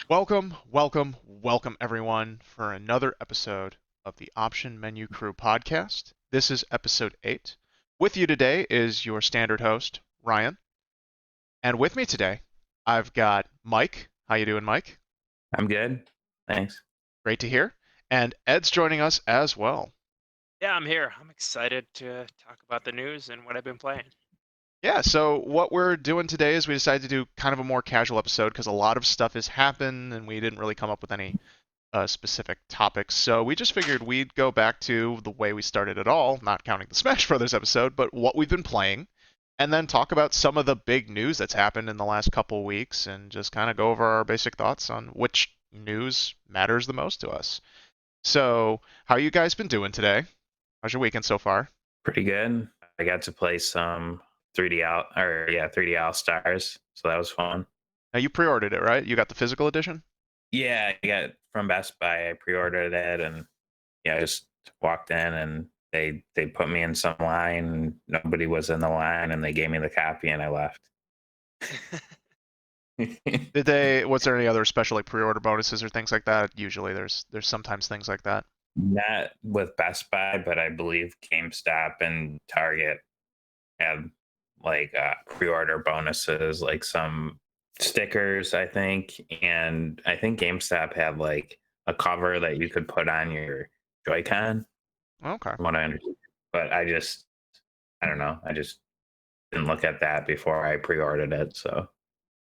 Welcome everyone for another episode of the Option Menu Crew podcast. This is episode 8. With you today is your standard host, Ryan. And with me today, I've got Mike. How you doing, Mike? I'm good. Thanks. Great to hear. And Ed's joining us as well. Yeah, I'm here. I'm excited to talk about the news and what I've been playing. Yeah, so what we're doing today is we decided to do kind of a more casual episode because a lot of stuff has happened and we didn't really come up with any specific topics. So we just figured we'd go back to the way we started it all, not counting the Smash Brothers episode, but what we've been playing, and then talk about some of the big news that's happened in the last couple weeks, and just kind of go over our basic thoughts on which news matters the most to us. So, how you guys been doing today? How's your weekend so far? Pretty good. I got to play some 3D All Stars, so that was fun. Now you pre-ordered it, right? You got the physical edition? Yeah, I got from Best Buy. I pre-ordered it, and yeah, I just walked in, and they put me in some line. And nobody was in the line, and they gave me the copy, and I left. Did they? Was there any other special like pre-order bonuses or things like that? Usually, there's sometimes things like that. Not with Best Buy, but I believe GameStop and Target had like pre-order bonuses, like some stickers, I think, and I think GameStop had like a cover that you could put on your Joy-Con, Okay. from what I understand. But I don't know. I just didn't look at that before I pre-ordered it, so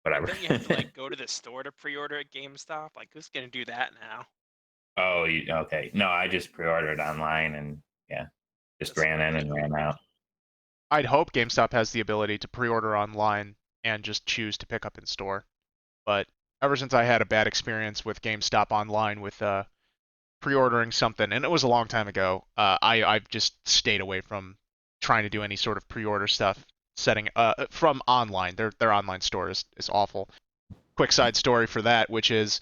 whatever. Don't you have to like go to the store to pre-order at GameStop? Like, who's gonna do that now? Oh, okay. No, I just pre-ordered online, and yeah, just That's ran in and ran out. I'd hope GameStop has the ability to pre-order online and just choose to pick up in store. But ever since I had a bad experience with GameStop online with pre-ordering something, and it was a long time ago, I've just stayed away from trying to do any sort of pre-order stuff. Setting from online, their online store is awful. Quick side story for that, which is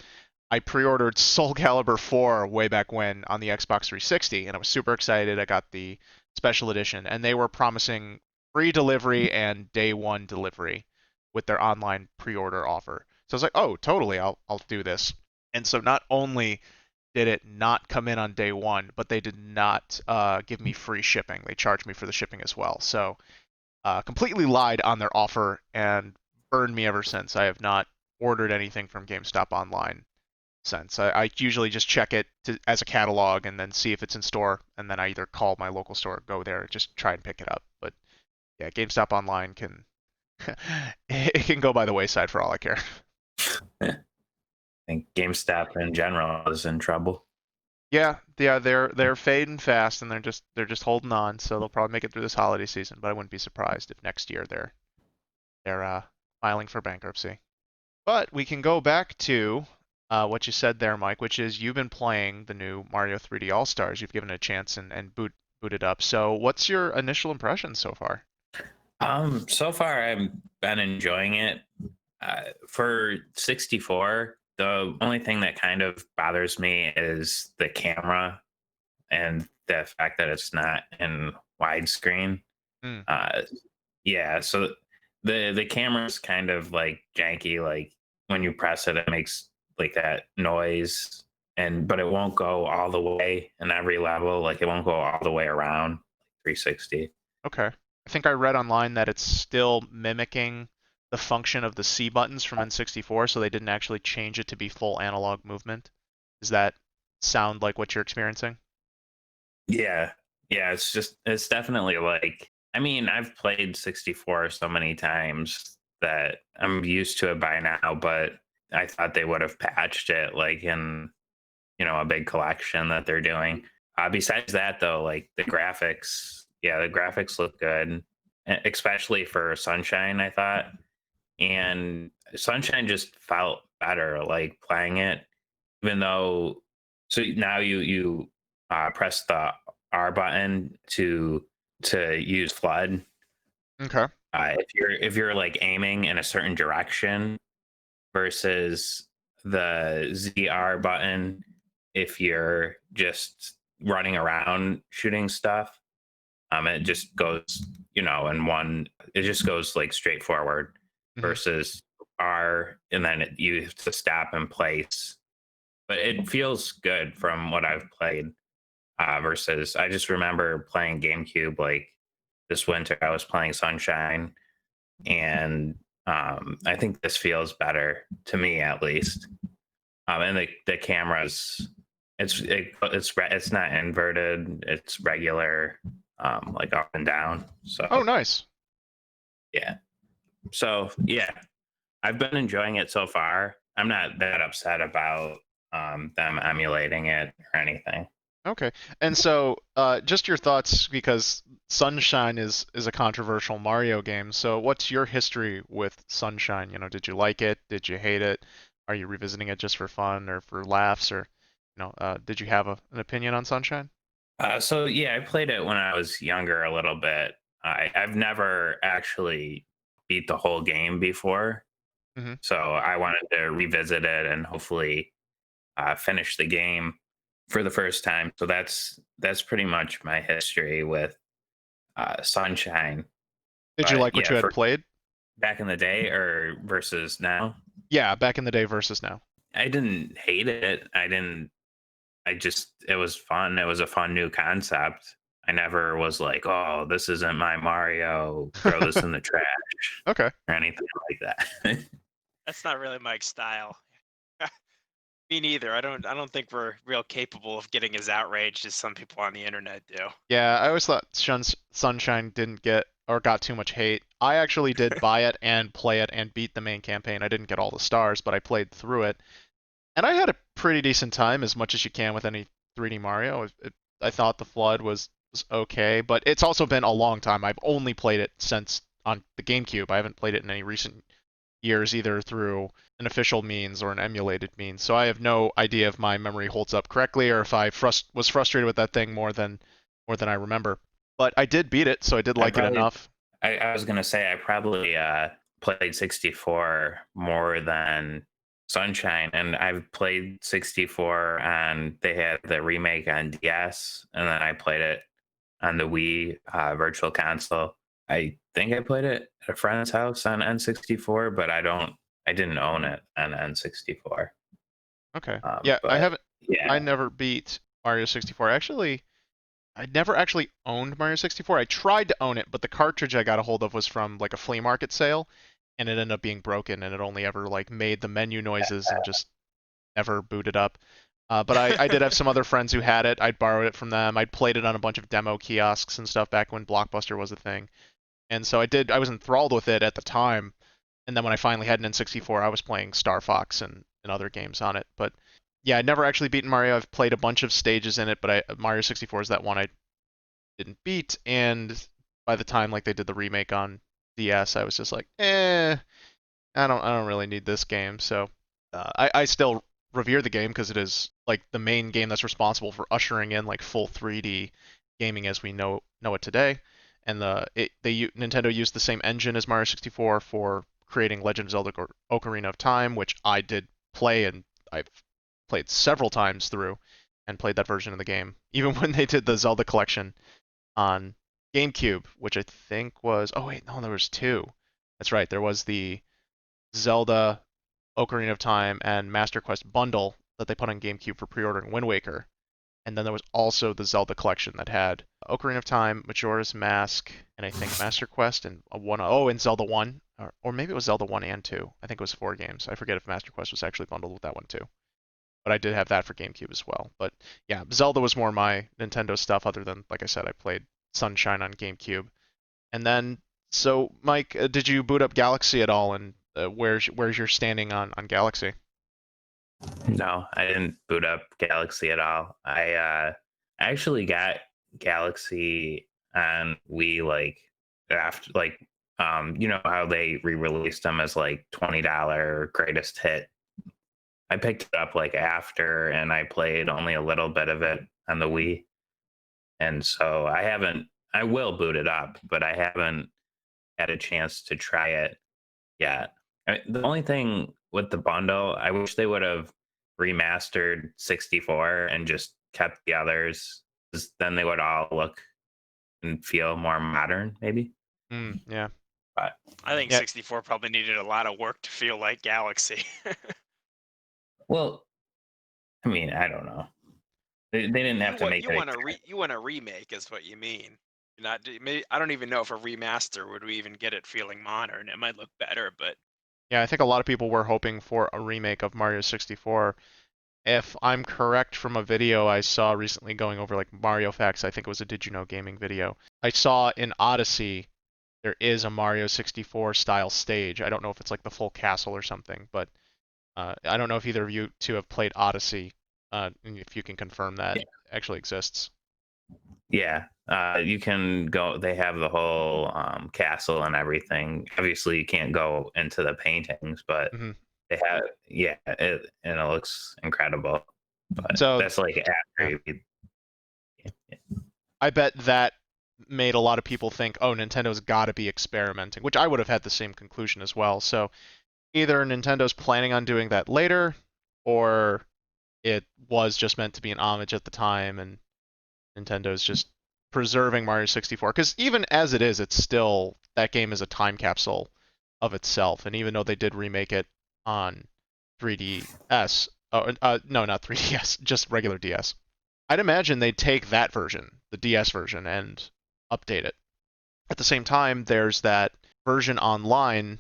I pre-ordered Soul Calibur 4 way back when on the Xbox 360, and I was super excited. I got the special edition, and they were promising free delivery and day one delivery with their online pre-order offer. So I was like, oh, totally, I'll do this. And so not only did it not come in on day one, but they did not give me free shipping. They charged me for the shipping as well. So completely lied on their offer and burned me ever since. I have not ordered anything from GameStop online since. I usually just check it as a catalog and then see if it's in store, and then I either call my local store or go there and just try and pick it up. But yeah, GameStop online can it can go by the wayside for all I care. I think GameStop in general is in trouble. Yeah, they're fading fast and they're just holding on, so they'll probably make it through this holiday season, but I wouldn't be surprised if next year they're filing for bankruptcy. But we can go back to what you said there, Mike, which is you've been playing the new Mario 3D All Stars. You've given it a chance and boot it up. So what's your initial impression so far? So far I've been enjoying it. For 64, the only thing that kind of bothers me is the camera and the fact that it's not in widescreen. Hmm. Uh, yeah, so the camera's kind of like janky. Like when you press it, it makes like that noise, and but it won't go all the way in every level. Like it won't go all the way around 360. Okay. I think I read online that it's still mimicking the function of the C buttons from N64, so they didn't actually change it to be full analog movement. Does that sound like what you're experiencing? Yeah, yeah. It's definitely like, I mean, I've played 64 so many times that I'm used to it by now, but I thought they would have patched it like in, a big collection that they're doing. Besides that though, like the graphics, yeah, the graphics look good, especially for Sunshine, I thought. And Sunshine just felt better like playing it, even though, so now you press the R button to use flood. Okay. If you're like aiming in a certain direction versus the ZR button, if you're just running around shooting stuff, it just goes, in one. It just goes like straight forward Hmm. versus R, and then you have to stop and place. But it feels good from what I've played. Versus, I just remember playing GameCube like this winter. I was playing Sunshine, and I think this feels better to me, at least. And the cameras, it's not inverted; it's regular, like up and down. Oh, So nice. yeah, so yeah, I've been enjoying it so far. I'm not that upset about them emulating it or anything. Okay. And so, just your thoughts, because Sunshine is a controversial Mario game. So, what's your history with Sunshine? Did you like it? Did you hate it? Are you revisiting it just for fun or for laughs? Or, did you have an opinion on Sunshine? So yeah, I played it when I was younger a little bit. I've never actually beat the whole game before, Hmm. so I wanted to revisit it and hopefully finish the game for the first time. So that's pretty much my history with Sunshine. Did you But like what yeah, you had for played? back in the day or versus now, Yeah, back in the day versus now. I didn't hate it. I didn't. I just it was fun. It was a fun new concept. I never was like, oh, this isn't my Mario. Throw this in the trash Okay. or anything like that. That's not really Mike's style. Me neither. I don't think we're real capable of getting as outraged as some people on the internet do. Yeah, I always thought Sunshine didn't get or got too much hate. I actually did buy it and play it and beat the main campaign. I didn't get all the stars, but I played through it. And I had a pretty decent time, as much as you can with any 3D Mario. I thought the Flood was okay, but it's also been a long time. I've only played it since on the GameCube. I haven't played it in any recent years, either through an official means or an emulated means. So I have no idea if my memory holds up correctly or if I was frustrated with that thing more than I remember. But I did beat it, so I did I like it probably enough. I was gonna say I probably played 64 more than Sunshine, and I've played 64 and they had the remake on DS, and then I played it on the Wii Virtual Console. I think I played it at a friend's house on N64, but I didn't own it on N64. Okay. Yeah, I But haven't. yeah, I never beat Mario 64. Actually, I never actually owned Mario 64. I tried to own it, but the cartridge I got a hold of was from like a flea market sale, and it ended up being broken, and it only ever like made the menu noises and just never booted up. But I did have some other friends who had it. I'd borrowed it from them. I'd played it on a bunch of demo kiosks and stuff back when Blockbuster was a thing. And so I was enthralled with it at the time. And then when I finally had an N64, I was playing Star Fox and other games on it. But yeah, I'd never actually beaten Mario. I've played a bunch of stages in it, but Mario 64 is that one I didn't beat. And by the time like they did the remake on DS, I was just like, I don't really need this game. So I still revere the game because it is like the main game that's responsible for ushering in like full 3D gaming as we know it today. And Nintendo used the same engine as Mario 64 for creating Legend of Zelda Ocarina of Time, which I did play and I've played several times through and played that version of the game. Even when they did the Zelda collection on GameCube, which I think was, oh wait, no, there was two. That's right, there was the Zelda Ocarina of Time and Master Quest bundle that they put on GameCube for pre-ordering Wind Waker. And then there was also the Zelda collection that had Ocarina of Time, Majora's Mask, and I think Master Quest and and Zelda 1. Or maybe it was Zelda 1 and 2. I think it was 4 games. I forget if Master Quest was actually bundled with that one too. But I did have that for GameCube as well. But yeah, Zelda was more my Nintendo stuff, other than, like I said, I played Sunshine on GameCube. And then, so Mike, did you boot up Galaxy at all? And where's your standing on Galaxy? no, I didn't boot up Galaxy at all. I actually got Galaxy on Wii like after you know how they re-released them as like $20 greatest hit. I picked it up like after, and I played only a little bit of it on the Wii, and so I haven't. I will boot it up, but I haven't had a chance to try it yet. The only thing with the bundle, I wish they would have remastered 64 and just kept the others, 'cause then they would all look and feel more modern, maybe. Yeah. But I think Yeah, 64 probably needed a lot of work to feel like Galaxy. well, I mean, I don't know. They didn't have to make it. You want a remake is what you mean. You're not maybe I don't even know if a remaster would we even get it feeling modern. It might look better, but yeah, I think a lot of people were hoping for a remake of Mario 64. If I'm correct from a video I saw recently going over like Mario Facts, I think it was a Did You Know Gaming video. I saw in Odyssey there is a Mario 64 style stage. I don't know if it's like the full castle or something, but I don't know if either of you two have played Odyssey, and if you can confirm that Yeah. actually exists. Yeah, you can go. They have the whole castle and everything. Obviously, you can't go into the paintings, but Hmm. they have. Yeah, and it looks incredible. But So that's like yeah, after. Yeah. I bet that made a lot of people think, oh, Nintendo's got to be experimenting, which I would have had the same conclusion as well. So either Nintendo's planning on doing that later, or it was just meant to be an homage at the time, and Nintendo's just preserving Mario 64. Because even as it is, it's still that game is a time capsule of itself. And even though they did remake it on 3DS, oh, no, not 3DS, just regular DS. I'd imagine they'd take that version, the DS version, and update it. At the same time, there's that version online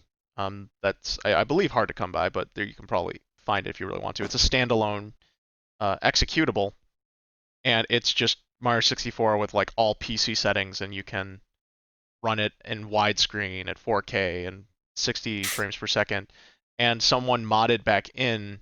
that's I believe hard to come by, but there you can probably find it if you really want to. It's a standalone executable, and it's just Mario 64 with like all PC settings, and you can run it in widescreen at 4K and 60 frames per second. And someone modded back in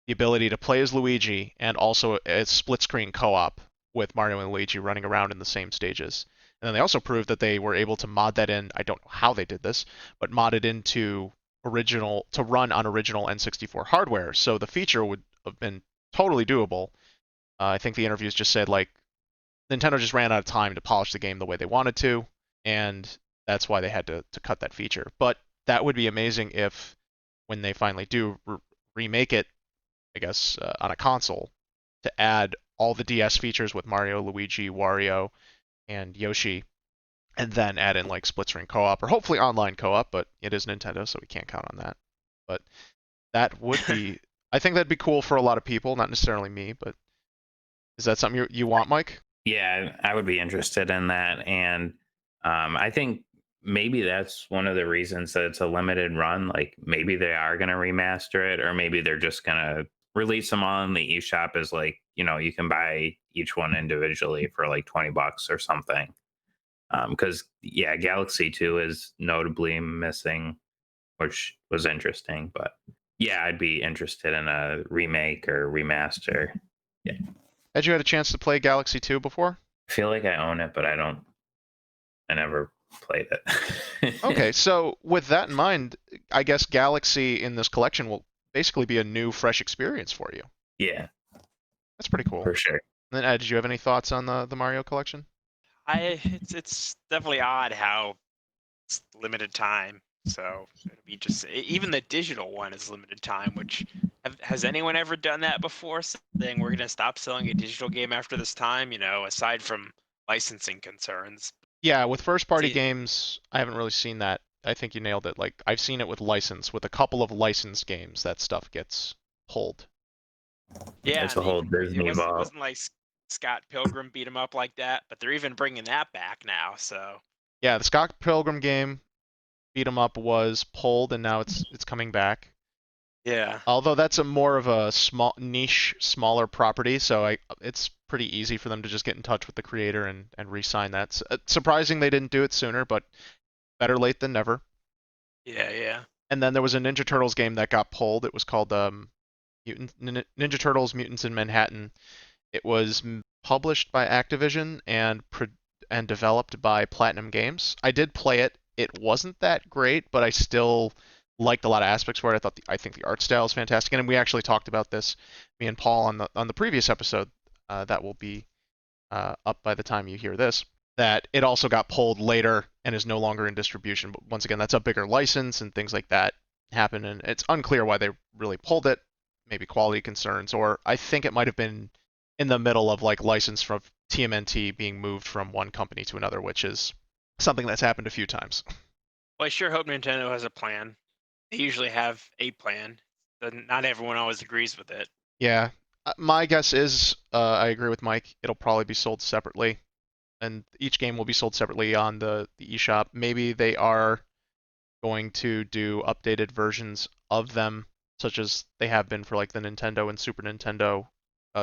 the ability to play as Luigi and also a split screen co-op with Mario and Luigi running around in the same stages. And then they also proved that they were able to mod that in. I don't know how they did this, but mod it into original to run on original N64 hardware. So the feature would have been totally doable. I think the interviews just said like Nintendo just ran out of time to polish the game the way they wanted to, and that's why they had to cut that feature. But that would be amazing if when they finally do remake it, I guess, on a console, to add all the DS features with Mario, Luigi, Wario, and Yoshi, and then add in like split screen co-op or hopefully online co-op. But it is Nintendo, so we can't count on that. But that would be, I think that'd be cool for a lot of people, not necessarily me. But is that something you want, Mike? Yeah, I would be interested in that, and I think maybe that's one of the reasons that it's a limited run. Like maybe they are going to remaster it, or maybe they're just going to release them all in the eShop as like you can buy each one individually for like $20 or something. Because yeah, Galaxy 2 is notably missing, which was interesting. But yeah, I'd be interested in a remake or remaster. Yeah, Had you had a chance to play Galaxy 2 before? I feel like I own it, but I don't. I never played it. Okay, so with that in mind, I guess Galaxy in this collection will basically be a new, fresh experience for you. Yeah, That's pretty cool. for sure. And then, did you have any thoughts on the Mario collection? it's definitely odd how it's limited time. So it'll be just even the digital one is limited time. Which has anyone ever done that before? Saying we're gonna stop selling a digital game after this time? Aside from licensing concerns. Yeah, with first-party See, games, I haven't really seen that. I think you nailed it. Like, I've seen it with license, with a couple of licensed games, that stuff gets pulled. yeah, It's and a whole it Disney vault. wasn't like Scott Pilgrim beat him up like that, but they're even bringing that back now. So Yeah, the Scott Pilgrim game, Beat 'em Up, was pulled, and now it's coming back. yeah, Although that's a more of a small niche, smaller property, so it's pretty easy for them to just get in touch with the creator and re-sign that. Surprising they didn't do it sooner, but better late than never. yeah. And then there was a Ninja Turtles game that got pulled. It was called Ninja Turtles: Mutants in Manhattan. It was published by Activision and developed by Platinum Games. I did play it. It wasn't that great, but I still liked a lot of aspects for it. I think the art style is fantastic, and we actually talked about this, me and Paul, on the previous episode that will be up by the time you hear this. That it also got pulled later and is no longer in distribution. But once again, that's a bigger license and things like that happen, and it's unclear why they really pulled it. Maybe quality concerns, or I think it might have been in the middle of like license from TMNT being moved from one company to another, which is something that's happened a few times. Well, I sure hope Nintendo has a plan. They usually have a plan, but not everyone always agrees with it. Yeah. My guess is, I agree with Mike. It'll probably be sold separately, and each game will be sold separately on the eShop. Maybe they are going to do updated versions of them, such as they have been for like the Nintendo and Super Nintendo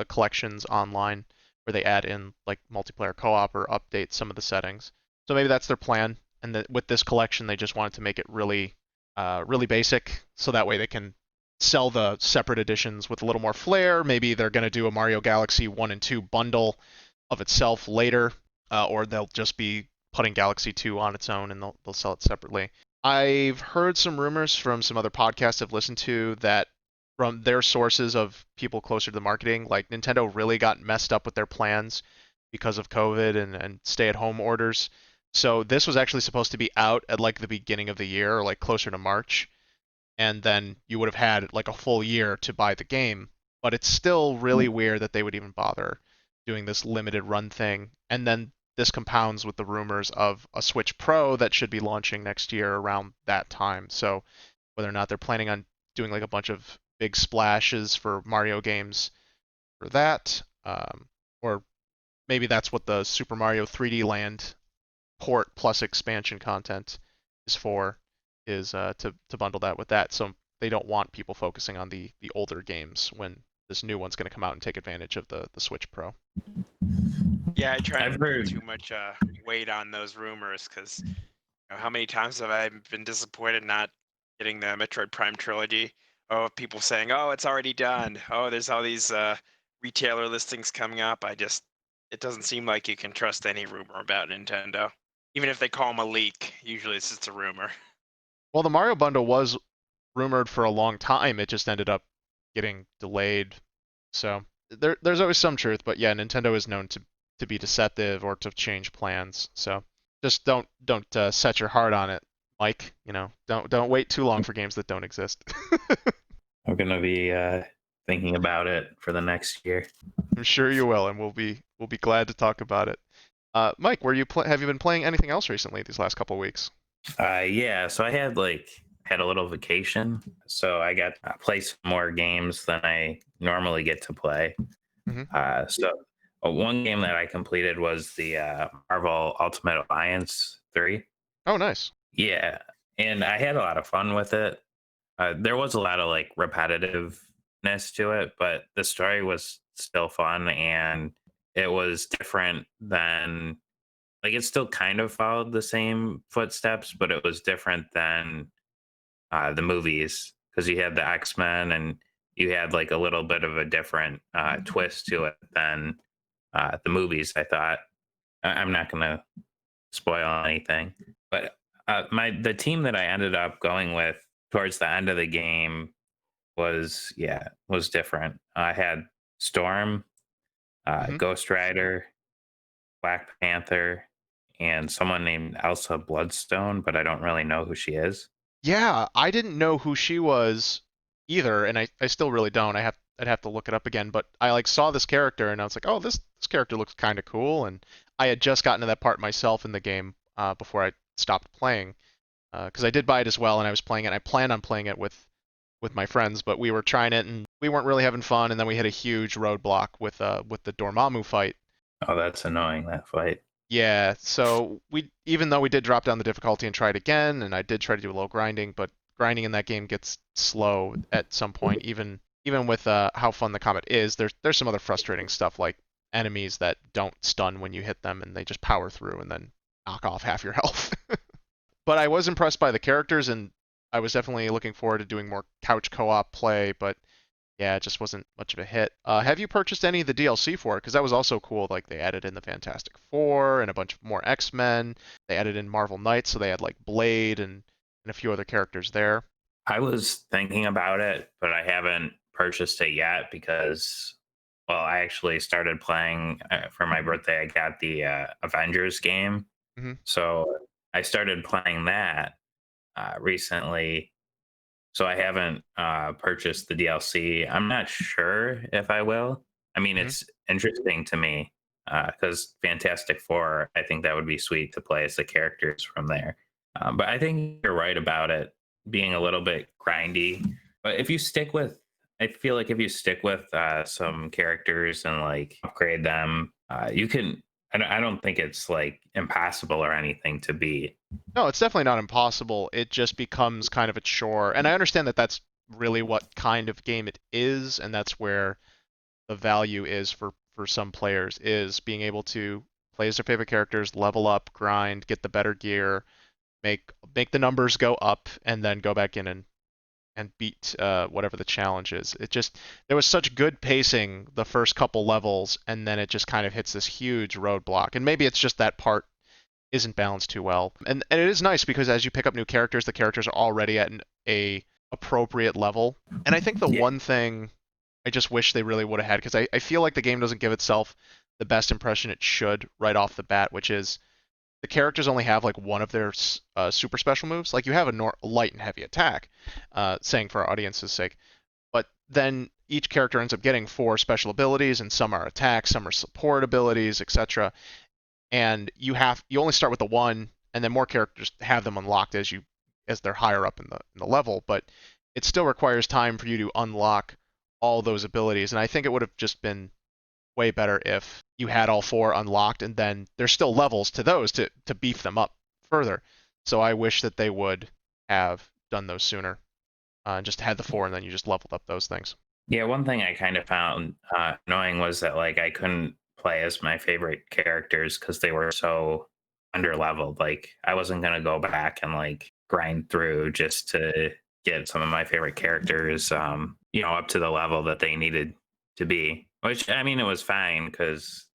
collections online, where they add in like multiplayer co-op or update some of the settings. So maybe that's their plan, and that with this collection they just wanted to make it really, really basic, so that way they can sell the separate editions with a little more flair. Maybe they're going to do a Mario Galaxy 1 and 2 bundle of itself later, or they'll just be putting Galaxy 2 on its own and they'll sell it separately. I've heard some rumors from some other podcasts I've listened to that from their sources of people closer to the marketing, like Nintendo really got messed up with their plans because of COVID and stay-at-home orders. So this was actually supposed to be out at like the beginning of the year or like closer to March, and then you would have had like a full year to buy the game. But it's still really weird that they would even bother doing this limited run thing. And then this compounds with the rumors of a Switch Pro that should be launching next year around that time. So whether or not they're planning on doing like a bunch of big splashes for Mario games for that, or maybe that's what the Super Mario 3D Land port plus expansion content is for, is to bundle that with that. So they don't want people focusing on the older games when this new one's going to come out and take advantage of the Switch Pro. Yeah, I try I've not to put heard. too much weight on those rumors because how many times have I been disappointed not getting the Metroid Prime trilogy? Oh, people saying, "Oh, it's already done." Oh, there's all these retailer listings coming up. It doesn't seem like you can trust any rumor about Nintendo, even if they call them a leak. Usually, it's just a rumor. Well, the Mario bundle was rumored for a long time. It just ended up getting delayed. So there's always some truth, but yeah, Nintendo is known to be deceptive or to change plans. So just don't set your heart on it, Mike. You know, don't wait too long for games that don't exist. I'm gonna be thinking about it for the next year. I'm sure you will, and we'll be glad to talk about it. Mike, have you been playing anything else recently these last couple of weeks? Yeah, so I had a little vacation, so I got to play some more games than I normally get to play. Hmm. One game that I completed was the Marvel Ultimate Alliance 3. Oh, nice. Yeah, and I had a lot of fun with it. There was a lot of like repetitiveness to it, but the story was still fun and it was different than like it still kind of followed the same footsteps, but it was different than the movies because you had the X-Men and you had like a little bit of a different twist to it than the movies. I thought I'm not gonna spoil anything, but the team that I ended up going with towards the end of the game was different. I had Storm, Hmm. Ghost Rider, Black Panther, and someone named Elsa Bloodstone, but I don't really know who she is. Yeah, I didn't know who she was either, and I still really don't. I'd have to look it up again, but I like saw this character and I was like, oh, this character looks kind of cool, and I had just gotten to that part myself in the game before I stopped playing, because I did buy it as well and I was playing it. I planned on playing it with my friends, but we were trying it and we weren't really having fun, and then we hit a huge roadblock with the Dormammu fight. Oh, that's annoying, that fight. Yeah, so we even though we did drop down the difficulty and try it again, and I did try to do a little grinding, but grinding in that game gets slow at some point. Even with how fun the combat is, there's some other frustrating stuff like enemies that don't stun when you hit them and they just power through and then knock off half your health. But I was impressed by the characters, and I was definitely looking forward to doing more couch co-op play, but yeah, it just wasn't much of a hit. Have you purchased any of the DLC for it? Because that was also cool. Like they added in the Fantastic Four and a bunch of more X-Men. They added in Marvel Knights, so they had like Blade and a few other characters there. I was thinking about it, but I haven't purchased it yet because, well, I actually started playing for my birthday. I got the Avengers game. Hmm. So I started playing that recently. So I haven't purchased the DLC. I'm not sure if I will. I mean, Hmm. it's interesting to me because Fantastic Four, I think that would be sweet to play as the characters from there. But I think you're right about it being a little bit grindy. But if you stick with, I feel like if you stick with some characters and like upgrade them, you can. I don't think it's like impossible or anything to beat. No, it's definitely not impossible. It just becomes kind of a chore. And I understand that that's really what kind of game it is, and that's where the value is for some players is being able to play as their favorite characters, level up, grind, get the better gear, make the numbers go up, and then go back in and beat whatever the challenge is. It just there was such good pacing the first couple levels, and then it just kind of hits this huge roadblock. And maybe it's just that part isn't balanced too well. And it is nice because as you pick up new characters, the characters are already at a appropriate level. And I think the Yeah, one thing I just wish they really would have had, because I feel like the game doesn't give itself the best impression it should right off the bat, which is the characters only have like one of their super special moves. Like you have a light and heavy attack, saying for our audience's sake, but then each character ends up getting four special abilities, and some are attacks, some are support abilities, etc. And you only start with the one, and then more characters have them unlocked as they're higher up in the level. But it still requires time for you to unlock all those abilities, and I think it would have just been way better if you had all four unlocked, and then there's still levels to those to beef them up further. So I wish that they would have done those sooner, and just had the four, and then you just leveled up those things. yeah. One thing I kind of found annoying was that like I couldn't play as my favorite characters because they were so underleveled. Like I wasn't gonna go back and like grind through just to get some of my favorite characters, up to the level that they needed to be. Which I mean, it was fine because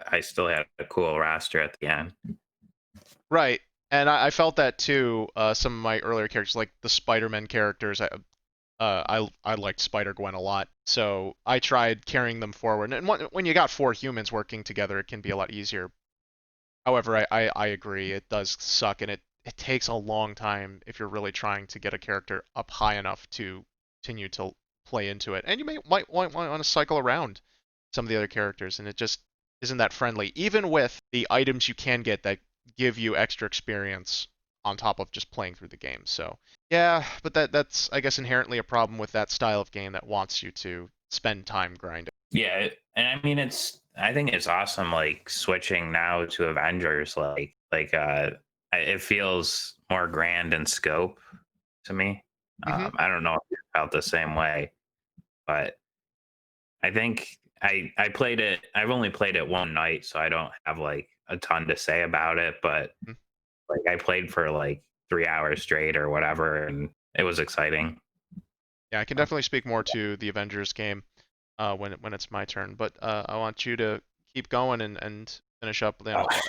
I still had a cool roster at the end. Right. And I felt that too. Some of my earlier characters, like the Spider-Man characters, I liked Spider-Gwen a lot, so I tried carrying them forward. And when you got four humans working together, it can be a lot easier. However, I agree, it does suck, and it takes a long time if you're really trying to get a character up high enough to continue to play into it. And you might want to cycle around some of the other characters, and it just isn't that friendly. Even with the items you can get that give you extra experience on top of just playing through the game. So yeah, but that's I guess inherently a problem with that style of game that wants you to spend time grinding. Yeah, and I mean I think it's awesome like switching now to Avengers it feels more grand in scope to me. Hmm. I don't know if you felt the same way, but I think I played it. I've only played it one night, so I don't have like a ton to say about it, but like I played for like 3 hours straight or whatever, and it was exciting. Yeah, I can definitely speak more to the Avengers game when it's my turn. But I want you to keep going and finish up.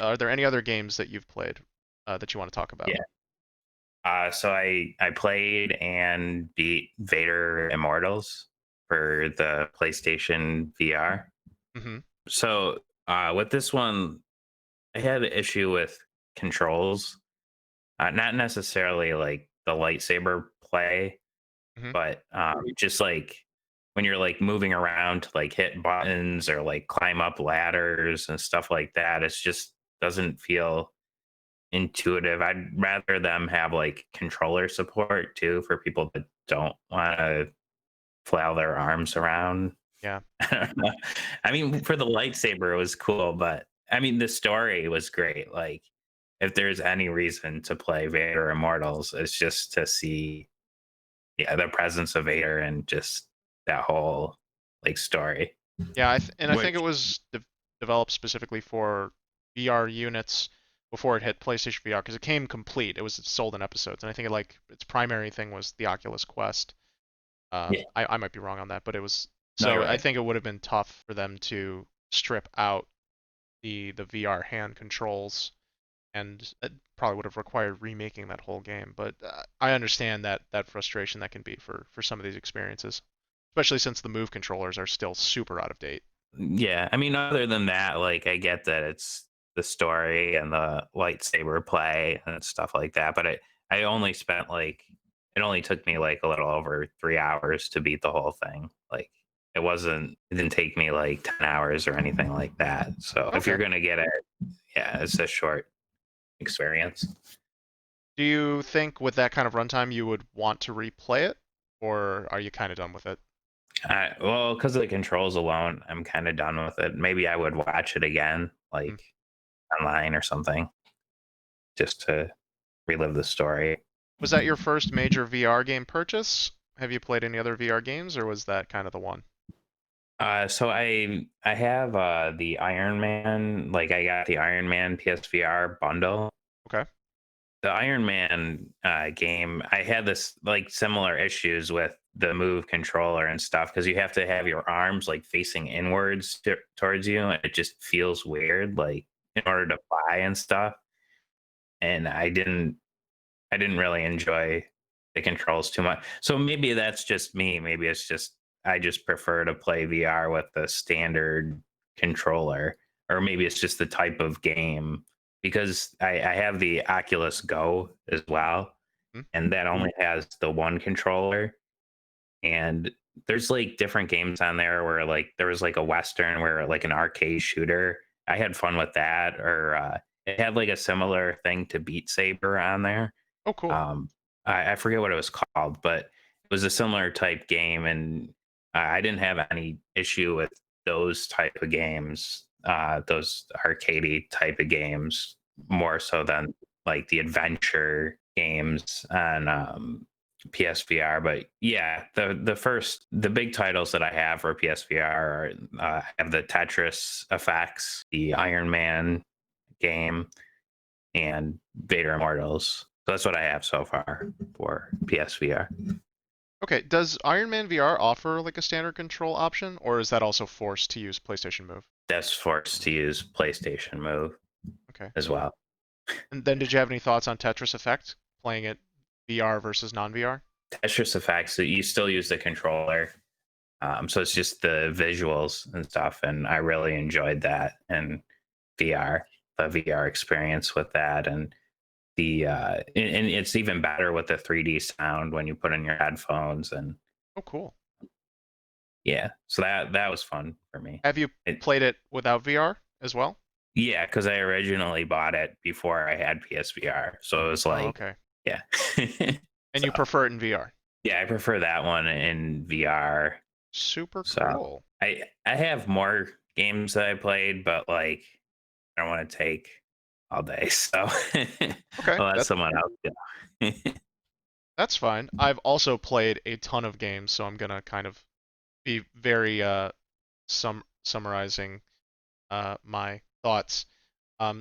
Are there any other games that you've played that you want to talk about? Yeah. So I played and beat Vader Immortals for the PlayStation VR. Hmm. So with this one, I had an issue with controls, not necessarily like the lightsaber play, Hmm. but just like when you're like moving around to like hit buttons or like climb up ladders and stuff like that, it's just doesn't feel intuitive. I'd rather them have like controller support too for people that don't want to flail their arms around. Yeah. I don't know. I mean, for the lightsaber, it was cool, but I mean, the story was great. Like, if there's any reason to play Vader Immortals, it's just to see, yeah, the presence of Vader and just that whole like story. Yeah, and I think it Which, was developed specifically for VR units before it hit PlayStation VR because it came complete. It was sold in episodes, and I think its primary thing was the Oculus Quest. yeah, I might be wrong on that, but it was no, so you're I right. think it would have been tough for them to strip out the VR hand controls, and it probably would have required remaking that whole game. But I understand that frustration that can be for some of these experiences, especially since the Move controllers are still super out of date. Yeah, I mean, other than that, like I get that it's the story and the lightsaber play and stuff like that, but I only spent like it only took me like a little over 3 hours to beat the whole thing. Like it didn't take me like 10 hours or anything like that. So if you're Okay. gonna get it, yeah, it's a short experience. Do you think with that kind of runtime you would want to replay it, or are you kind of done with it? Well, because of the controls alone, I'm kind of done with it. Maybe I would watch it again, Hmm. like online or something, just to relive the story. Was that your first major VR game purchase? Have you played any other VR games, or was that kind of the one? So I have the Iron Man, like I got the Iron Man PSVR bundle. Okay. The Iron Man game, I had this like similar issues with the Move controller and stuff because you have to have your arms like facing inwards towards you, and it just feels weird, like in order to fly and stuff. And I didn't really enjoy the controls too much. So maybe that's just me. Maybe it's just I just prefer to play VR with the standard controller, or maybe it's just the type of game because I have the Oculus Go as well, Hmm? and that only has the one controller. And there's like different games on there where like there was like a Western where like an arcade shooter. I had fun with that, or it had like a similar thing to Beat Saber on there. Oh, cool. um, I forget what it was called, but it was a similar type game, and I didn't have any issue with those type of games, those arcadey type of games, more so than like the adventure games on PSVR. But yeah, the big titles that I have for PSVR are have the Tetris effects, the Iron Man game, and Vader Immortals. So that's what I have so far for PSVR. Okay, does Iron Man VR offer like a standard control option, or is that also forced to use PlayStation Move? That's forced to use PlayStation Move Okay. as well. And then did you have any thoughts on Tetris Effect, playing it VR versus non-VR? Tetris effects, so you still use the controller. So it's just the visuals and stuff. And I really enjoyed that in VR, the VR experience with that. And and it's even better with the 3D sound when you put in your headphones. And Oh, cool. yeah, so that was fun for me. Have you It, played it without VR as well? yeah, because I originally bought it before I had PSVR. So it was Oh, like, okay. yeah. And So you prefer it in VR? yeah, I prefer that one in VR. Super So cool. I have more games that I played, but like I don't want to take all day. So Okay, I'll let someone else go. that's fine. I've also played a ton of games, so I'm gonna kind of be very summarizing my thoughts.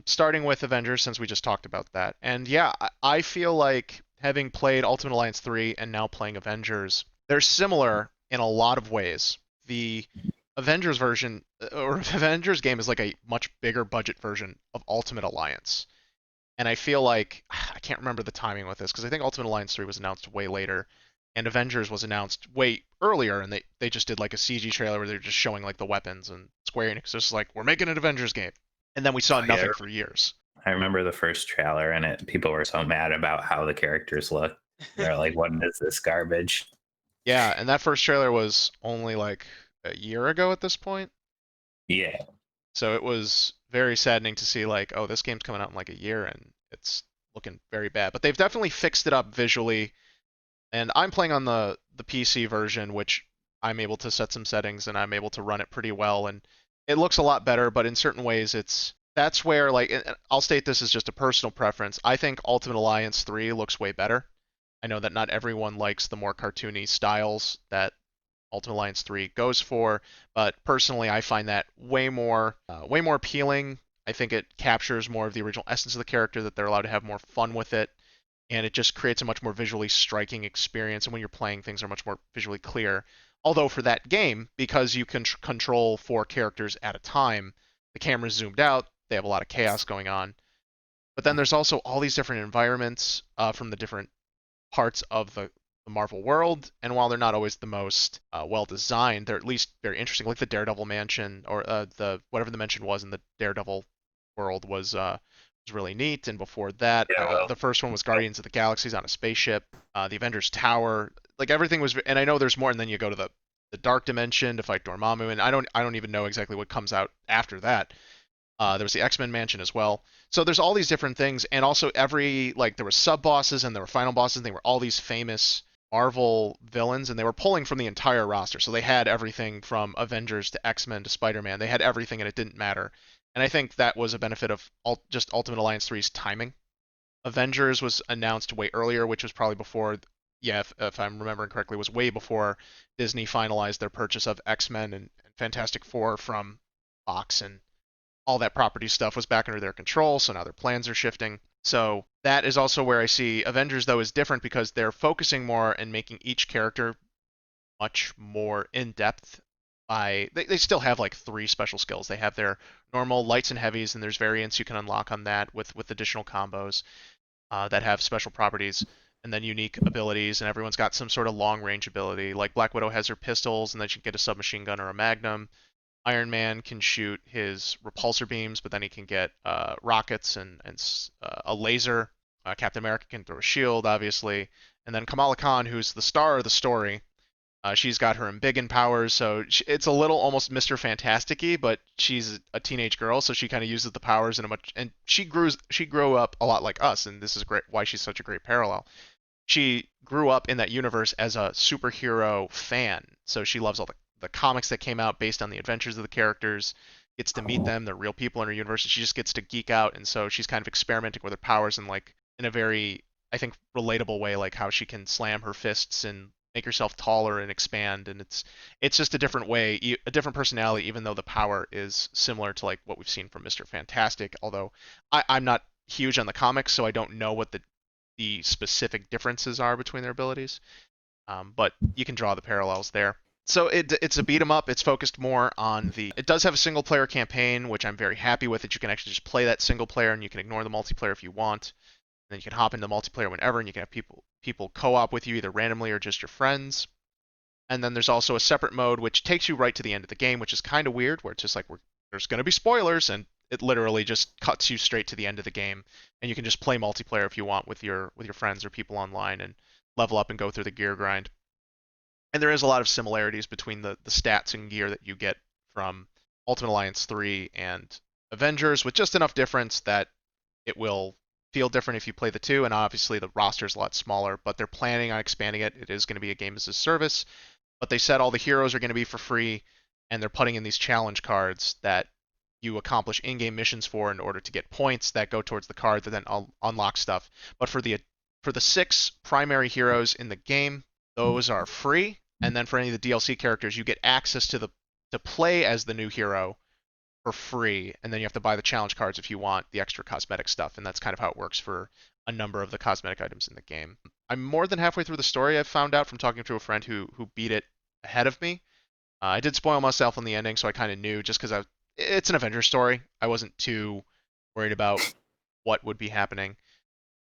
Starting with Avengers, since we just talked about that. And yeah, I feel like having played Ultimate Alliance 3 and now playing Avengers, they're similar in a lot of ways. The Avengers version, or Avengers game, is like a much bigger budget version of Ultimate Alliance. And I feel like, I can't remember the timing with this, because I think Ultimate Alliance 3 was announced way later, and Avengers was announced way earlier, and they just did like a CG trailer where they're just showing like the weapons, and Square Enix was just like, we're making an Avengers game. And then we saw Oh, yeah, nothing for years. I remember the first trailer, and it people were so mad about how the characters look. They're like, "What is this garbage?" Yeah, and that first trailer was only like a year ago at this point. Yeah, So it was very saddening to see like, oh, this game's coming out in like a year and it's looking very bad. But they've definitely fixed it up visually. And I'm playing on the PC version, which I'm able to set some settings and I'm able to run it pretty well and it looks a lot better, but in certain ways that's where like I'll state this as just a personal preference. I think Ultimate Alliance 3 looks way better. I know that not everyone likes the more cartoony styles that Ultimate Alliance 3 goes for, but personally I find that way more appealing. I think it captures more of the original essence of the character, that they're allowed to have more fun with it, and it just creates a much more visually striking experience, and when you're playing, things are much more visually clear. Although for that game, because you can control four characters at a time, the camera's zoomed out, they have a lot of chaos going on. But then there's also all these different environments from the different parts of the Marvel world, and while they're not always the most well designed, they're at least very interesting. Like the Daredevil mansion, or the whatever the mansion was in the Daredevil world was really neat. And before that, yeah. Well, the first one was Guardians of the Galaxies on a spaceship. The Avengers Tower, like everything was. And I know there's more, and then you go to the Dark Dimension to fight Dormammu, and I don't even know exactly what comes out after that. There was the X-Men mansion as well. So there's all these different things, and also every like there were sub bosses and there were final bosses. And they were all these famous Marvel villains, and they were pulling from the entire roster. So they had everything from Avengers to X-Men to Spider-Man. They had everything, and it didn't matter. And I think that was a benefit of just Ultimate Alliance 3's timing. Avengers was announced way earlier, which was probably before. Yeah, if I'm remembering correctly, was way before Disney finalized their purchase of X-Men and Fantastic Four from Fox, and all that property stuff was back under their control, so now their plans are shifting. So that is also where I see Avengers, though, is different because they're focusing more and making each character much more in depth. They still have like 3 special skills. They have their normal lights and heavies, and there's variants you can unlock on that with additional combos that have special properties and then unique abilities. And everyone's got some sort of long range ability. Like Black Widow has her pistols, and then she can get a submachine gun or a magnum. Iron Man can shoot his repulsor beams, but then he can get rockets and a laser. Captain America can throw a shield, obviously. And then Kamala Khan, who's the star of the story, she's got her embiggen powers, so it's a little almost Mr. Fantastic-y, but she's a teenage girl, so she kind of uses the powers in a much. And she grew up a lot like us, and this is great. Why she's such a great parallel. She grew up in that universe as a superhero fan, so she loves all the comics that came out based on the adventures of the characters. Gets to meet them; they're real people in her universe. And she just gets to geek out, and so she's kind of experimenting with her powers and like in a very, I think, relatable way, like how she can slam her fists and make herself taller and expand. And it's just a different way, a different personality, even though the power is similar to like what we've seen from Mr. Fantastic. Although I'm not huge on the comics, so I don't know what the specific differences are between their abilities. But you can draw the parallels there. So it's a beat 'em up. It's focused more on the. It does have a single player campaign, which I'm very happy with. That you can actually just play that single player, and you can ignore the multiplayer if you want. And then you can hop into multiplayer whenever, and you can have people co-op with you either randomly or just your friends. And then there's also a separate mode which takes you right to the end of the game, which is kind of weird, where it's just like there's going to be spoilers, and it literally just cuts you straight to the end of the game, and you can just play multiplayer if you want with your friends or people online and level up and go through the gear grind. And there is a lot of similarities between the stats and gear that you get from Ultimate Alliance 3 and Avengers, with just enough difference that it will feel different if you play the two. And obviously the roster is a lot smaller, but they're planning on expanding it. It is going to be a game as a service, but they said all the heroes are going to be for free, and they're putting in these challenge cards that you accomplish in-game missions for in order to get points that go towards the card that then unlock stuff. But for the 6 primary heroes in the game, those are free, and then for any of the DLC characters, you get access to play as the new hero for free, and then you have to buy the challenge cards if you want the extra cosmetic stuff, and that's kind of how it works for a number of the cosmetic items in the game. I'm more than halfway through the story. I've found out from talking to a friend who beat it ahead of me. I did spoil myself on the ending, so I kind of knew just because it's an Avengers story. I wasn't too worried about what would be happening.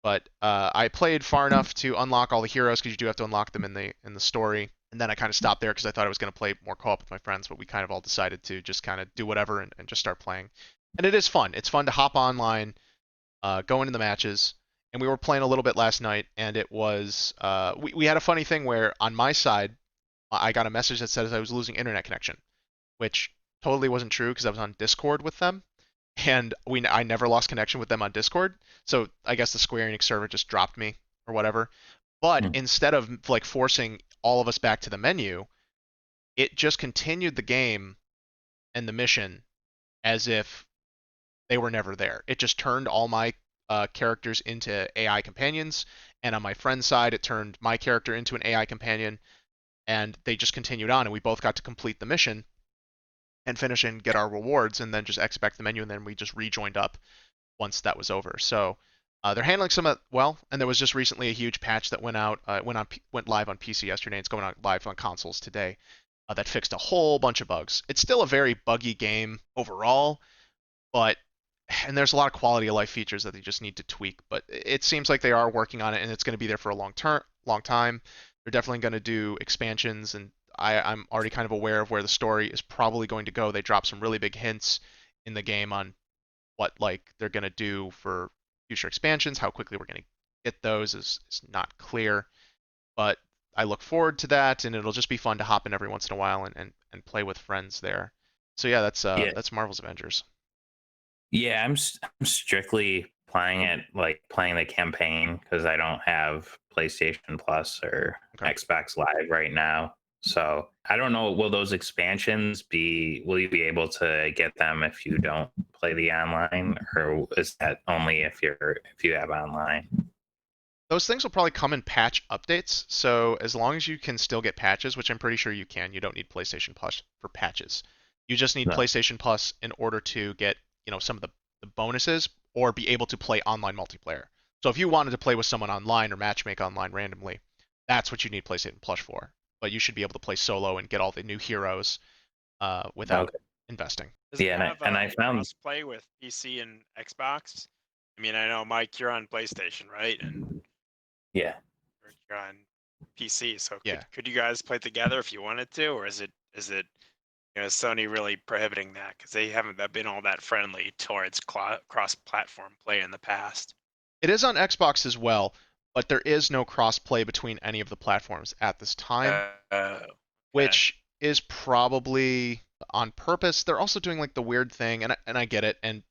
But I played far enough to unlock all the heroes because you do have to unlock them in the story. And then I kind of stopped there because I thought I was going to play more co-op with my friends, but we kind of all decided to just kind of do whatever and just start playing. And it is fun. It's fun to hop online, go into the matches. And we were playing a little bit last night, and it was we had a funny thing where on my side I got a message that says I was losing internet connection, which totally wasn't true because I was on Discord with them, and I never lost connection with them on Discord. So I guess the Square Enix server just dropped me or whatever. But Hmm. instead of like forcing all of us back to the menu, it just continued the game and the mission as if they were never there. It just turned all my characters into AI companions, and on my friend's side, it turned my character into an AI companion, and they just continued on, and we both got to complete the mission and finish and get our rewards, and then just exit back to the menu, and then we just rejoined up once that was over. So they're handling some of well, and there was just recently a huge patch that went out, went live on PC yesterday. And it's going on live on consoles today. That fixed a whole bunch of bugs. It's still a very buggy game overall, but and there's a lot of quality of life features that they just need to tweak. But it seems like they are working on it, and it's going to be there for a long time. They're definitely going to do expansions, and I'm already kind of aware of where the story is probably going to go. They dropped some really big hints in the game on what like they're going to do for future expansions. How quickly we're going to get those is not clear, but I look forward to that, and it'll just be fun to hop in every once in a while and play with friends there. So yeah, Yeah, that's Marvel's Avengers. Yeah, I'm strictly playing it like playing the campaign because I don't have PlayStation Plus or Okay. Xbox Live right now. So I don't know. Will those expansions be? Will you be able to get them if you don't play the online, or is that only if you have online? Those things will probably come in patch updates. So as long as you can still get patches, which I'm pretty sure you can, you don't need PlayStation Plus for patches. You just need No. PlayStation Plus in order to get, some of the bonuses or be able to play online multiplayer. So if you wanted to play with someone online or matchmake online randomly, that's what you need PlayStation Plus for. But you should be able to play solo and get all the new heroes without Okay. investing. Does it Yeah, have and I found crossplay with PC and Xbox? I mean, I know Mike, you're on PlayStation, right? And yeah. you're on PC, so Yeah. could you guys play together if you wanted to, or is it Sony really prohibiting that because they haven't been all that friendly towards cross-platform play in the past? It is on Xbox as well, but there is no cross-play between any of the platforms at this time, Okay. which is probably on purpose. They're also doing like the weird thing, and I get it, and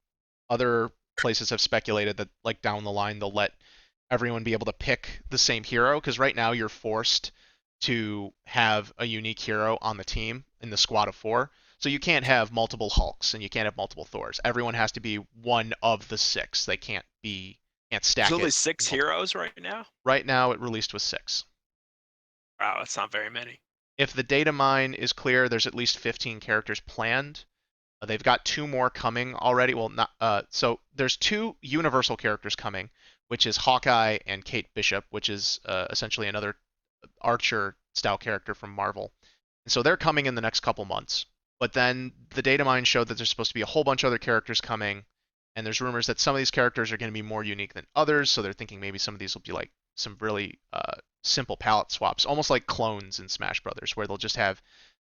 other places have speculated that like down the line they'll let everyone be able to pick the same hero because right now you're forced to have a unique hero on the team in the squad of four. So you can't have multiple Hulks and you can't have multiple Thors. Everyone has to be one of the six. They can't There's stack only it six multiple. heroes right now. Right now it released with six. Wow, that's not very many. If the data mine is clear, there's at least 15 characters planned. They've got two more coming already. Well, not so there's two universal characters coming, which is Hawkeye and Kate Bishop, which is essentially another Archer style character from Marvel. And so they're coming in the next couple months. But then the data mine showed that there's supposed to be a whole bunch of other characters coming, and there's rumors that some of these characters are going to be more unique than others. So they're thinking maybe some of these will be like some really simple palette swaps, almost like clones in Smash Brothers, where they'll just have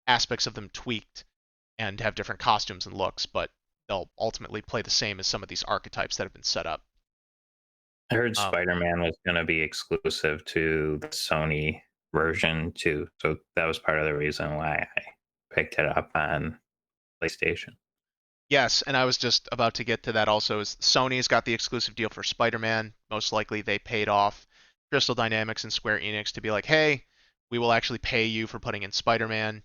aspects of them tweaked and have different costumes and looks, but they'll ultimately play the same as some of these archetypes that have been set up. I heard Um, Spider-Man was going to be exclusive to the Sony version too, so that was part of the reason why I picked it up on PlayStation. yes, and I was just about to get to that also. Is Sony's got the exclusive deal for Spider-Man. Most likely they paid off Crystal Dynamics and Square Enix to be like, hey, we will actually pay you for putting in Spider-Man,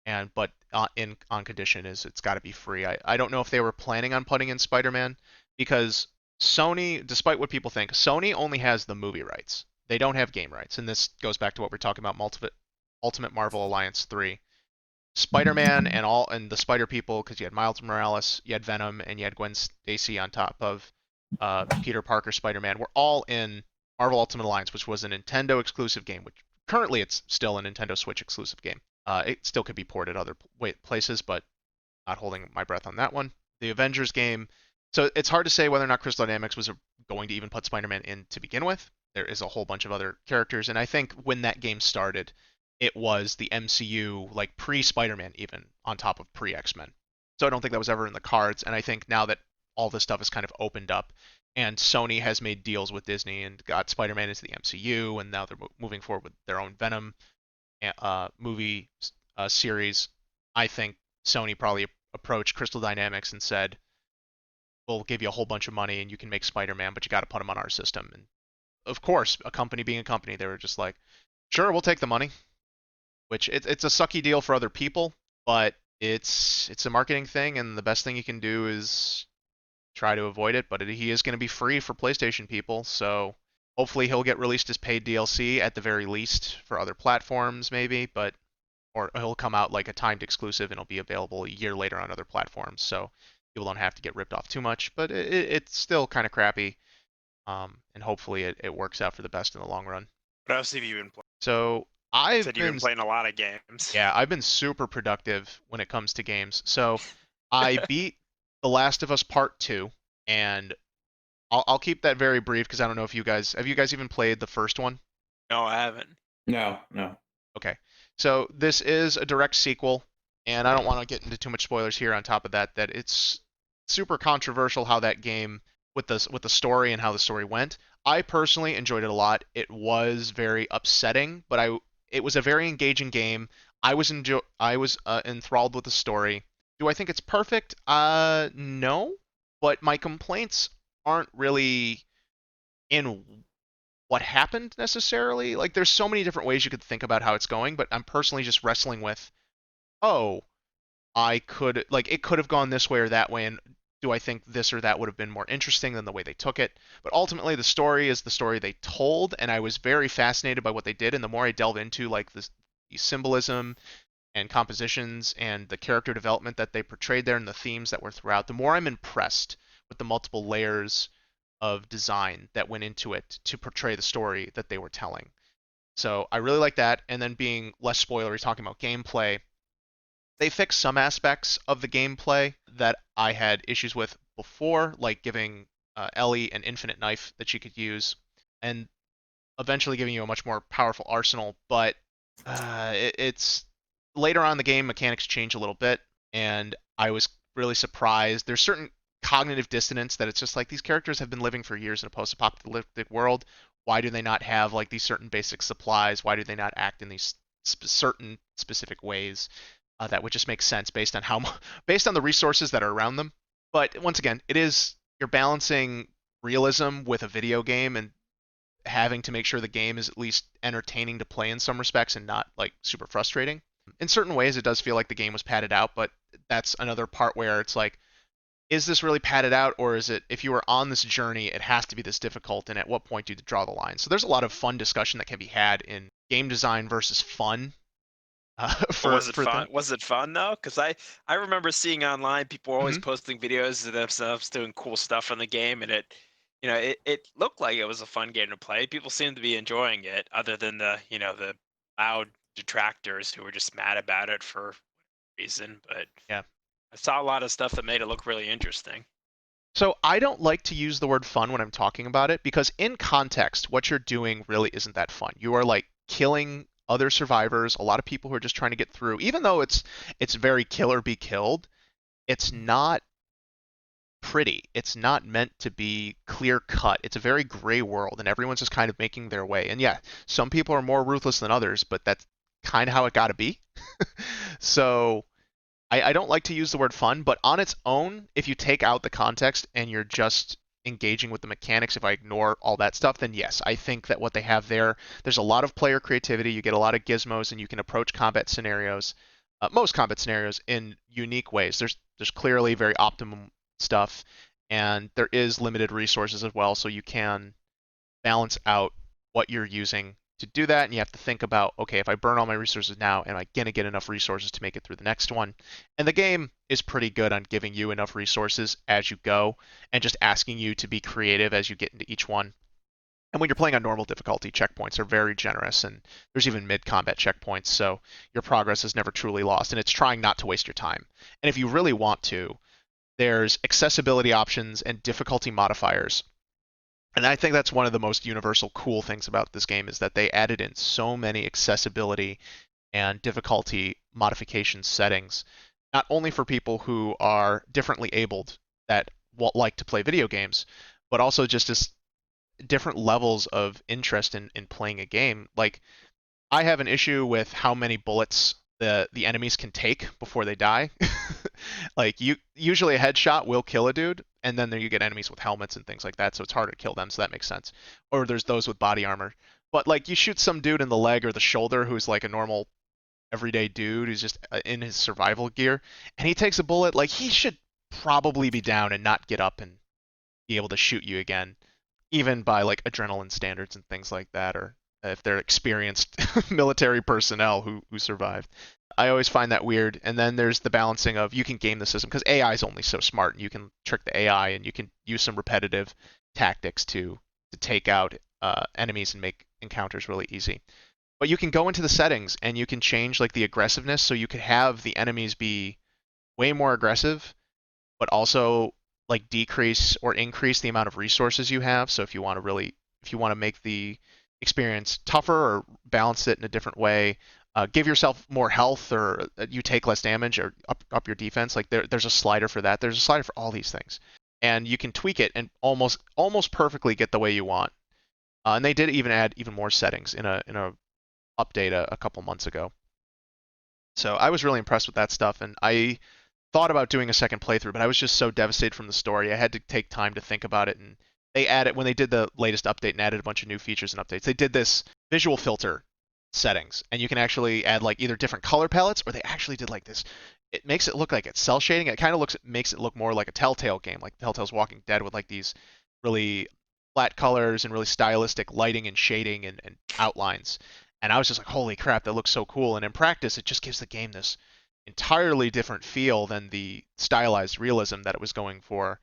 and but in on condition is it's got to be free. I don't know if they were planning on putting in Spider-Man because Sony, despite what people think, Sony only has the movie rights. They don't have game rights, and this goes back to what we're talking about Ultimate Marvel Alliance 3. Spider-Man and the Spider People, because you had Miles Morales, you had Venom, and you had Gwen Stacy on top of Peter Parker Spider-Man, were all in Marvel Ultimate Alliance, which was a Nintendo exclusive game. Which currently it's still a Nintendo Switch exclusive game. It still could be ported other places, but not holding my breath on that one. The Avengers game. So it's hard to say whether or not Crystal Dynamics was going to even put Spider-Man in to begin with. There is a whole bunch of other characters, and I think when that game started, it was the MCU like pre-Spider-Man even on top of pre-X-Men. So I don't think that was ever in the cards, and I think now that all this stuff is kind of opened up and Sony has made deals with Disney and got Spider-Man into the MCU, and now they're moving forward with their own Venom movie series. I think Sony probably approached Crystal Dynamics and said, "We'll give you a whole bunch of money and you can make Spider-Man, but you got to put him on our system." And of course, a company being a company, they were just like, "Sure, we'll take the money." Which it's a sucky deal for other people, but it's a marketing thing, and the best thing you can do is try to avoid it. But he is going to be free for PlayStation people, so hopefully he'll get released as paid DLC at the very least for other platforms, maybe. But or he'll come out like a timed exclusive and it'll be available a year later on other platforms, so people don't have to get ripped off too much. But it's still kind of crappy, and hopefully it works out for the best in the long run. What else have you been playing? So I've Said you've been been playing a lot of games. yeah, I've been super productive when it comes to games. So I beat The Last of Us Part 2, and I'll keep that very brief because I don't know if you guys even played the first one? No, I haven't. No, no. Okay. So this is a direct sequel, and I don't want to get into too much spoilers here on top of that, that it's super controversial how that game with the story and how the story went. I personally enjoyed it a lot. It was very upsetting, but it was a very engaging game. I was enthralled with the story. Do I think it's perfect? No. but my complaints aren't really in what happened necessarily. Like there's so many different ways you could think about how it's going, but I'm personally just wrestling with, oh, I could like it could have gone this way or that way, and do I think this or that would have been more interesting than the way they took it? But ultimately, the story is the story they told, and I was very fascinated by what they did. And the more I delve into like this the symbolism and compositions and the character development that they portrayed there and the themes that were throughout, the more I'm impressed with the multiple layers of design that went into it to portray the story that they were telling. So I really like that. And then being less spoilery, talking about gameplay, they fixed some aspects of the gameplay that I had issues with before, like giving Ellie an infinite knife that she could use, and eventually giving you a much more powerful arsenal. But it's later on in the game, mechanics change a little bit, and I was really surprised. There's certain cognitive dissonance that it's just like these characters have been living for years in a post-apocalyptic world. Why do they not have like these certain basic supplies? Why do they not act in these certain specific ways? That would just make sense based on based on the resources that are around them. But once again, it is you're balancing realism with a video game and having to make sure the game is at least entertaining to play in some respects and not like super frustrating. In certain ways, it does feel like the game was padded out, but that's another part where it's like, is this really padded out, or is it if you were on this journey, it has to be this difficult, and at what point do you draw the line? So there's a lot of fun discussion that can be had in game design versus fun But for was it for fun? that. Was it fun though? Because I remember seeing online people were always Hmm. posting videos of themselves doing cool stuff in the game, and it looked like it was a fun game to play. People seemed to be enjoying it, other than the loud detractors who were just mad about it for reason. But Yeah. I saw a lot of stuff that made it look really interesting. So I don't like to use the word fun when I'm talking about it because in context, what you're doing really isn't that fun. You are like killing other survivors, a lot of people who are just trying to get through. Even though it's very kill or be killed, it's not pretty. It's not meant to be clear cut. It's a very gray world and everyone's just kind of making their way. And yeah, some people are more ruthless than others, but that's kind of how it got to be. So I don't like to use the word fun, but on its own, if you take out the context and you're just engaging with the mechanics, if I ignore all that stuff, then yes, I think that what they have there, there's a lot of player creativity. You get a lot of gizmos, and you can approach combat scenarios, most combat scenarios, in unique ways. There's clearly very optimum stuff, and there is limited resources as well, so you can balance out what you're using to do that. And you have to think about, okay, if I burn all my resources now, am I going to get enough resources to make it through the next one? And the game is pretty good on giving you enough resources as you go and just asking you to be creative as you get into each one. And when you're playing on normal difficulty, checkpoints are very generous, and there's even mid-combat checkpoints, so your progress is never truly lost, and it's trying not to waste your time. And if you really want to, there's accessibility options and difficulty modifiers, and I think that's one of the most universal cool things about this game is that they added in so many accessibility and difficulty modification settings, not only for people who are differently abled that like to play video games, but also just as different levels of interest in playing a game. Like I have an issue with how many bullets the enemies can take before they die. Like you usually a headshot will kill a dude, and then there you get enemies with helmets and things like that, so it's harder to kill them, so that makes sense. Or there's those with body armor. But like you shoot some dude in the leg or the shoulder who's like a normal everyday dude who's just in his survival gear, and he takes a bullet, like he should probably be down and not get up and be able to shoot you again, even by like adrenaline standards and things like that, or if they're experienced military personnel who survived. I always find that weird. And then there's the balancing of you can game the system because AI is only so smart, and you can trick the AI, and you can use some repetitive tactics to take out enemies and make encounters really easy. But you can go into the settings and you can change like the aggressiveness, so you could have the enemies be way more aggressive, but also like decrease or increase the amount of resources you have. So if you want to make the experience tougher or balance it in a different way, give yourself more health, or you take less damage, or up your defense. Like there's a slider for that. There's a slider for all these things, and you can tweak it and almost perfectly get the way you want. And they did even add even more settings in a update a couple months ago. So I was really impressed with that stuff, and I thought about doing a second playthrough, but I was just so devastated from the story. I had to take time to think about it, and they added when they did the latest update and added a bunch of new features and updates. They did this visual filter settings, and you can actually add like either different color palettes, or they actually did like this. It makes it look like it's cell shading. It kind of makes it look more like a Telltale game, like Telltale's Walking Dead, with like these really flat colors and really stylistic lighting and shading and outlines. And I was just like, holy crap, that looks so cool. And in practice, it just gives the game this entirely different feel than the stylized realism that it was going for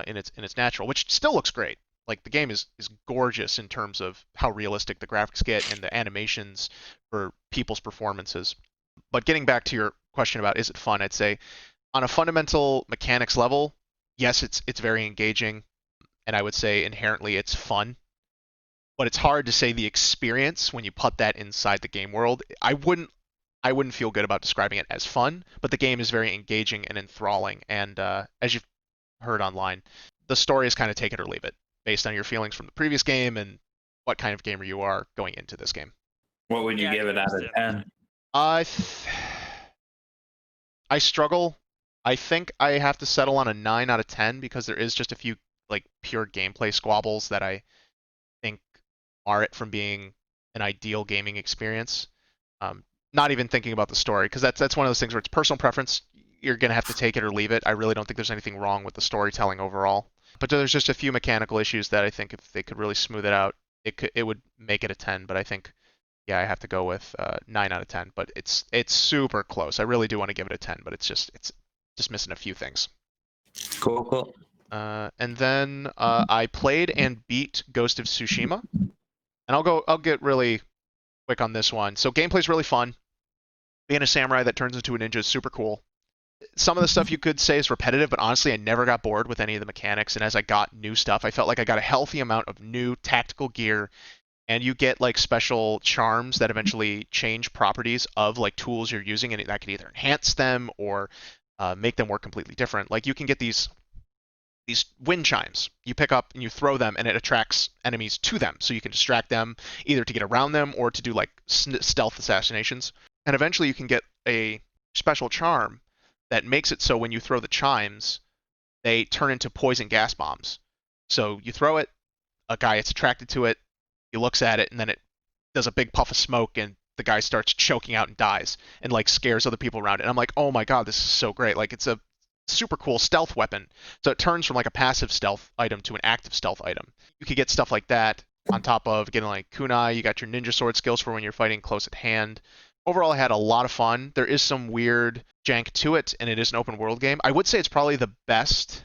in its natural, which still looks great. Like the game is gorgeous in terms of how realistic the graphics get and the animations for people's performances. But getting back to your question about is it fun, I'd say on a fundamental mechanics level, yes, it's very engaging, and I would say inherently it's fun. But it's hard to say the experience when you put that inside the game world. I wouldn't feel good about describing it as fun, but the game is very engaging and enthralling. And as you've heard online, the story is kind of take it or leave it based on your feelings from the previous game and what kind of gamer you are going into this game. What would you Yeah, I give can it out of understand 10? that. I struggle. I think I have to settle on a 9 out of 10 because there is just a few like pure gameplay squabbles that I think are it from being an ideal gaming experience. Um, Not even thinking about the story because that's one of those things where it's personal preference. You're gonna have to take it or leave it. I really don't think there's anything wrong with the storytelling overall, but there's just a few mechanical issues that I think if they could really smooth it out, it would make it a 10. But I think yeah, I have to go with 9 out of 10. But it's super close. I really do want to give it a 10, but it's just missing a few things. Cool, cool. And then I played and beat Ghost of Tsushima, and I'll get really quick on this one. So gameplay's really fun. Being a samurai that turns into a ninja is super cool. Some of the stuff you could say is repetitive, but honestly, I never got bored with any of the mechanics. And as I got new stuff, I felt like I got a healthy amount of new tactical gear, and you get like special charms that eventually change properties of like tools you're using, and that could either enhance them or make them work completely different. Like you can get these wind chimes you pick up and you throw them, and it attracts enemies to them, so you can distract them either to get around them or to do like stealth assassinations. And eventually you can get a special charm that makes it so when you throw the chimes, they turn into poison gas bombs. So you throw it, a guy gets attracted to it, he looks at it, and then it does a big puff of smoke, and the guy starts choking out and dies, and like scares other people around it. And I'm like, oh my god, this is so great! Like it's a super cool stealth weapon. So it turns from like a passive stealth item to an active stealth item. You could get stuff like that on top of getting like kunai. You got your ninja sword skills for when you're fighting close at hand. Overall, I had a lot of fun. There is some weird jank to it, and it is an open world game. I would say it's probably the best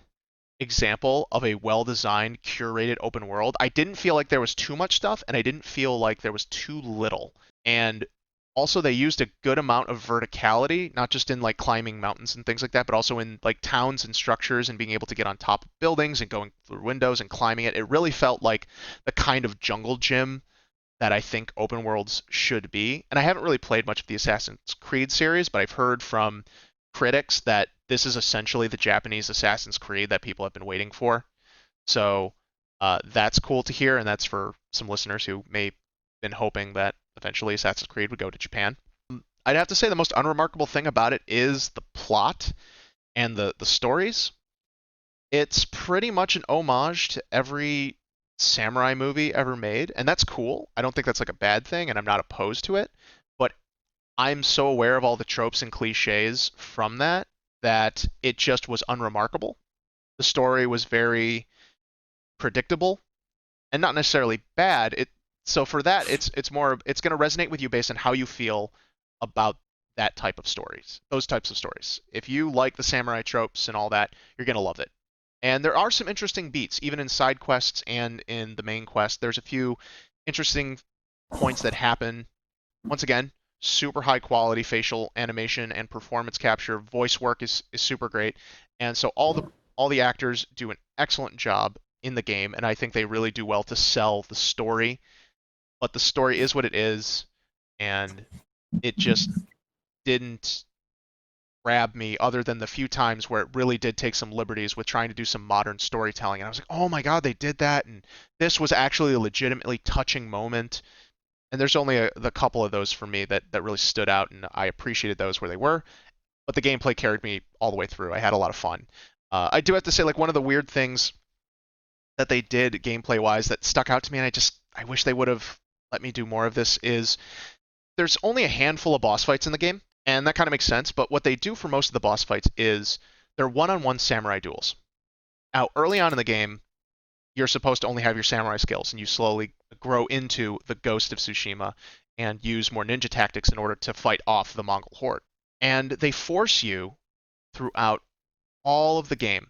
example of a well-designed, curated open world. I didn't feel like there was too much stuff, and I didn't feel like there was too little. And also, they used a good amount of verticality, not just in like climbing mountains and things like that, but also in like towns and structures and being able to get on top of buildings and going through windows and climbing it. It really felt like the kind of jungle gym that I think open worlds should be. And I haven't really played much of the Assassin's Creed series, but I've heard from critics that this is essentially the Japanese Assassin's Creed that people have been waiting for. So that's cool to hear, and that's for some listeners who may have been hoping that eventually Assassin's Creed would go to Japan. I'd have to say the most unremarkable thing about it is the plot and the stories. It's pretty much an homage to every samurai movie ever made, and that's cool. I don't think that's like a bad thing, and I'm not opposed to it. But I'm so aware of all the tropes and cliches from that it just was unremarkable. The story was very predictable and not necessarily bad. So for that, it's going to resonate with you based on how you feel about that type of stories, those types of stories. If you like the samurai tropes and all that, you're going to love it. And there are some interesting beats, even in side quests and in the main quest. There's a few interesting points that happen. Once again, super high quality facial animation and performance capture. Voice work is super great. And so all the actors do an excellent job in the game, and I think they really do well to sell the story. But the story is what it is, and it just didn't grab me other than the few times where it really did take some liberties with trying to do some modern storytelling. And I was like, oh my god, they did that, and this was actually a legitimately touching moment. And there's only the couple of those for me that really stood out, and I appreciated those where they were. but the gameplay carried me all the way through. I had a lot of fun. I do have to say, like, one of the weird things that they did gameplay wise that stuck out to me, and I wish they would have let me do more of this, is there's only a handful of boss fights in the game, and that kind of makes sense. But what they do for most of the boss fights is they're one-on-one samurai duels. Now, early on in the game, you're supposed to only have your samurai skills, and you slowly grow into the Ghost of Tsushima and use more ninja tactics in order to fight off the Mongol horde. And they force you throughout all of the game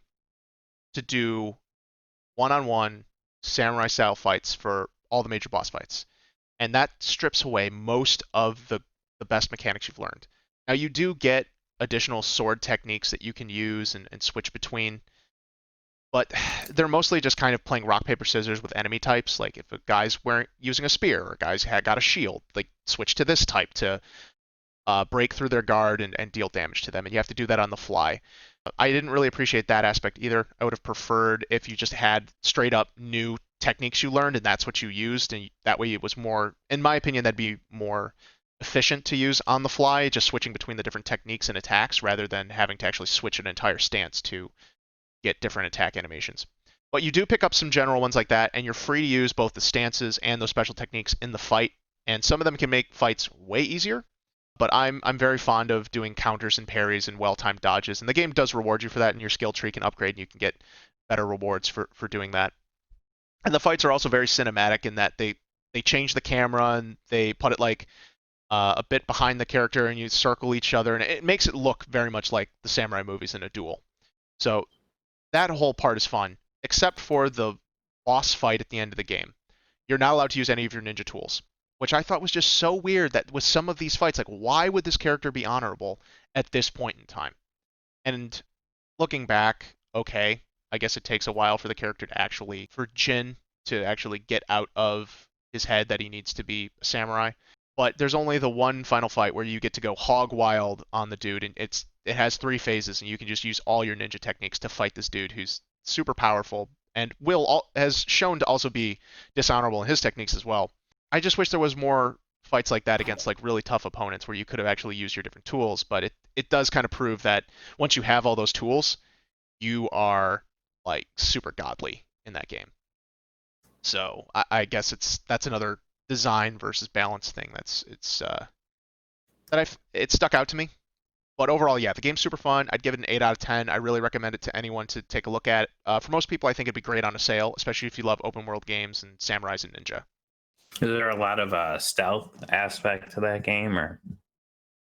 to do one-on-one samurai style fights for all the major boss fights. And that strips away most of the best mechanics you've learned. Now, you do get additional sword techniques that you can use and switch between, but they're mostly just kind of playing rock paper scissors with enemy types. Like if a guy's using a spear or a guy's got a shield, like switch to this type to break through their guard and deal damage to them, and you have to do that on the fly. I didn't really appreciate that aspect either. I would have preferred if you just had straight up new techniques you learned and that's what you used, and that way it was more, in my opinion, that'd be more efficient to use on the fly, just switching between the different techniques and attacks rather than having to actually switch an entire stance to get different attack animations. But you do pick up some general ones like that, and you're free to use both the stances and those special techniques in the fight, and some of them can make fights way easier. But I'm very fond of doing counters and parries and well-timed dodges, and the game does reward you for that, and your skill tree can upgrade, and you can get better rewards for doing that. And the fights are also very cinematic in that they change the camera and they put it like a bit behind the character, and you circle each other, and it makes it look very much like the samurai movies in a duel. So that whole part is fun, except for the boss fight at the end of the game. You're not allowed to use any of your ninja tools, which I thought was just so weird that with some of these fights, like, why would this character be honorable at this point in time? And looking back, okay, I guess it takes a while for the character to actually, for Jin to actually get out of his head that he needs to be a samurai. But there's only the one final fight where you get to go hog wild on the dude, and it has 3 phases, and you can just use all your ninja techniques to fight this dude who's super powerful and has shown to also be dishonorable in his techniques as well. I just wish there was more fights like that against like really tough opponents where you could have actually used your different tools, but it does kind of prove that once you have all those tools, you are like super godly in that game. So I guess that's another design versus balance thing it stuck out to me. But overall, yeah, the game's super fun. I'd give it an 8 out of 10. I really recommend it to anyone to take a look at. For most people, I think it'd be great on a sale, especially if you love open world games and samurais and ninja. Is there a lot of stealth aspect to that game, or?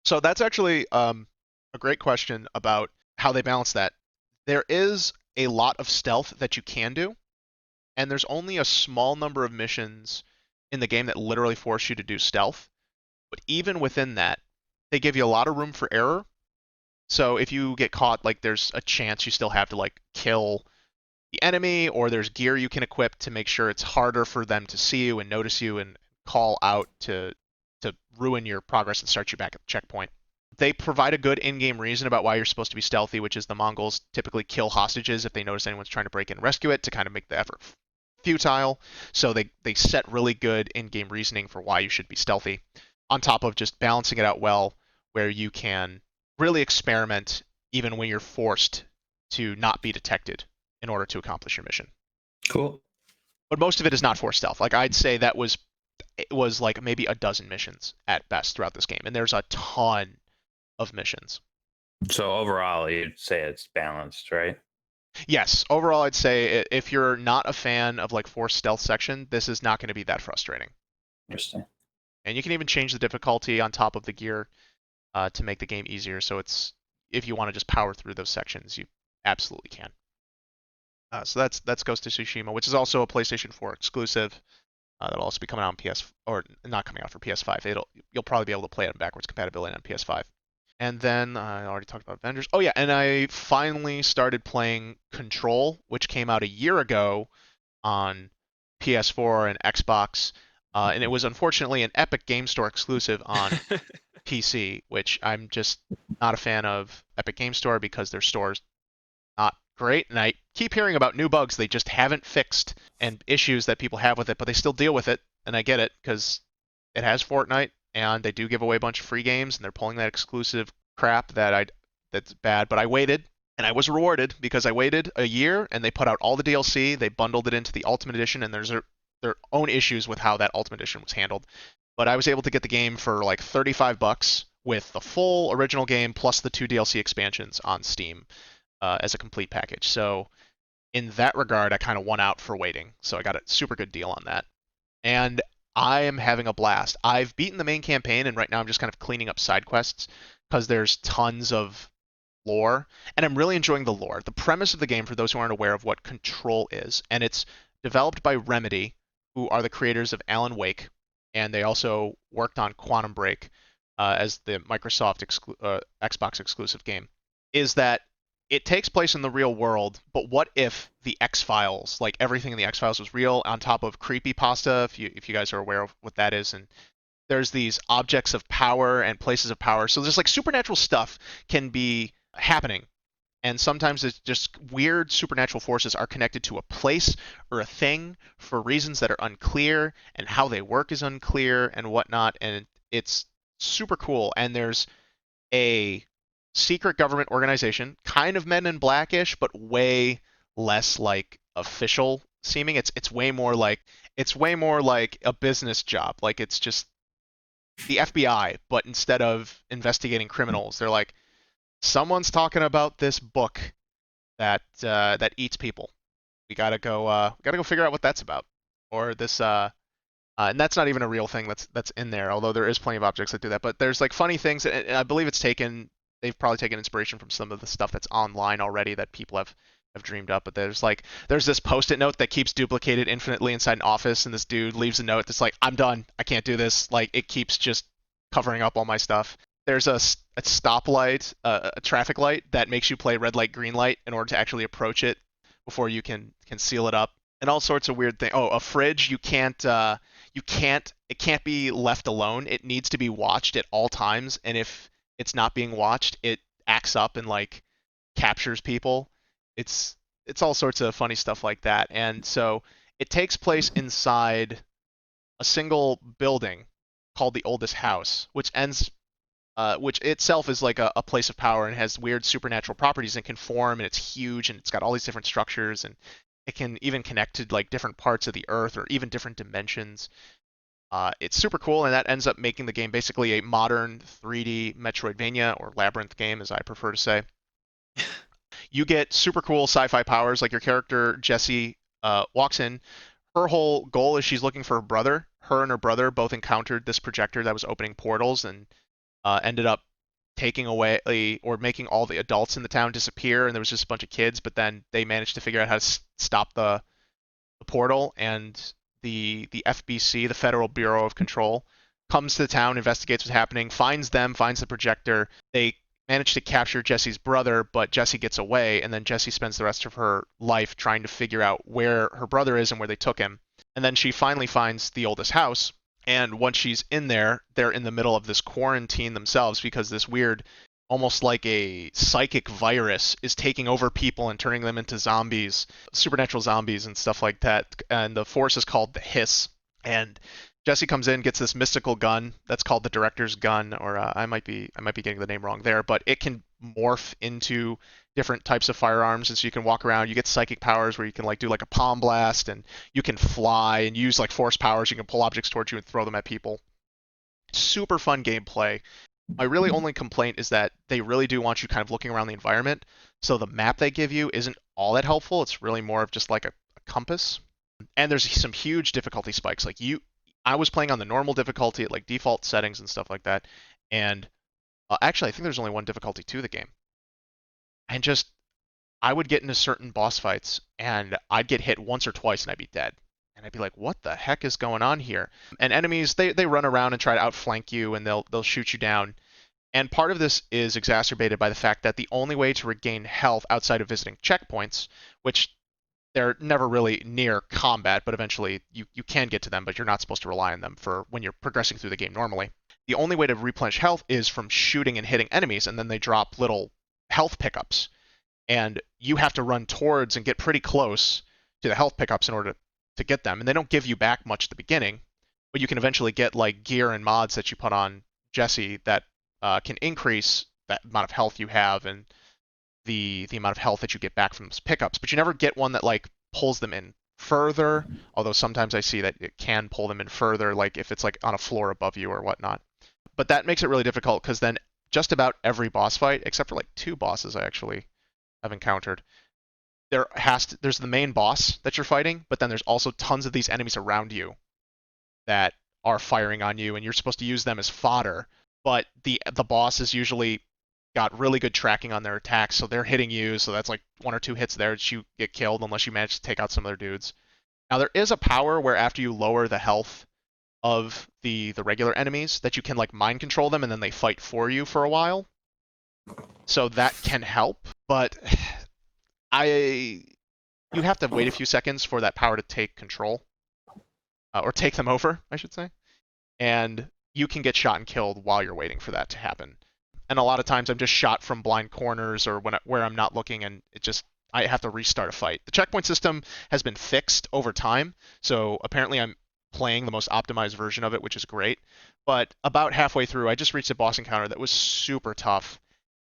So that's actually a great question about how they balance that. There is a lot of stealth that you can do, and there's only a small number of missions in the game that literally force you to do stealth. But even within that, they give you a lot of room for error. So if you get caught, like there's a chance you still have to like kill the enemy, or there's gear you can equip to make sure it's harder for them to see you and notice you and call out to ruin your progress and start you back at the checkpoint. They provide a good in-game reason about why you're supposed to be stealthy, which is the Mongols typically kill hostages if they notice anyone's trying to break in and rescue it to kind of make the effort futile. So they set really good in-game reasoning for why you should be stealthy, on top of just balancing it out well, where you can really experiment even when you're forced to not be detected in order to accomplish your mission. Cool. But most of it is not forced stealth. Like I'd say it was like maybe a dozen missions at best throughout this game, and there's a ton of missions. So overall, you'd say it's balanced, right? Yes, overall I'd say if you're not a fan of like forced stealth section, this is not going to be that frustrating. Interesting. And you can even change the difficulty on top of the gear to make the game easier. So if you want to just power through those sections, you absolutely can. So that's Ghost of Tsushima, which is also a PlayStation 4 exclusive. That'll also be coming out on or not coming out for PS5. You'll probably be able to play it on backwards compatibility on PS5. And then I already talked about Avengers. Oh yeah, and I finally started playing Control, which came out a year ago on PS4 and Xbox. And it was unfortunately an Epic Game Store exclusive on PC, which I'm just not a fan of Epic Game Store because their store's not great. And I keep hearing about new bugs they just haven't fixed and issues that people have with it, but they still deal with it. And I get it because it has Fortnite and they do give away a bunch of free games and they're pulling that exclusive crap that that's bad, but I waited and I was rewarded because I waited a year and they put out all the DLC. They bundled it into the Ultimate Edition, and their own issues with how that Ultimate Edition was handled. But I was able to get the game for like $35 with the full original game plus the 2 DLC expansions on Steam as a complete package. So in that regard, I kind of won out for waiting. So I got a super good deal on that. And I am having a blast. I've beaten the main campaign, and right now I'm just kind of cleaning up side quests because there's tons of lore, and I'm really enjoying the lore. The premise of the game, for those who aren't aware of what Control is, and it's developed by Remedy, who are the creators of Alan Wake, and they also worked on Quantum Break as the Microsoft Xbox exclusive game, is that it takes place in the real world, but what if the X-Files, like everything in the X-Files was real on top of creepypasta, if you guys are aware of what that is, and there's these objects of power and places of power. So there's like supernatural stuff can be happening. And sometimes it's just weird supernatural forces are connected to a place or a thing for reasons that are unclear, and how they work is unclear and whatnot. And it's super cool. And there's a secret government organization, kind of Men in Blackish, but way less like official seeming. It's way more like a business job. Like it's just the FBI, but instead of investigating criminals, they're like, someone's talking about this book that eats people. We gotta go figure out what that's about. Or this and that's not even a real thing that's in there, although there is plenty of objects that do that. But there's like funny things, and I believe they've probably taken inspiration from some of the stuff that's online already that people have dreamed up. But there's this post-it note that keeps duplicated infinitely inside an office, and this dude leaves a note that's like, I'm done, I can't do this. Like it keeps just covering up all my stuff. There's a stoplight, a traffic light that makes you play red light, green light in order to actually approach it before you can seal it up, and all sorts of weird things. Oh, a fridge, it can't be left alone. It needs to be watched at all times, and if it's not being watched, it acts up and like captures people. It's all sorts of funny stuff like that. And so it takes place inside a single building called the Oldest House, which itself is like a place of power and has weird supernatural properties and can form, and it's huge, and it's got all these different structures, and it can even connect to like different parts of the earth or even different dimensions. It's super cool, and that ends up making the game basically a modern 3D Metroidvania, or Labyrinth game, as I prefer to say. You get super cool sci-fi powers, like your character Jessie walks in. Her whole goal is she's looking for her brother. Her and her brother both encountered this projector that was opening portals, and ended up taking away or making all the adults in the town disappear, and there was just a bunch of kids. But then they managed to figure out how to stop the portal, and the FBC, the Federal Bureau of Control, comes to the town, investigates what's happening, finds the projector. They manage to capture Jessie's brother, but Jessie gets away, and then Jessie spends the rest of her life trying to figure out where her brother is and where they took him. And then she finally finds the Oldest House, and once she's in there, they're in the middle of this quarantine themselves because this weird, almost like a psychic virus, is taking over people and turning them into zombies, supernatural zombies and stuff like that. And the force is called the Hiss. And Jessie comes in, gets this mystical gun that's called the Director's Gun, or I might be getting the name wrong there, but it can morph into different types of firearms, and so you can walk around. You get psychic powers where you can like do like a palm blast, and you can fly and use like force powers. You can pull objects towards you and throw them at people. Super fun gameplay. My really only complaint is that they really do want you kind of looking around the environment, so the map they give you isn't all that helpful. It's really more of just like a compass. And there's some huge difficulty spikes. I was playing on the normal difficulty at like default settings and stuff like that, and actually I think there's only one difficulty to the game. And just, I would get into certain boss fights, and I'd get hit once or twice, and I'd be dead. And I'd be like, what the heck is going on here? And enemies, they run around and try to outflank you, and they'll shoot you down. And part of this is exacerbated by the fact that the only way to regain health outside of visiting checkpoints, which they're never really near combat, but eventually you can get to them, but you're not supposed to rely on them for when you're progressing through the game normally. The only way to replenish health is from shooting and hitting enemies, and then they drop little health pickups. And you have to run towards and get pretty close to the health pickups in order to get them. And they don't give you back much at the beginning, but you can eventually get like gear and mods that you put on Jessie that can increase that amount of health you have and the amount of health that you get back from those pickups. But you never get one that like pulls them in further. Although sometimes I see that it can pull them in further, like if it's like on a floor above you or whatnot. But that makes it really difficult because then just about every boss fight, except for like two bosses I actually have encountered, there's the main boss that you're fighting, but then there's also tons of these enemies around you that are firing on you, and you're supposed to use them as fodder. But the boss is usually got really good tracking on their attacks, so they're hitting you. So that's like one or two hits there that you get killed unless you manage to take out some of their dudes. Now there is a power where after you lower the health of the regular enemies, that you can like mind control them and then they fight for you for a while. So that can help, but I you have to wait a few seconds for that power to take control, or take them over, I should say. And you can get shot and killed while you're waiting for that to happen. And a lot of times I'm just shot from blind corners or where I'm not looking, and I have to restart a fight. The checkpoint system has been fixed over time, so apparently I'm playing the most optimized version of it, which is great. But about halfway through, I just reached a boss encounter that was super tough,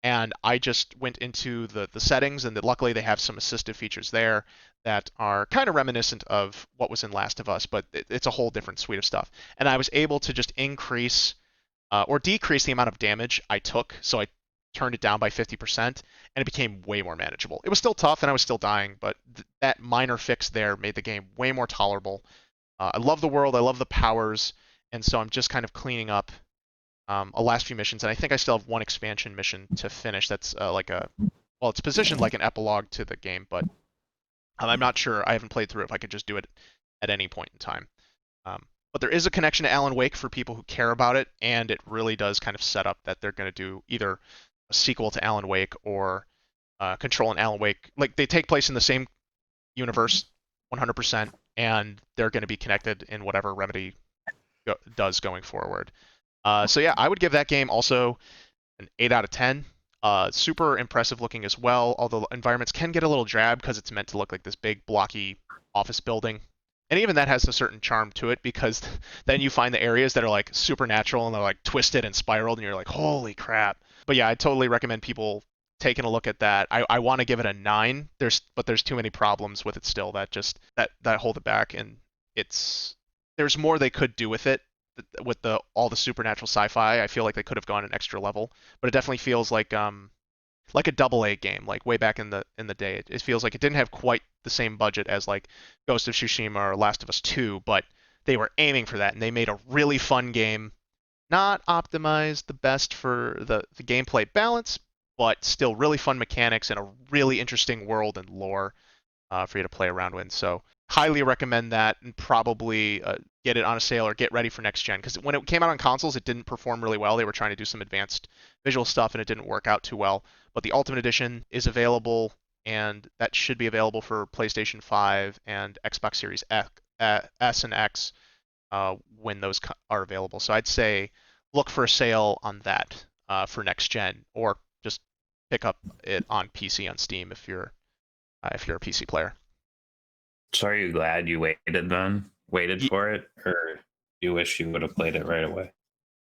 and I just went into the settings, and luckily they have some assistive features there that are kind of reminiscent of what was in Last of Us, but it's a whole different suite of stuff. And I was able to just increase or decrease the amount of damage I took, so I turned it down by 50%, and it became way more manageable. It was still tough, and I was still dying, but that minor fix there made the game way more tolerable. I love the world, I love the powers, and so I'm just kind of cleaning up a last few missions, and I think I still have one expansion mission to finish. That's well, it's positioned like an epilogue to the game, but I'm not sure. I haven't played through it if I could just do it at any point in time. But there is a connection to Alan Wake for people who care about it, and it really does kind of set up that they're going to do either a sequel to Alan Wake or Control and Alan Wake. Like they take place in the same universe, 100%, and they're going to be connected in whatever Remedy does going forward. So yeah, I would give that game also an 8 out of 10. Super impressive looking as well, although environments can get a little drab because it's meant to look like this big blocky office building. And even that has a certain charm to it because then you find the areas that are like supernatural and they're like twisted and spiraled and you're like, holy crap. But yeah, I totally recommend people taking a look at that. I want to give it a 9. But there's too many problems with it still that hold it back, and there's more they could do with it with all the supernatural sci-fi. I feel like they could have gone an extra level, but it definitely feels like a double A game, like way back in the day. It feels like it didn't have quite the same budget as like Ghost of Tsushima or Last of Us 2, but they were aiming for that, and they made a really fun game. Not optimized the best for the gameplay balance, but still really fun mechanics and a really interesting world and lore for you to play around with. So highly recommend that, and probably get it on a sale or get ready for next gen, because when it came out on consoles it didn't perform really well. They were trying to do some advanced visual stuff and it didn't work out too well. But the Ultimate Edition is available, and that should be available for PlayStation 5 and Xbox Series S and X when those are available. So I'd say look for a sale on that for next gen, or just pick up it on PC on Steam if you're a PC player. So are you glad you waited then? Waited for it? Or you wish you would have played it right away?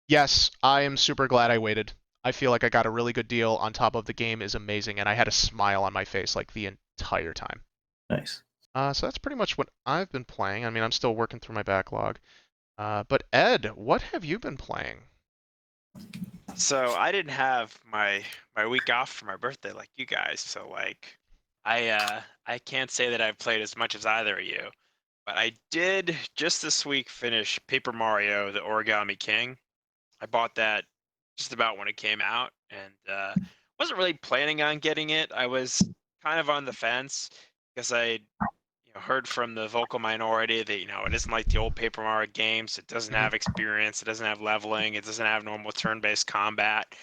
Yes, I am super glad I waited. I feel like I got a really good deal. On top of the game is amazing, and I had a smile on my face like the entire time. Nice. So that's pretty much what I've been playing. I mean, I'm still working through my backlog. But Ed, what have you been playing? So I didn't have my week off for my birthday like you guys, so like I can't say that I've played as much as either of you, but I did just this week finish Paper Mario: The Origami King. I bought that just about when it came out, and wasn't really planning on getting it. I was kind of on the fence because I heard from the vocal minority that it isn't like the old Paper Mario games. It doesn't Mhm. have experience. It doesn't have leveling. It doesn't have normal turn-based combat.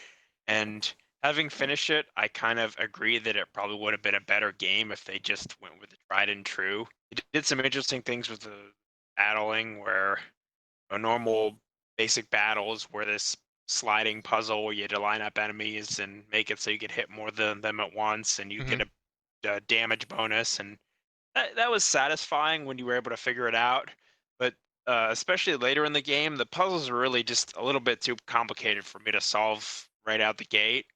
And having finished it, I kind of agree that it probably would have been a better game if they just went with the tried and true. It did some interesting things with the battling, where a normal basic battles where this sliding puzzle where you had to line up enemies and make it so you could hit more than them at once, and you Mhm. get a damage bonus, and that was satisfying when you were able to figure it out. But especially later in the game, the puzzles were really just a little bit too complicated for me to solve right out the gate.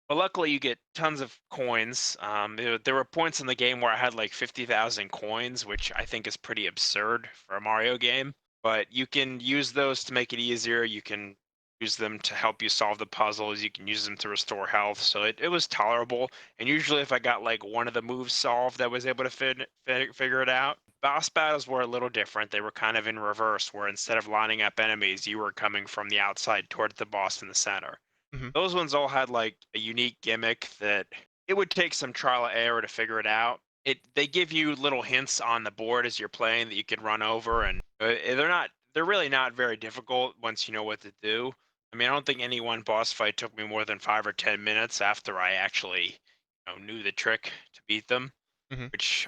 But luckily, you get tons of coins. There were points in the game where I had like 50,000 coins, which I think is pretty absurd for a Mario game. But you can use those to make it easier. You can use them to help you solve the puzzles. You can use them to restore health. So it was tolerable. And usually, if I got like one of the moves solved, I was able to figure it out. Boss battles were a little different. They were kind of in reverse, where instead of lining up enemies, you were coming from the outside towards the boss in the center. Hmm. Those ones all had like a unique gimmick that it would take some trial and error to figure it out. They give you little hints on the board as you're playing that you can run over, and they're really not very difficult once you know what to do. I mean, I don't think any one boss fight took me more than 5 or 10 minutes after I actually knew the trick to beat them, Hmm. which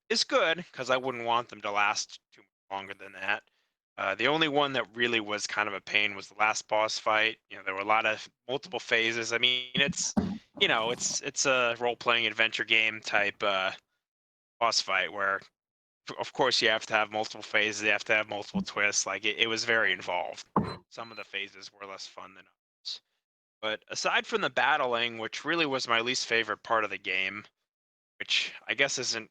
is good because I wouldn't want them to last too much longer than that. The only one that really was kind of a pain was the last boss fight. There were a lot of multiple phases. I mean, it's a role-playing adventure game type boss fight where, of course, you have to have multiple phases. You have to have multiple twists. Like it was very involved. Some of the phases were less fun than others. But aside from the battling, which really was my least favorite part of the game, which I guess isn't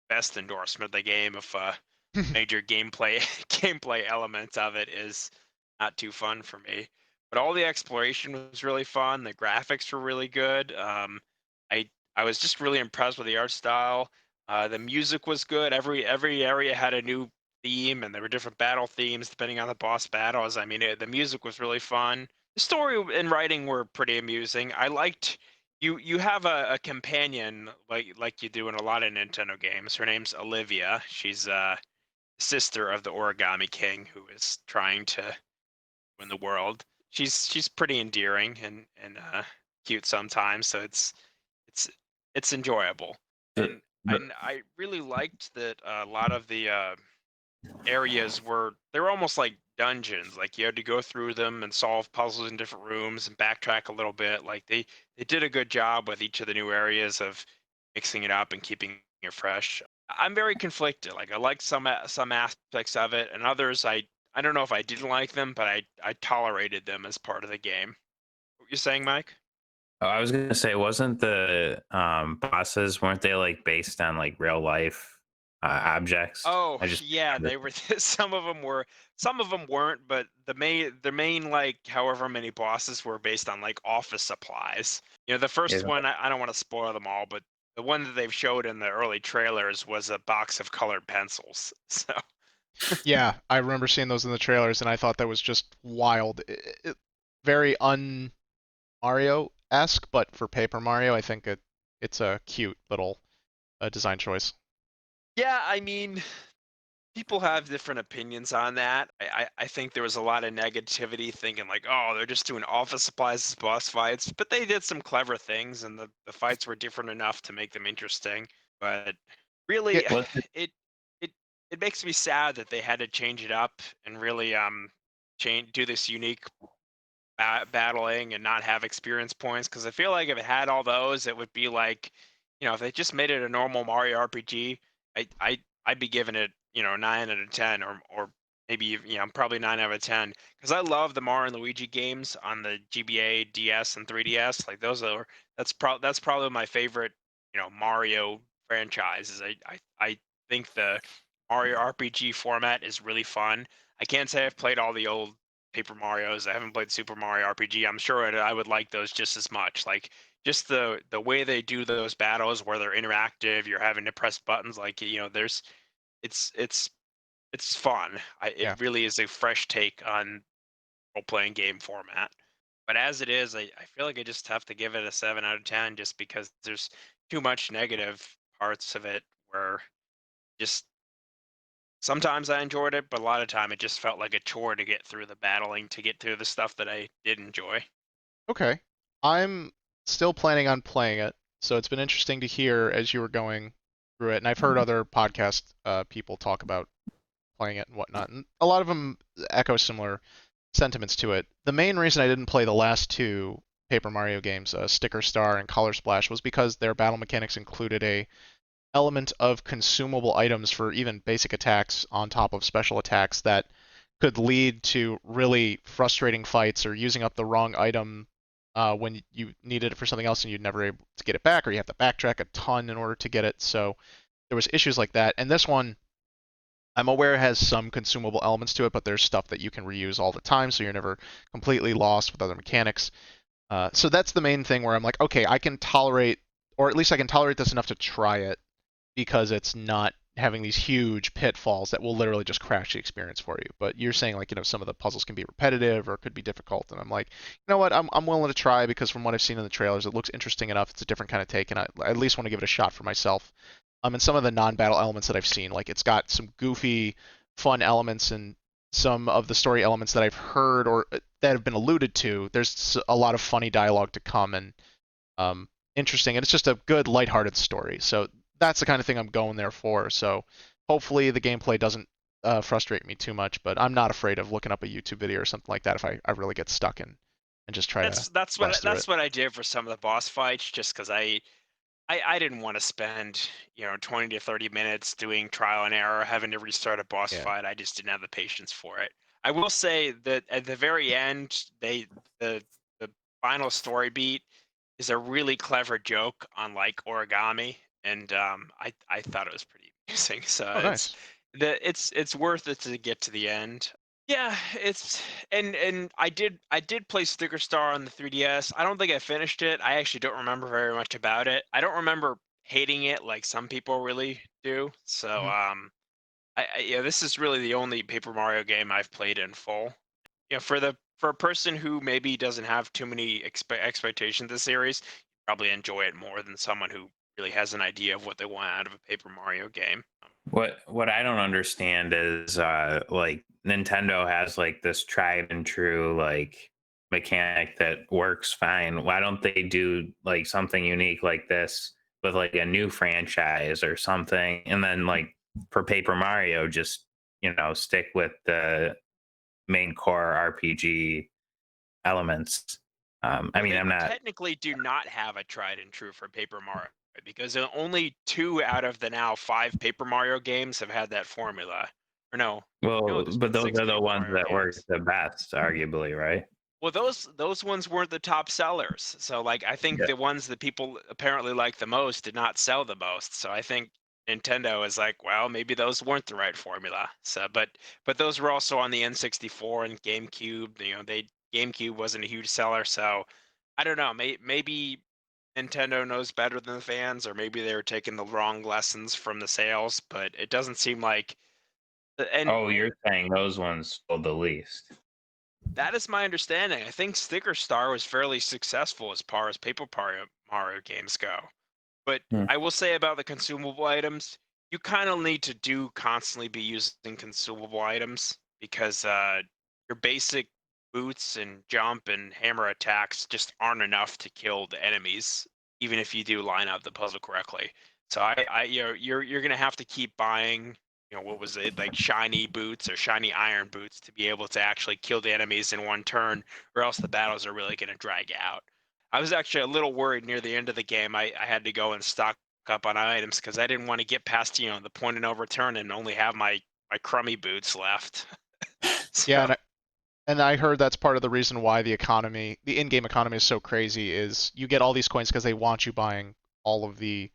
best endorsement of the game if major gameplay gameplay elements of it is not too fun for me. But all the exploration was really fun. The graphics were really good. I I was just really impressed with the art style. The music was good. Every area had a new theme, and there were different battle themes depending on the boss battles. I mean, the music was really fun. The story and writing were pretty amusing. I liked you have a companion like you do in a lot of Nintendo games. Her name's Olivia. She's sister of the Origami King who is trying to win the world. She's pretty endearing and cute sometimes, so it's it's enjoyable. But, And but and I really liked that a lot of the areas they were almost like dungeons. Like you had to go through them and solve puzzles in different rooms and backtrack a little bit. Like they did a good job with each of the new areas of mixing it up and keeping it fresh. I'm very conflicted. Like I like some aspects of it, and others I don't know if I didn't like them, but I tolerated them as part of the game. What you saying, Mike? oh, I was gonna say, wasn't the bosses, weren't they like based on like real life objects? Oh I just yeah, remember. they were. Some of them weren't, but the main like however many bosses were based on like office supplies. The Yeah. first one I don't want to spoil them all, but the one that they've showed in the early trailers was a box of colored pencils. So Yeah, I remember seeing those in the trailers, and I thought that was just wild. Very un Mario-esque, but for Paper Mario, I think it's a cute little design choice. yeah, I mean, people have different opinions on that. I think there was a lot of negativity thinking like, oh, they're just doing office supplies as boss fights, but they did some clever things and the fights were different enough to make them interesting. But Yeah, really, Was it it it makes me sad that they had to change it up and really change do this unique battling and not have experience points because I feel like if it had all those, it would be like, if they just made it a normal Mario RPG, I'd be giving it 9 out of 10 or maybe probably 9 out of 10 because I love the Mario and Luigi games on the GBA, DS, and 3DS. Like that's probably my favorite Mario franchises. I think the Mario RPG format is really fun. I can't say I've played all the old Paper Mario's. I haven't played Super Mario RPG. I'm sure I would like those just as much. Like just the way they do those battles where they're interactive, you're having to press buttons. Like there's it's it's fun. It yeah. really is a fresh take on role playing game format. But as it is, I feel like I just have to give it a 7 out of 10 just because there's too much negative parts of it where just sometimes I enjoyed it, but a lot of time it just felt like a chore to get through the battling, to get through the stuff that I did enjoy. Okay. I'm still planning on playing it, so it's been interesting to hear as you were going through it, and I've heard other podcast people talk about playing it and whatnot, and a lot of them echo similar sentiments to it. The main reason I didn't play the last two Paper Mario games, Sticker Star and Color Splash, was because their battle mechanics included a element of consumable items for even basic attacks on top of special attacks that could lead to really frustrating fights or using up the wrong item when you needed it for something else and you'd never able to get it back, or you have to backtrack a ton in order to get it. So there was issues like that. And this one, I'm aware has some consumable elements to it, but there's stuff that you can reuse all the time, so you're never completely lost with other mechanics. So that's the main thing where I'm like, okay, I can tolerate, or at least I can tolerate this enough to try it because it's not having these huge pitfalls that will literally just crash the experience for you. But you're saying like, some of the puzzles can be repetitive or could be difficult, and I'm like, you know what, I'm willing to try because from what I've seen in the trailers, it looks interesting enough. It's a different kind of take, and I at least want to give it a shot for myself. And some of the non-battle elements that I've seen, like it's got some goofy, fun elements and some of the story elements that I've heard or that have been alluded to. There's a lot of funny dialogue to come and um, interesting, and it's just a good, lighthearted story. So that's the kind of thing I'm going there for. So hopefully the gameplay doesn't frustrate me too much, but I'm not afraid of looking up a YouTube video or something like that if I really get stuck in and just try to blast through it. That's what I did for some of the boss fights, just because I didn't want to spend 20 to 30 minutes doing trial and error, having to restart a boss Yeah. fight. I just didn't have the patience for it. I will say that at the very end, the final story beat is a really clever joke on like Origami, and I thought it was pretty amusing. So Oh, nice. it's worth it to get to the end. Yeah, it's and I did play Sticker Star on the 3DS. I don't think I finished it. I actually don't remember very much about it. I don't remember hating it like some people really do. So Mhm. yeah, this is really the only Paper Mario game I've played in full. For a person who maybe doesn't have too many expectations of the series, you probably enjoy it more than someone who really has an idea of what they want out of a Paper Mario game. What I don't understand is like Nintendo has like this tried and true like mechanic that works fine. Why don't they do like something unique like this with like a new franchise or something? And then like for Paper Mario, just stick with the main core RPG elements. I Well, mean, they I'm not. technically do not have a tried and true for Paper Mario because only two out of the now five Paper Mario games have had that formula. Or no, Well, there's but been those six are the Paper ones Mario that work games. the best, arguably, right? Well, those ones weren't the top sellers. So like I think Yeah. the ones that people apparently like the most did not sell the most. So I think Nintendo is like, well, maybe those weren't the right formula. So but those were also on the N64 and GameCube. GameCube wasn't a huge seller, so I don't know. Maybe Nintendo knows better than the fans, or maybe they were taking the wrong lessons from the sales. But it doesn't seem like, and Oh, you're saying those ones sold the least. that is my understanding. I think Sticker Star was fairly successful as far as Paper Mario games go. But Hmm. I will say about the consumable items, you kind of need to constantly be using consumable items because your basic boots and jump and hammer attacks just aren't enough to kill the enemies, even if you do line up the puzzle correctly. So you're gonna have to keep buying, what was it, like shiny boots or shiny iron boots to be able to actually kill the enemies in one turn, or else the battles are really gonna drag out. I was actually a little worried near the end of the game. I had to go and stock up on items because I didn't want to get past the point of no return and only have my crummy boots left. Yeah, So and I heard that's part of the reason why the in-game economy is so crazy is you get all these coins because they want you buying all of the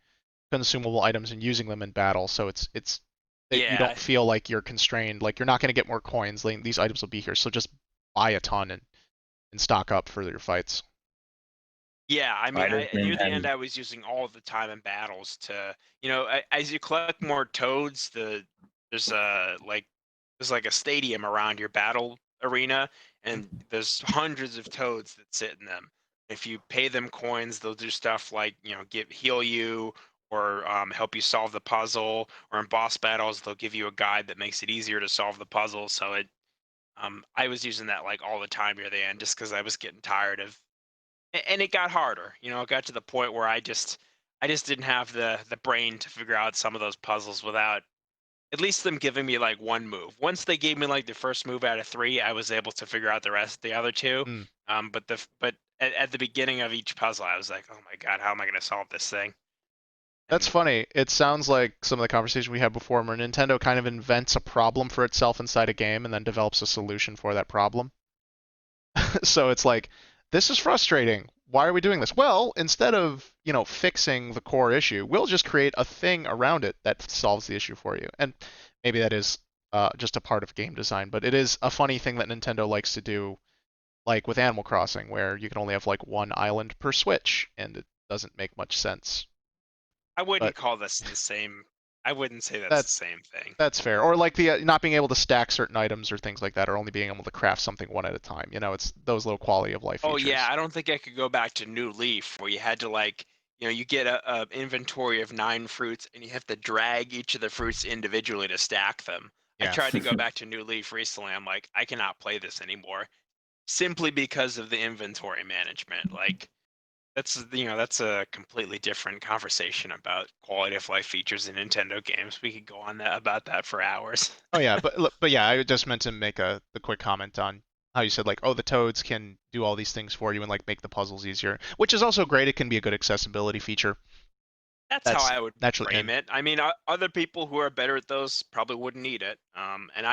consumable items and using them in battle. So it's that you yeah, don't feel like you're constrained, like you're not going to get more coins. Like, these items will be here, so just buy a ton and stock up for your fights. yeah. I Why mean, does near the end, Nintendo? I was using all the time in battles to, as you collect more toads, there's a like there's like a stadium around your battle arena, and there's hundreds of toads that sit in them. If you pay them coins, they'll do stuff like heal you or help you solve the puzzle. Or in boss battles, they'll give you a guide that makes it easier to solve the puzzle. So I was using that like all the time near the end, just because I was getting tired of, and it got harder. It got to the point where I just didn't have the brain to figure out some of those puzzles without at least them giving me like one move. Once they gave me like the first move out of three, I was able to figure out the other two. Mm. But at the beginning of each puzzle, I was like, oh my god, how am I going to solve this thing? That's And funny. It sounds like some of the conversation we had before where Nintendo kind of invents a problem for itself inside a game and then develops a solution for that problem. So it's like this is frustrating. Why are we doing this? Well, instead of, fixing the core issue, we'll just create a thing around it that solves the issue for you. And maybe that is just a part of game design, but it is a funny thing that Nintendo likes to do, like with Animal Crossing, where you can only have like one island per Switch, and it doesn't make much sense. I wouldn't But call this the same. I wouldn't say that's the that's same thing. that's fair. Or like the not being able to stack certain items or things like that, or only being able to craft something one at a time. It's those little quality of life Oh yeah, features. I don't think I could go back to New Leaf where you had to like, you get a inventory of 9 fruits and you have to drag each of the fruits individually to stack them. I Yeah. tried to go back to New Leaf recently. I'm like, I cannot play this anymore simply because of the inventory management. Like that's a completely different conversation about quality of life features in Nintendo games. We could go on that about that for hours. Oh yeah, but yeah, I just meant to make the quick comment on how you said like, oh, the toads can do all these things for you and like make the puzzles easier, which is also great. It can be a good accessibility feature. That's how That's I would naturally frame in. it. I mean, other people who are better at those probably wouldn't need it. And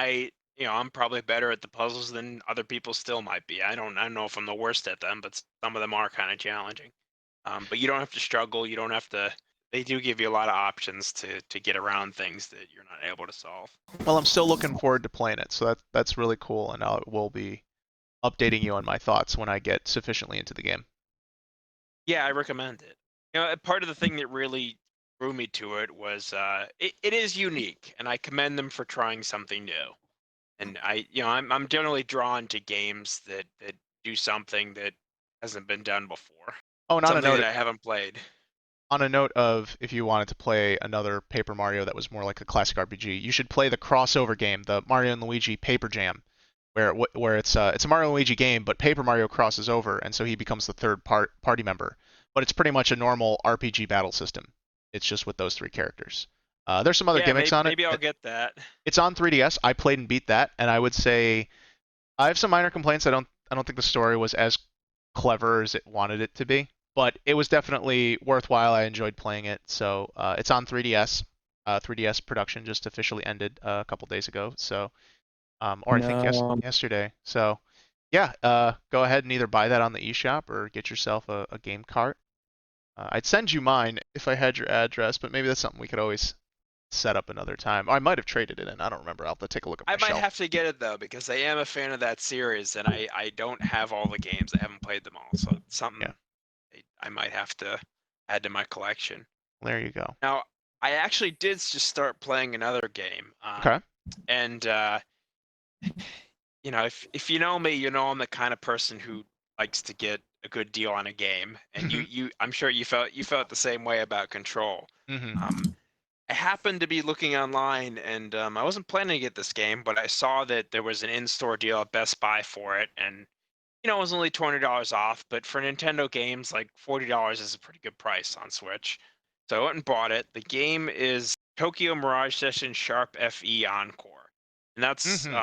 I'm probably better at the puzzles than other people still might be. I don't know if I'm the worst at them, but some of them are kind of challenging. But you don't have to struggle. You don't have to. They do give you a lot of options to get around things that you're not able to solve. Well, I'm still looking forward to playing it, so that's really cool, and I will be updating you on my thoughts when I get sufficiently into the game. Yeah, I recommend it. Part of the thing that really drew me to it was it is unique, and I commend them for trying something new. And I'm generally drawn to games that do something that hasn't been done before, Oh, and something that I haven't played. on a note of if you wanted to play another Paper Mario that was more like a classic RPG, you should play the crossover game, the Mario and Luigi Paper Jam, where it's a Mario and Luigi game, but Paper Mario crosses over, and so he becomes the party member. But it's pretty much a normal RPG battle system. It's just with those three characters. There's some other Yeah, gimmicks maybe on it. maybe I'll get that. It's on 3DS. I played and beat that, and I would say I have some minor complaints. I don't think the story was as clever as it wanted it to be, but it was definitely worthwhile. I enjoyed playing it. So it's on 3DS. 3DS production just officially ended a couple days ago. So or I think No. yesterday. So yeah, go ahead and either buy that on the eShop or get yourself a game cart. I'd send you mine if I had your address, but maybe that's something we could always set up another time. I might have traded it in. I don't remember. I'll have to take a look at I my might shelf. have to get it though because I am a fan of that series, and I don't have all the games. I haven't played them all, so it's Yeah, something I might have to add to my collection. there you go. Now, I actually did just start playing another game, Okay. and if you know me, you know I'm the kind of person who likes to get a good deal on a game, and I'm sure you felt the same way about Control. hmm Um, I happened to be looking online, and I wasn't planning to get this game, but I saw that there was an in-store deal at Best Buy for it, and it was only $20 off. But for Nintendo games, like $40 is a pretty good price on Switch. So I went and bought it. The game is Tokyo Mirage Session Sharp FE Encore, and hmm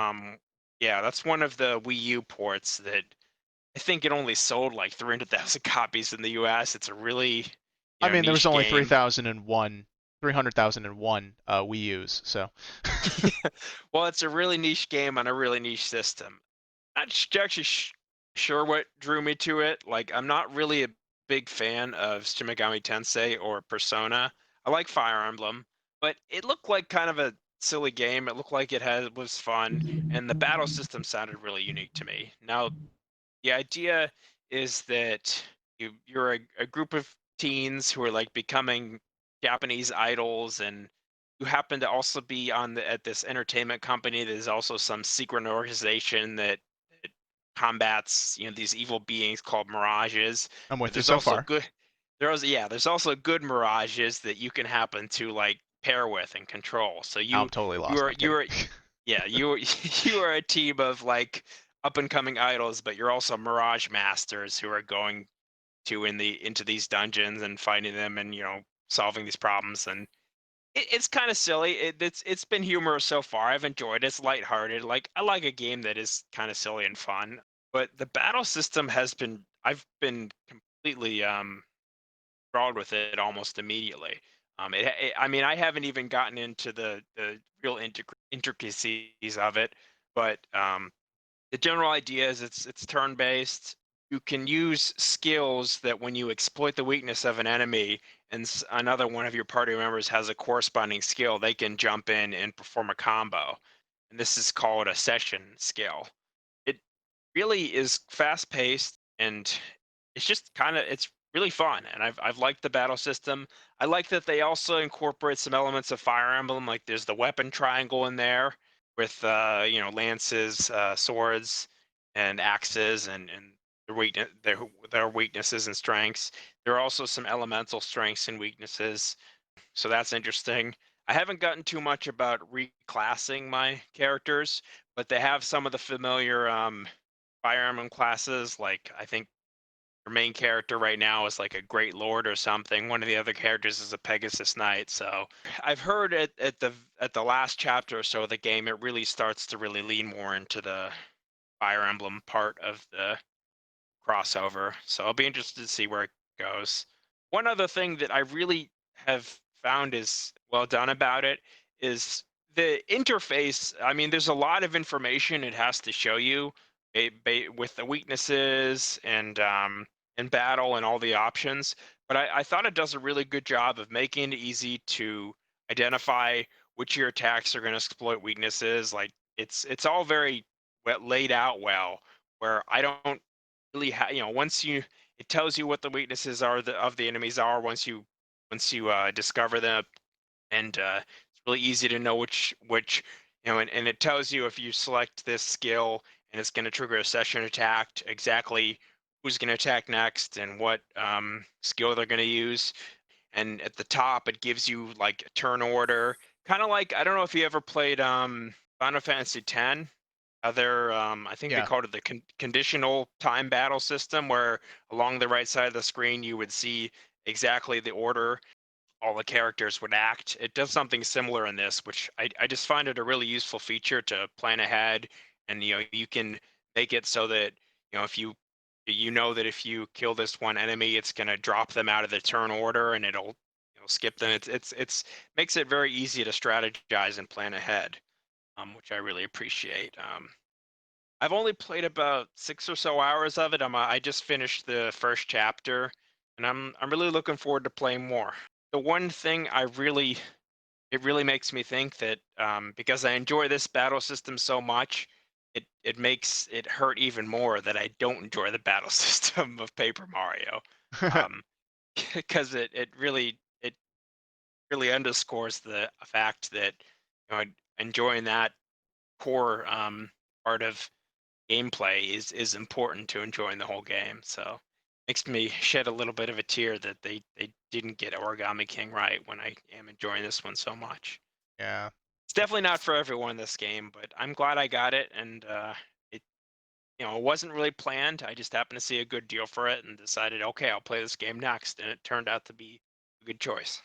yeah, that's one of the Wii U ports that I think it only sold like 300,000 copies in the US. It's a really, I mean, there was niche only game. 300,001 Wii U's, so. Well, it's a really niche game on a really niche system. Not actually sure what drew me to it. Like, I'm not really a big fan of Shin Megami Tensei or Persona. I like Fire Emblem, but it looked like kind of a silly game. It looked like was fun, and the battle system sounded really unique to me. Now, the idea is that you're a group of teens who are like becoming Japanese idols, and you happen to also be at this entertainment company. There's also some secret organization that combats these evil beings called mirages. I'm But with you there's so also far. good there's also good mirages that you can happen to like pair with and control. So Now I'm totally you lost. are I'm you kidding. are yeah, you are a team of like up and coming idols, but you're also mirage masters who are going into these dungeons and finding them and solving these problems. And it's kind of silly. It's been humorous so far. I've enjoyed it. It's lighthearted. Like I like a game that is kind of silly and fun. But the battle system I've been completely enthralled with it almost immediately. I mean, I haven't even gotten into the real intricacies of it, but the general idea is it's turn based. you can use skills that when you exploit the weakness of an enemy and another one of your party members has a corresponding skill, they can jump in and perform a combo. And this is called a session skill. It really is fast paced and it's really fun. And I've liked the battle system. I like that they also incorporate some elements of Fire Emblem, like there's the weapon triangle in there with lances, swords, and axes, and their weaknesses and strengths. There are also some elemental strengths and weaknesses, so that's interesting. I haven't gotten too much about reclassing my characters, but they have some of the familiar Fire Emblem classes. Like I think your main character right now is like a Great Lord or something. One of the other characters is a Pegasus Knight. So I've heard at the last chapter or so of the game, it really starts to really lean more into the Fire Emblem part of the crossover. So I'll be interested to see where it goes. One other thing that I really have found is well done about it is the interface. I mean, there's a lot of information it has to show you with the weaknesses and battle and all the options. But I thought it does a really good job of making it easy to identify which of your attacks are going to exploit weaknesses. Like it's all very laid out well. Where I don't really once you it tells you what the weaknesses are of the enemies are once you discover them, and it's really easy to know which and it tells you if you select this skill and it's going to trigger a session attack, exactly who's going to attack next and what skill they're going to use. And at the top it gives you like a turn order, kind of like, I don't know if you ever played Final Fantasy X. I think they Yeah. called it the conditional time battle system, where along the right side of the screen you would see exactly the order all the characters would act. It does something similar in this, which I just find it a really useful feature to plan ahead. And you can make it so that if you know that if you kill this one enemy, it's going to drop them out of the turn order and it'll skip them. It's makes it very easy to strategize and plan ahead, which I really appreciate. I've only played about 6 or so hours of it. I just finished the first chapter, and I'm really looking forward to playing more. The one thing it really makes me think that because I enjoy this battle system so much, it makes it hurt even more that I don't enjoy the battle system of Paper Mario, because it really underscores the fact that enjoying that core part of gameplay is important to enjoying the whole game. So makes me shed a little bit of a tear that they didn't get Origami King right when I am enjoying this one so much. Yeah. It's definitely not for everyone, this game, but I'm glad I got it, and it it wasn't really planned. I just happened to see a good deal for it and decided, okay, I'll play this game next, and it turned out to be a good choice.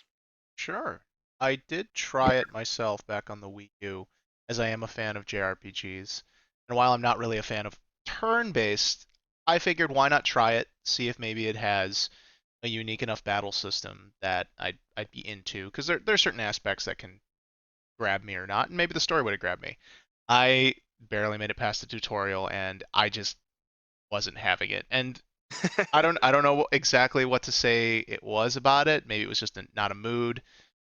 Sure. I did try it myself back on the Wii U, as I am a fan of JRPGs. And while I'm not really a fan of turn-based, I figured why not try it, see if maybe it has a unique enough battle system that I'd be into. Because there's certain aspects that can grab me or not, and maybe the story would have grabbed me. I barely made it past the tutorial, and I just wasn't having it. And I don't know exactly what to say it was about it. Maybe it was just not a mood.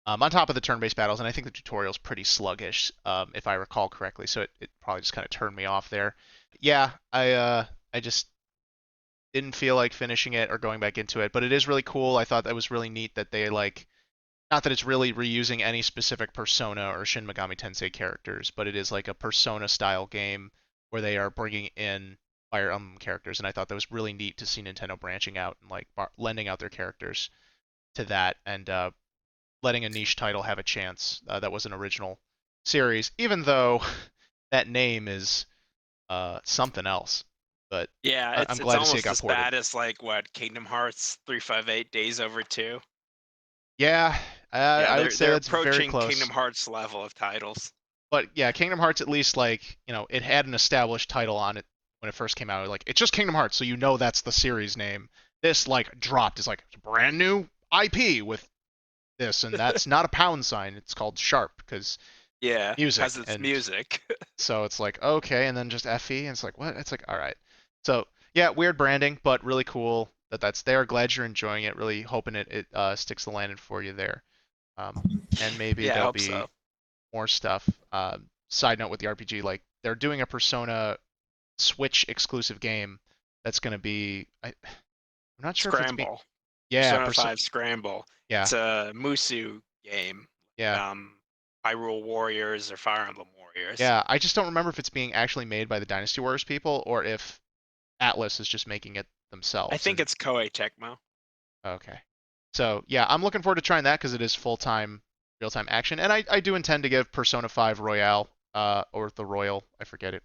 On top of the turn-based battles, and I think the tutorial's pretty sluggish, if I recall correctly. So it probably just kind of turned me off there. Yeah, I just didn't feel like finishing it or going back into it. But it is really cool. I thought that was really neat that they like, not that it's really reusing any specific Persona or Shin Megami Tensei characters, but it is like a Persona style game where they are bringing in Fire Emblem characters, and I thought that was really neat to see Nintendo branching out and like lending out their characters to that, and letting a niche title have a chance that was an original series, even though that name is something else. But Yeah, I'm it's glad to see it almost got as ported. bad as like what Kingdom Hearts 358 Days Over 2. Yeah, Yeah, I would say they're that's very approaching Kingdom close. Hearts level of titles. But yeah, Kingdom Hearts at least like it had an established title on it when it first came out. Like it's just Kingdom Hearts, so you know that's the series name. This like dropped is like it's a brand new IP with this, and that's not a pound sign. It's called Sharp because Yeah, because music, it's and music. so it's like okay, and then just FE, and it's like what? It's like all right. So Yeah, weird branding, but really cool that that's there. Glad you're enjoying it. Really hoping it sticks the landing for you there. Um, and maybe Yeah, I there'll hope be so. more stuff. Side note with the RPG, like they're doing a Persona Switch exclusive game that's going to be. I'm not sure if it's being. Scramble. Yeah, Persona 5 Scramble. yeah, It's a Musu game. yeah, Um, Hyrule Warriors or Fire Emblem Warriors. yeah. I just don't remember if it's being actually made by the Dynasty Warriors people or if Atlas is just making it I themselves. think And it's Koei Tecmo. okay, so yeah, I'm looking forward to trying that because it is full time, real time action, and I do intend to give Persona 5 Royale, or the Royal, I forget it,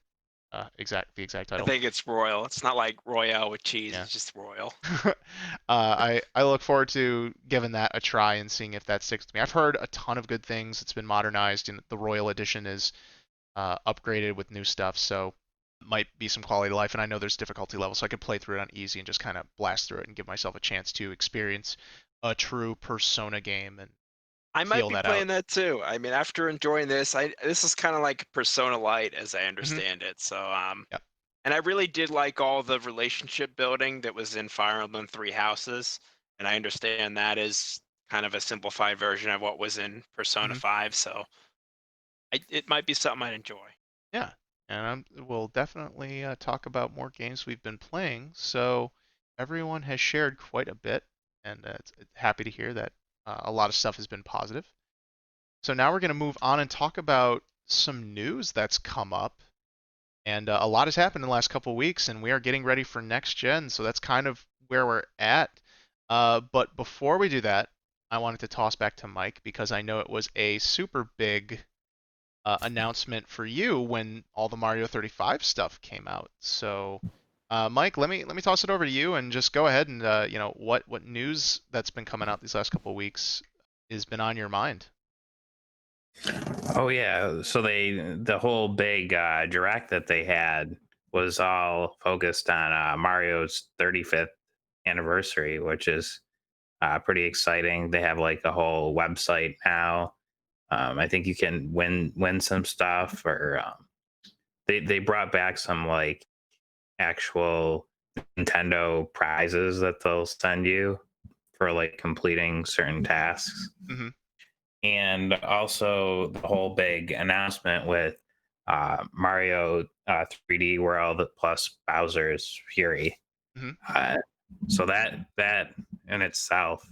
the exact I title. think it's Royal. It's not like Royale with cheese. Yeah. It's just Royal. I look forward to giving that a try and seeing if that sticks to me. I've heard a ton of good things. It's been modernized, and the Royal Edition is upgraded with new stuff, so might be some quality of life. And I know there's difficulty levels, so I could play through it on easy and just kind of blast through it and give myself a chance to experience a true Persona game and I might feel be that out. playing that too. I mean, after enjoying this, this is kind of like Persona Light as I Hmm. understand it. So, Yep. and I really did like all the relationship building that was in Fire Emblem Three Houses, and I understand that is kind of a simplified version of what was in Persona Hmm. 5. So, it might be something I'd enjoy. Yeah. And we'll definitely talk about more games we've been playing. So everyone has shared quite a bit, and it's happy to hear that a lot of stuff has been positive. So now we're going to move on and talk about some news that's come up. And a lot has happened in the last couple of weeks, and we are getting ready for next gen. So that's kind of where we're at. But before we do that, I wanted to toss back to Mike because I know it was a super big announcement for you when all the Mario 35 stuff came out. So, Mike, let me toss it over to you and just go ahead and what news that's been coming out these last couple of weeks has been on your mind. Oh yeah, so the whole big direct that they had was all focused on Mario's 35th anniversary, which is pretty exciting. They have like a whole website now. I think you can win some stuff, or they brought back some like actual Nintendo prizes that they'll send you for like completing certain tasks. Hmm. And also the whole big announcement with Mario 3D World plus Bowser's Fury. Hmm. Uh, so that in itself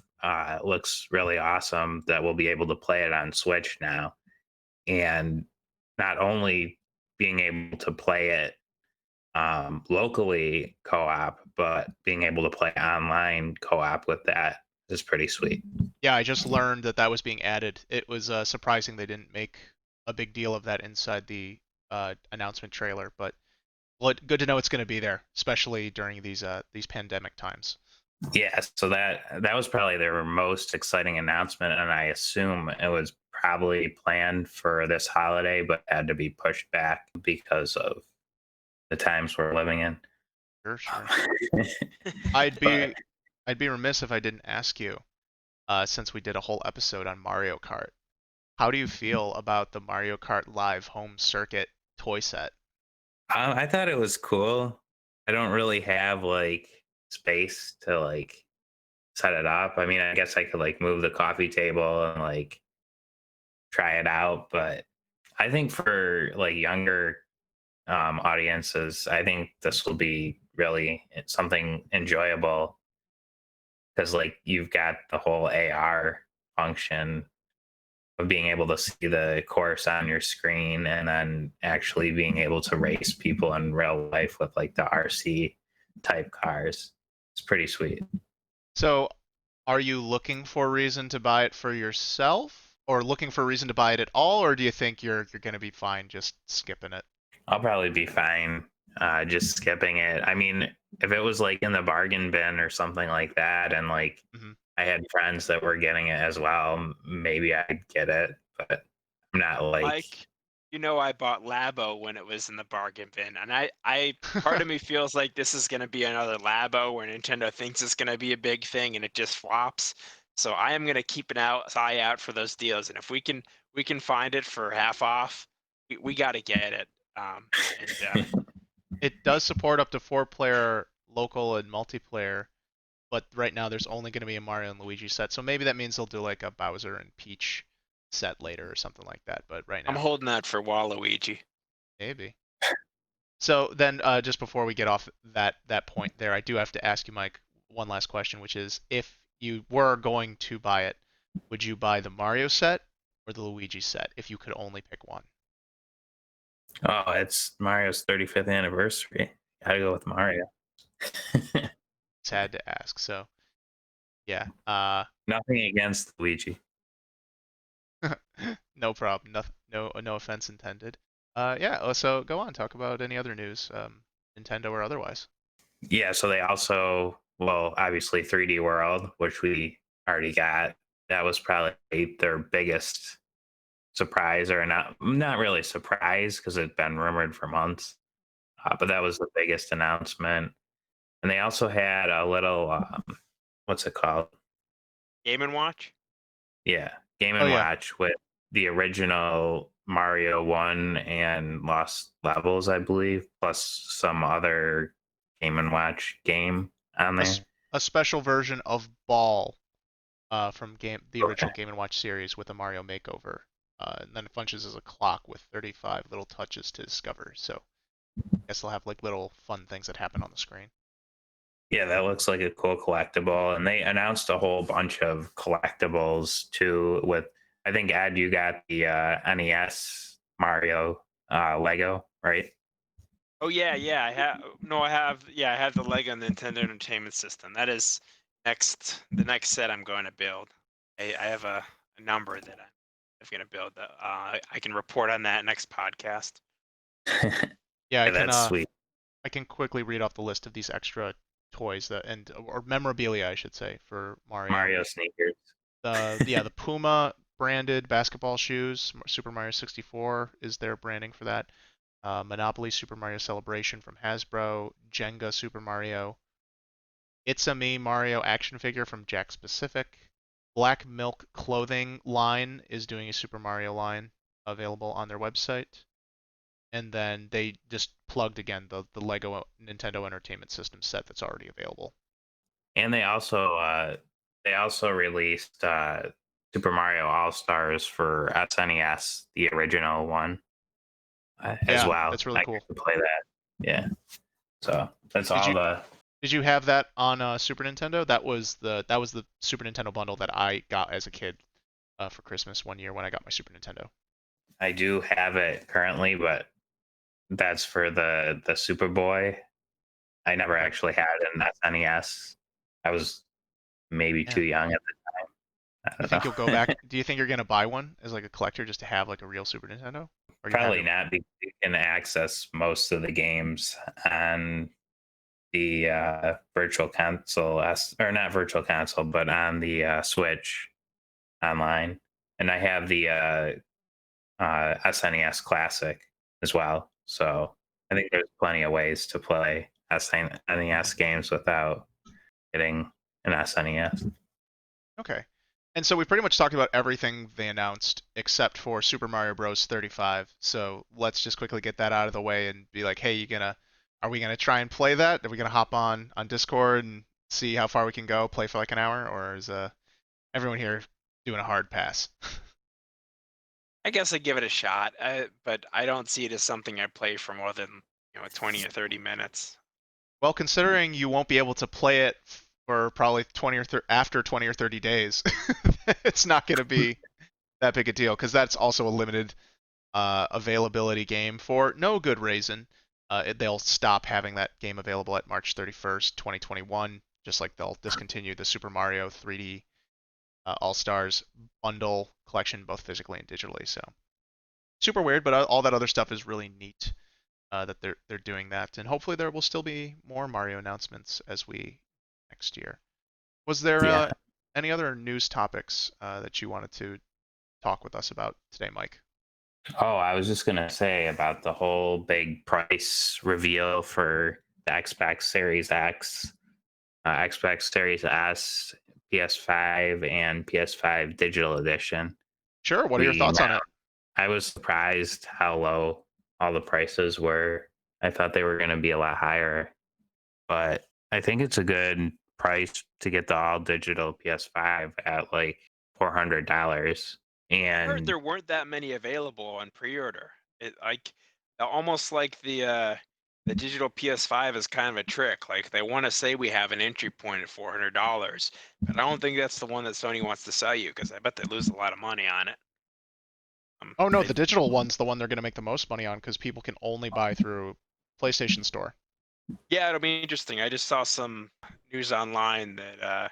looks really awesome. That we'll be able to play it on Switch now, and not only being able to play it locally co-op, but being able to play online co-op with that is pretty sweet. Yeah, I just learned that that was being added. It was surprising they didn't make a big deal of that inside the announcement trailer, but well, good to know it's going to be there, especially during these pandemic times. Yeah, so that was probably their most exciting announcement, and I assume it was probably planned for this holiday, but had to be pushed back because of the times we're living in. Sure, sure. I'd But be I'd be remiss if I didn't ask you, since we did a whole episode on Mario Kart. How do you feel about the Mario Kart Live Home Circuit toy set? I thought it was cool. I don't really have like space to like set it up. I mean, I guess I could like move the coffee table and like try it out, but I think for like younger audiences, I think this will be really something enjoyable because like you've got the whole AR function of being able to see the course on your screen and then actually being able to race people in real life with like the RC type cars. It's pretty sweet. So, are you looking for a reason to buy it for yourself, or looking for a reason to buy it at all, or do you think you're going to be fine just skipping it? I'll probably be fine just skipping it. I mean, if it was like in the bargain bin or something like that, and like Hmm. I had friends that were getting it as well, maybe I'd get it, but I'm not like, Mike, I bought Labo when it was in the bargain bin, and I part of me feels like this is going to be another Labo where Nintendo thinks it's going to be a big thing and it just flops. So I am going to keep an eye out for those deals, and if we can find it for half off, we got to get it. And It does support up to 4 player local and multiplayer, but right now there's only going to be a Mario and Luigi set. So maybe that means they'll do like a Bowser and Peach set later or something like that. But right I'm now, holding that for Waluigi. maybe. So then, just before we get off that point there, I do have to ask you, Mike, one last question, which is, if you were going to buy it, would you buy the Mario set or the Luigi set if you could only pick one? Oh, it's Mario's 35th anniversary. Gotta go with Mario. It's had to ask. So yeah, Nothing against Luigi. no problem. No offense intended. Yeah. So go on. Talk about any other news, Nintendo or otherwise. Yeah, so they also, well, obviously 3D World, which we already got. That was probably their biggest surprise, or not really surprise because it's been rumored for months. But that was the biggest announcement. And they also had a little, what's it called? Game and Watch. Yeah, Game Oh and yeah, Watch with the original Mario 1 and Lost Levels, I believe, plus some other Game and Watch game on a, there. a special version of Ball, from the Okay. original Game and Watch series with a Mario makeover. And then it functions as a clock with 35 little touches to discover. So I guess they'll have like little fun things that happen on the screen. Yeah, that looks like a cool collectible. And they announced a whole bunch of collectibles too. With, I think, Ed, you got the NES Mario Lego, right? Oh yeah. I have no. I have yeah. I have the Lego Nintendo Entertainment System. That is the next set I'm going to build. I have a number that I'm going to build. I can report on that next podcast. Yeah, Yeah, that's sweet. I can quickly read off the list of these extra toys that or memorabilia, I should say, for Mario. Mario sneakers. The Puma branded basketball shoes. Super Mario 64 is their branding for that. Monopoly Super Mario Celebration from Hasbro. Jenga Super Mario. It's a Me Mario action figure from Jakks Pacific. Black Milk Clothing line is doing a Super Mario line available on their website. And then they just plugged again the Lego Nintendo Entertainment System set that's already available. And they also released Super Mario All Stars for SNES, the original one, as Yeah, well. that's really I cool. get to play that. Yeah. So that's Did all you the. did you have that on Super Nintendo? That was the Super Nintendo bundle that I got as a kid for Christmas one year when I got my Super Nintendo. I do have it currently, but that's for the Superboy. I never Okay. actually had an SNES. I was maybe too Yeah. young at the time. I You don't think you'll go know. back? Do you think you're gonna buy one as like a collector just to have like a real Super Nintendo? Or you have Probably your not, because you can access most of the games on the virtual console, or not virtual console, but on the Switch online. And I have the SNES Classic as well. So I think there's plenty of ways to play SNES games without getting an SNES. Okay. And so we pretty much talked about everything they announced except for Super Mario Bros. 35. So let's just quickly get that out of the way and be like, hey, are we gonna try and play that? Are we gonna hop on Discord and see how far we can go, play for like an hour, or is everyone here doing a hard pass? I guess I give it a shot, but I don't see it as something I play for more than 20 or 30 minutes. Well, considering you won't be able to play it for probably 20 or after 20 or 30 days, it's not gonna be that big a deal because that's also a limited availability game for no good reason. They'll stop having that game available at March 31st, 2021, just like they'll discontinue the Super Mario 3D All Stars bundle collection, both physically and digitally. So super weird, but all that other stuff is really neat that they're doing that, and hopefully there will still be more Mario announcements as we next year. Was there Yeah. any other news topics that you wanted to talk with us about today, Mike? Oh, I was just gonna say about the whole big price reveal for the Xbox Series X, Xbox Series S, PS5, and PS5 Digital Edition. Sure. What are your The thoughts on it? I was surprised how low all the prices were. I thought they were going to be a lot higher, but I think it's a good price to get the all digital PS5 at like $400. I heard And there weren't that many available on pre-order. It like almost like the digital PS5 is kind of a trick. Like they want to say we have an entry point at $400, but I don't think that's the one that Sony wants to sell you because I bet they lose a lot of money on it. Oh no, I the digital one's the one they're going to make the most money on because people can only buy through PlayStation Store. Yeah, it'll be interesting. I just saw some news online that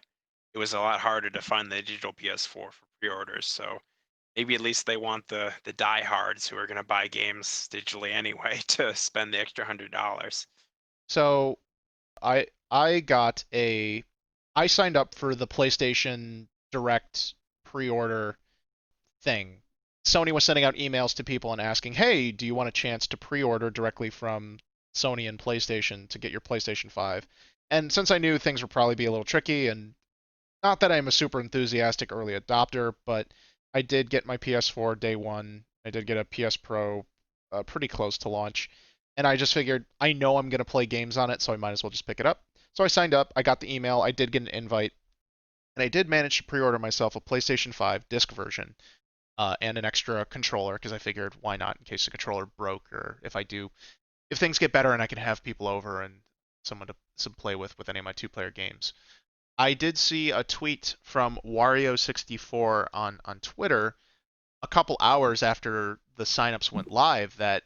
it was a lot harder to find the digital PS4 for pre-orders. So maybe at least they want the diehards who are going to buy games digitally anyway to spend the extra $100. So I got a I signed up for the PlayStation Direct pre-order thing. Sony was sending out emails to people and asking, "Hey, do you want a chance to pre-order directly from Sony and PlayStation to get your PlayStation 5?" And since I knew things would probably be a little tricky, and not that I'm a super enthusiastic early adopter, but I did get my PS4 day one. I did get a PS Pro pretty close to launch, and I just figured I know I'm gonna play games on it, so I might as well just pick it up. So I signed up. I got the email. I did get an invite, and I did manage to pre-order myself a PlayStation 5 disc version and an extra controller because I figured why not in case the controller broke or if things get better and I can have people over and someone to some play with any of my two-player games. I did see a tweet from Wario64 on Twitter a couple hours after the signups went live that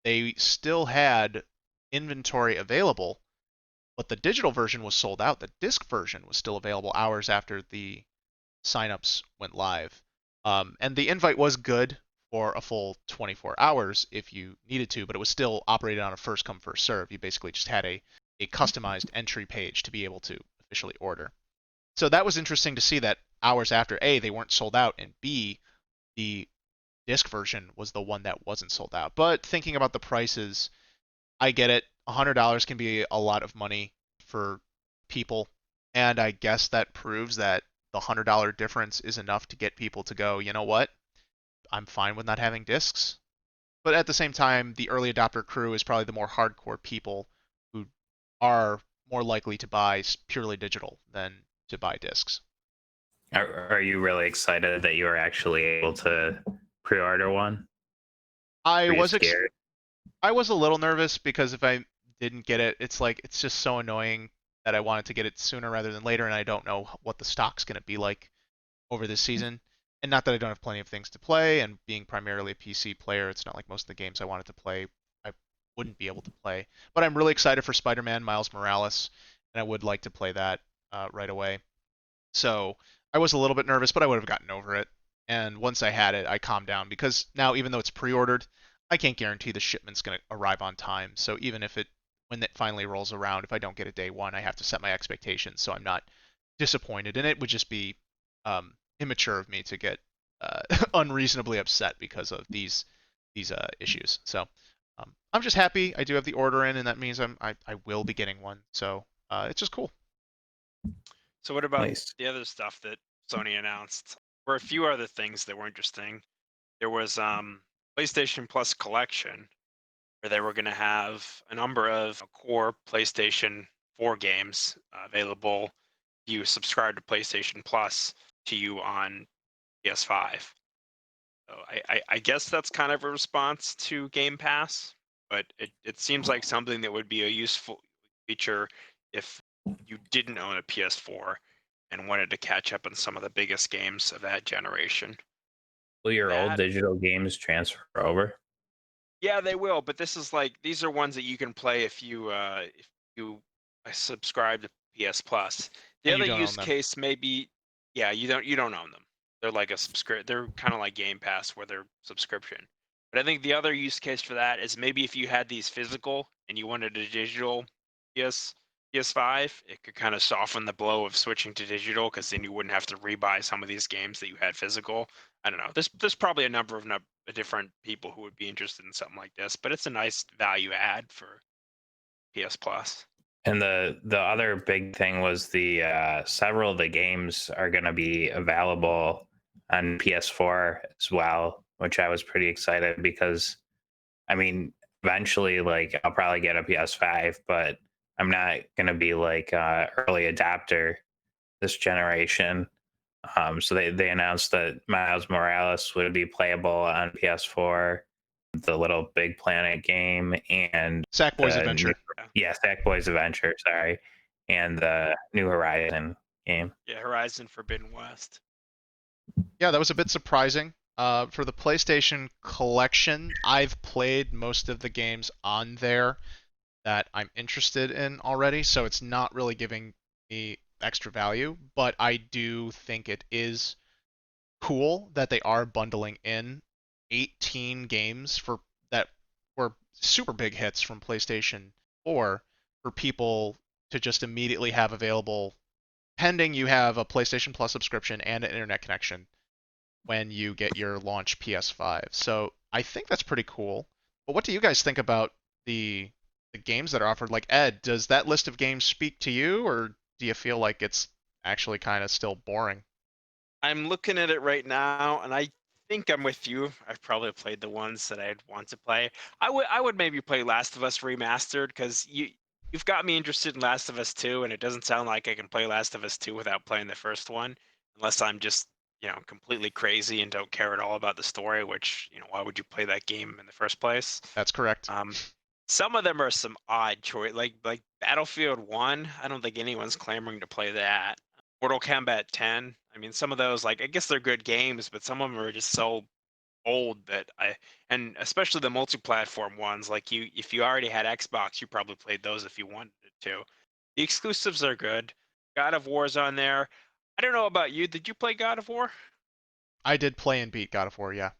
they still had inventory available, but the digital version was sold out. The disc version was still available hours after the signups went live. And the invite was good for a full 24 hours if you needed to, but it was still operated on a first come, first serve. You basically just had a customized entry page to be able to officially order. So that was interesting to see that hours after, A, they weren't sold out, and B, the disc version was the one that wasn't sold out. But thinking about the prices, I get it. $100 can be a lot of money for people, and I guess that proves that the $100 difference is enough to get people to go, you know what? I'm fine with not having discs. But at the same time, the early adopter crew is probably the more hardcore people who are more likely to buy purely digital than to buy discs. are you really excited that you were actually able to pre-order one? I Were you was scared? I was a little nervous because if I didn't get it, it's like it's just so annoying that I wanted to get it sooner rather than later, and I don't know what the stock's going to be like over this season. And not that I don't have plenty of things to play, and being primarily a PC player, it's not like most of the games I wanted to play I wouldn't be able to play. But I'm really excited for Spider-Man Miles Morales, and I would like to play that right away. So I was a little bit nervous, but I would have gotten over it. And once I had it, I calmed down because now, even though it's pre-ordered, I can't guarantee the shipment's going to arrive on time. So even if when it finally rolls around, if I don't get it day one, I have to set my expectations so I'm not disappointed. And it would just be immature of me to get unreasonably upset because of these issues. So I'm just happy I do have the order in, and that means I will be getting one. So it's just cool. So what about Nice. the other stuff that Sony announced? Were a few other things that were interesting. There was PlayStation Plus Collection, where they were going to have a number of core PlayStation 4 games available. If you subscribe to PlayStation Plus to you on PS5. So I guess that's kind of a response to Game Pass, but it seems like something that would be a useful feature if you didn't own a PS4 and wanted to catch up on some of the biggest games of that generation. Will your old That digital games transfer over? Yeah, they will, but this is like these are ones that you can play if you subscribe to PS Plus. The And you other don't own use them. case may be, yeah, you don't own them. They're like a they're kind of like Game Pass where they're subscription. But I think the other use case for that is maybe if you had these physical and you wanted a digital PS PS5, it could kind of soften the blow of switching to digital because then you wouldn't have to rebuy some of these games that you had physical. I don't know. There's probably a number of different people who would be interested in something like this, but it's a nice value add for PS Plus. And the other big thing was the several of the games are going to be available on PS4 as well, which I was pretty excited because I mean, eventually, like I'll probably get a PS5, but I'm not going to be like early adapter this generation. So they announced that Miles Morales would be playable on PS4, the Little Big Planet game, and Sackboy's the new, Adventure. yeah, Sackboy's Adventure, sorry, and the New Horizon game. Yeah, Horizon Forbidden West. Yeah, that was a bit surprising. For the PlayStation Collection, I've played most of the games on there that I'm interested in already, so it's not really giving me extra value, but I do think it is cool that they are bundling in 18 games for that were super big hits from PlayStation 4 for people to just immediately have available pending you have a PlayStation Plus subscription and an internet connection when you get your launch PS5. So I think that's pretty cool. But what do you guys think about the games that are offered? Like Ed, does that list of games speak to you, or do you feel like it's actually kind of still boring? I'm looking at it right now, and I think I'm with you. I've probably played the ones that I'd want to play. I would maybe play Last of Us Remastered because you've got me interested in Last of Us 2, and it doesn't sound like I can play Last of Us 2 without playing the first one, unless I'm just completely crazy and don't care at all about the story. Which why would you play that game in the first place? That's correct. Um, some of them are some odd choice, like Battlefield 1. I don't think anyone's clamoring to play that. Mortal Kombat 10. I mean, some of those, like, I guess they're good games, but some of them are just so old that and especially the multi-platform ones, like if you already had Xbox, you probably played those if you wanted to. The exclusives are good. God of War's on there. I don't know about you. Did you play God of War? I did play and beat God of War, yeah.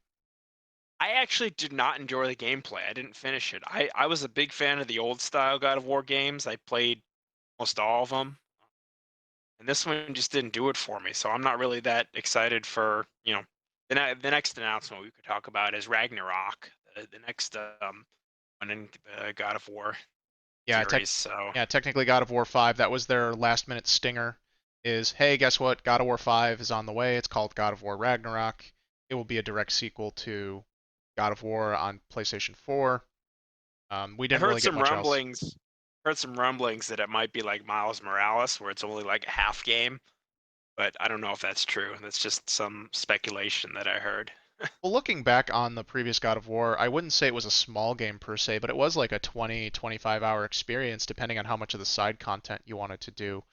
I actually did not enjoy the gameplay. I didn't finish it. I was a big fan of the old style God of War games. I played almost all of them. And this one just didn't do it for me. So I'm not really that excited for the next announcement we could talk about is Ragnarok, the next one in the God of War Yeah, series. So yeah, technically God of War 5, that was their last minute stinger is, hey, guess what? God of War 5 is on the way. It's called God of War Ragnarok. It will be a direct sequel to God of War on PlayStation 4. We I've didn't really get much else. heard some rumblings that it might be like Miles Morales, where it's only like a half game. But I don't know if that's true. That's just some speculation that I heard. Well, looking back on the previous God of War, I wouldn't say it was a small game per se, but it was like a 20, 25-hour experience depending on how much of the side content you wanted to do.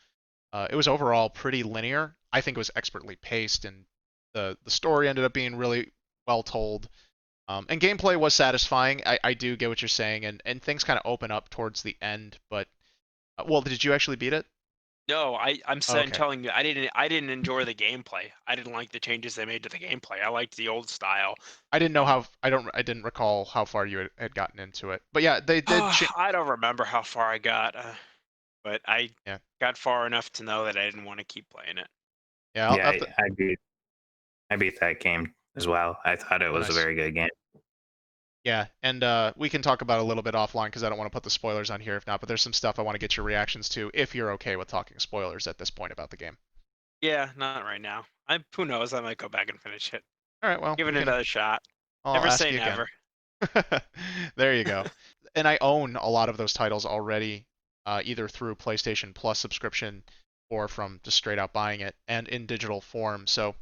It was overall pretty linear. I think it was expertly paced, and the story ended up being really well told. And gameplay was satisfying. I do get what you're saying, and things kind of open up towards the end. But well, did you actually beat it? No, I'm Oh, saying okay. telling you I didn't enjoy the gameplay. I didn't like the changes they made to the gameplay. I liked the old style. I didn't know Um, how. I didn't recall how far you had gotten into it. But yeah, they did. I don't remember how far I got, but I Yeah, got far enough to know that I didn't want to keep playing it. yeah. I'll Yeah, have to. I beat that game as well. I thought it Oh, was a nice. very good game. Yeah, and we can talk about it a little bit offline because I don't want to put the spoilers on here if not. But there's some stuff I want to get your reactions to if you're okay with talking spoilers at this point about the game. Yeah, not right now. Who knows? I might go back and finish it. All right. Well, Give we it can. another shot. I'll Never ask say you again. never. There you go. And I own a lot of those titles already, either through PlayStation Plus subscription or from just straight out buying it and in digital form. So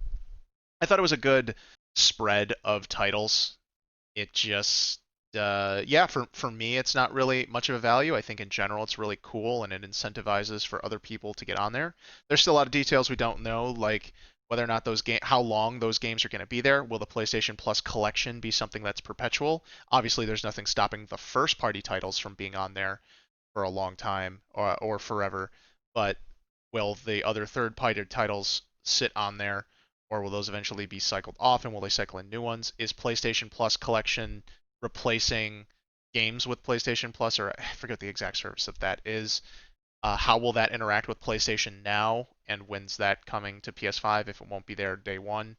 I thought it was a good spread of titles. It just, yeah, for me, it's not really much of a value. I think in general, it's really cool and it incentivizes for other people to get on there. There's still a lot of details we don't know, like whether or not how long those games are going to be there. Will the PlayStation Plus collection be something that's perpetual? Obviously, there's nothing stopping the first party titles from being on there for a long time or forever, but will the other third party titles sit on there, or will those eventually be cycled off, and will they cycle in new ones? Is PlayStation Plus collection replacing games with PlayStation Plus, or I forget the exact service of that is? How will that interact with PlayStation Now, and when's that coming to PS5 if it won't be there day one?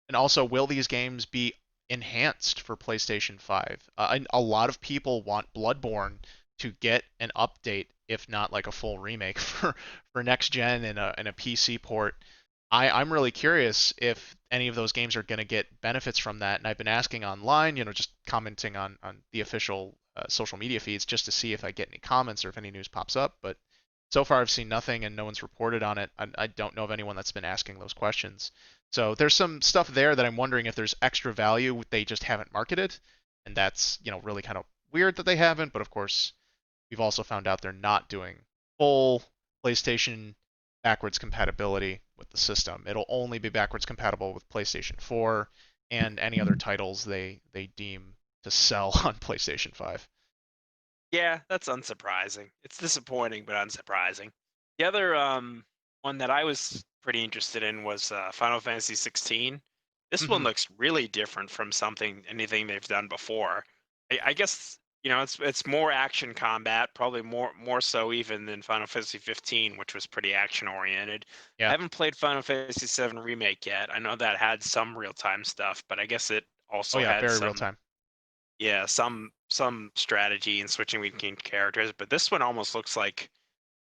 And also, will these games be enhanced for PlayStation 5? A lot of people want Bloodborne to get an update, if not like a full remake for next gen and a PC port. I'm really curious if any of those games are going to get benefits from that. And I've been asking online, just commenting on the official social media feeds just to see if I get any comments or if any news pops up. But so far, I've seen nothing, and no one's reported on it. I don't know of anyone that's been asking those questions. So there's some stuff there that I'm wondering if there's extra value they just haven't marketed, and that's really kind of weird that they haven't. But of course, we've also found out they're not doing full PlayStation backwards compatibility with the system. It'll only be backwards compatible with PlayStation 4 and any other titles they deem to sell on PlayStation 5. Yeah, that's unsurprising. It's disappointing, but unsurprising. The other one that I was pretty interested in was Final Fantasy 16. This one Mm-hmm. looks really different from anything they've done before. I guess it's more action combat, probably more so even than Final Fantasy 15, which was pretty action oriented. I Yeah. haven't played Final Fantasy 7 Remake yet. I know that had some real time stuff, but I guess it Oh also yeah, had very real some, time. yeah, some strategy and switching between characters. But this one almost looks like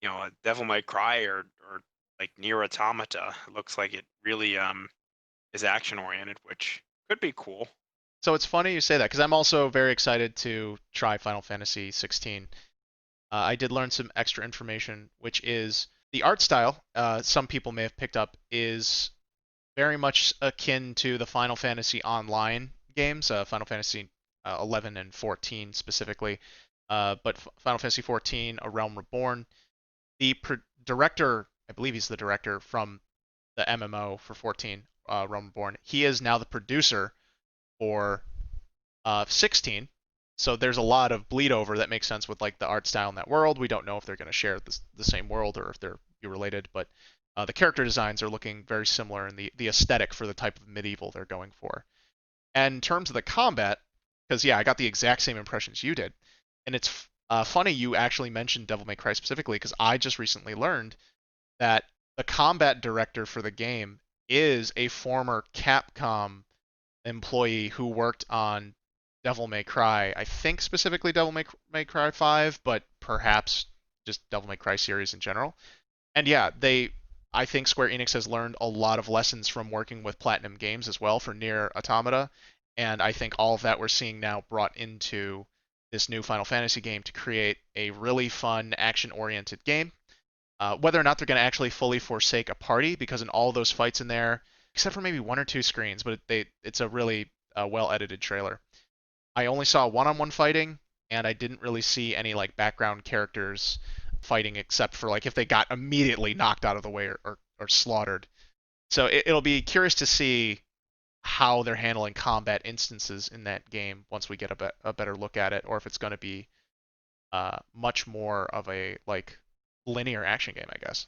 a Devil May Cry or like Nier Automata. It looks like it really is action oriented, which could be cool. So it's funny you say that because I'm also very excited to try Final Fantasy 16. I did learn some extra information, which is the art style. Some people may have picked up is very much akin to the Final Fantasy Online games, Final Fantasy 11 and 14 specifically. But Final Fantasy 14, A Realm Reborn, the director, I believe he's the director from the MMO for 14, Realm Reborn. He is now the producer for 16. So there's a lot of bleed over that makes sense with like the art style in that world. We don't know if they're going to share the same world or if they're related, but the character designs are looking very similar in the aesthetic for the type of medieval they're going for. And in terms of the combat, because yeah, I got the exact same impressions you did, and it's funny you actually mentioned Devil May Cry specifically because I just recently learned that the combat director for the game is a former Capcom employee who worked on Devil May Cry. I think specifically Devil May Cry 5, but perhaps just Devil May Cry series in general. And yeah, I think Square Enix has learned a lot of lessons from working with Platinum Games as well for Nier Automata, and I think all of that we're seeing now brought into this new Final Fantasy game to create a really fun action-oriented game. Whether or not they're going to actually fully forsake a party, because in all those fights in there, except for maybe one or two screens, but it's a really well-edited trailer. I only saw one-on-one fighting, and I didn't really see any like background characters fighting except for like if they got immediately knocked out of the way or slaughtered. So it'll be curious to see how they're handling combat instances in that game once we get a better look at it, or if it's going to be much more of a like linear action game, I guess.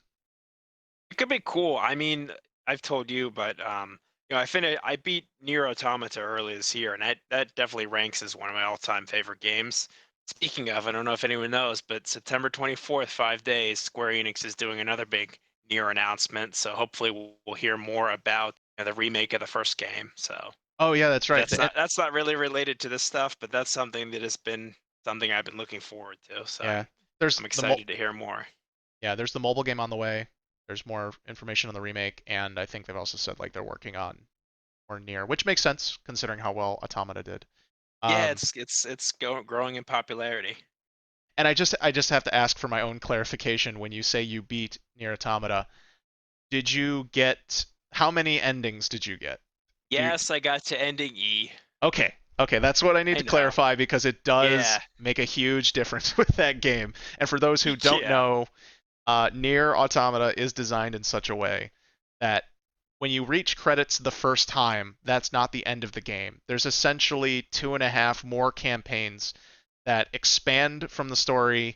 It could be cool. I mean, I've told you, but I beat Nier Automata earlier this year, and that definitely ranks as one of my all-time favorite games. Speaking of, I don't know if anyone knows, but September 24th, 5 days, Square Enix is doing another big Nier announcement. So hopefully we'll hear more about the remake of the first game. So Oh yeah, that's right. that's not really related to this stuff, but that's something that has been something I've been looking forward to. So Yeah, I'm there's I'm the excited to hear more. yeah, there's the mobile game on the way. There's more information on the remake, and I think they've also said like they're working on more Nier, which makes sense considering how well Automata did. Yeah, Um, it's growing in popularity. and I just have to ask for my own clarification. When you say you beat Nier Automata, did you get how many endings did you get? Do you Yes, I got to ending E. Okay. Okay, that's what I need I to know. clarify because it does Yeah. make a huge difference with that game. And for those who don't Yeah. know, Nier Automata is designed in such a way that when you reach credits the first time, that's not the end of the game. There's essentially two and a half more campaigns that expand the story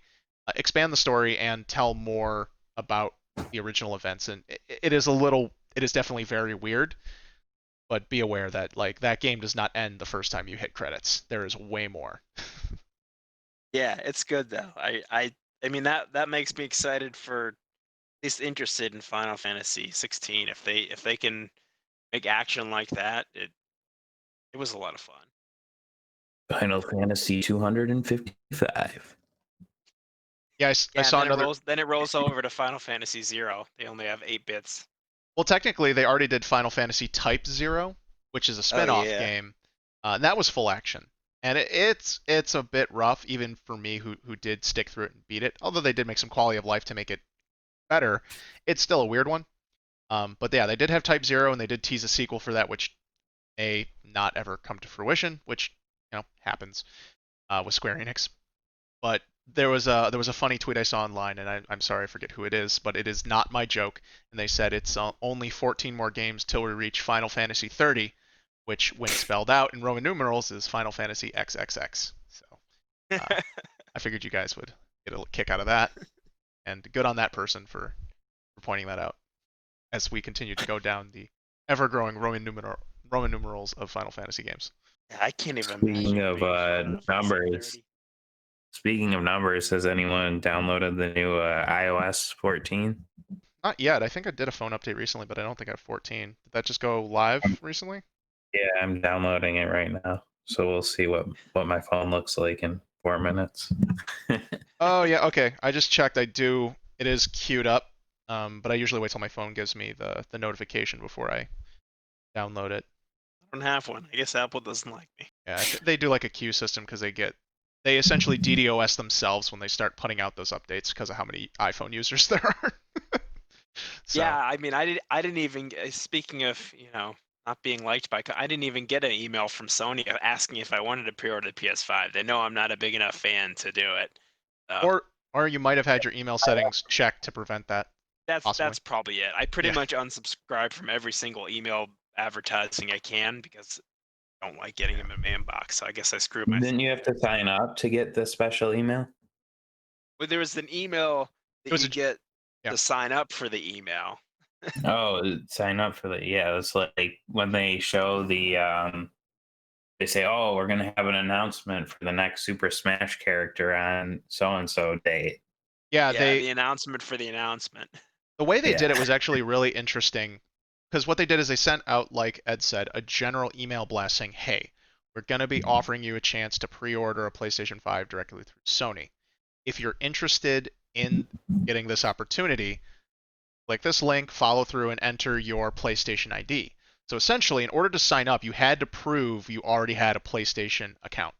and tell more about the original events. And it is definitely very weird, but be aware that like that game does not end the first time you hit credits. There is way more. Yeah, it's good though. I mean that makes me excited for at least interested in Final Fantasy 16. If they can make action like that, it was a lot of fun. Final Fantasy 255. Yeah, I Yeah, and saw then it another. rolls over to Final Fantasy 0. They only have 8 bits. Well, technically, they already did Final Fantasy Type Zero, which is a Oh spin-off yeah. game, and that was full action. and it's a bit rough even for me who did stick through it and beat it. Although they did make some quality of life to make it better, it's still a weird one. But yeah, they did have Type Zero and they did tease a sequel for that, which may not ever come to fruition, which happens with Square Enix. But there was a funny tweet I saw online, and I'm sorry I forget who it is, but it is not my joke. And they said it's only 14 more games till we reach Final Fantasy 30, which, when spelled out in Roman numerals, is Final Fantasy XXX. So I figured you guys would get a kick out of that, and good on that person for pointing that out as we continue to go down the ever-growing Roman numerals of Final Fantasy games. I can't even Speaking imagine of being Final Fantasy numbers, 30. speaking of numbers, has anyone downloaded the new iOS 14? Not yet. I think I did a phone update recently, but I don't think I have 14. Did that just go live recently? Yeah, I'm downloading it right now. So we'll see what my phone looks like in 4 minutes. Oh yeah, okay. I just checked. I do. It is queued up, but I usually wait till my phone gives me the notification before I download it. I don't have one. I guess Apple doesn't like me. Yeah, they do like a queue system because they essentially DDoS themselves when they start putting out those updates because of how many iPhone users there are. So Yeah, I mean, I didn't even. Speaking of, not being liked by, I didn't even get an email from Sony asking if I wanted to pre-order the PS5. They know I'm not a big enough fan to do it. So or you might have had your email settings checked to prevent that, possibly. that's probably it. I pretty Yeah. much unsubscribed from every single email advertising I can because I don't like getting them in my inbox. So I guess I screwed myself. Didn't you have to sign up to get the special email? But there was an email It that was you get yeah. to sign up for the email. Oh, sign up for the yeah. It's like when they show they say, "Oh, we're gonna have an announcement for the next Super Smash character on so and so date." Yeah, Yeah, the announcement for the announcement. the way they did it Yeah. was actually really interesting because what they did is they sent out, like Ed said, a general email blast saying, "Hey, we're going to be offering you a chance to pre-order a PlayStation 5 directly through Sony. If you're interested in getting this opportunity, click this link, follow through, and enter your PlayStation ID." So essentially, in order to sign up, you had to prove you already had a PlayStation account.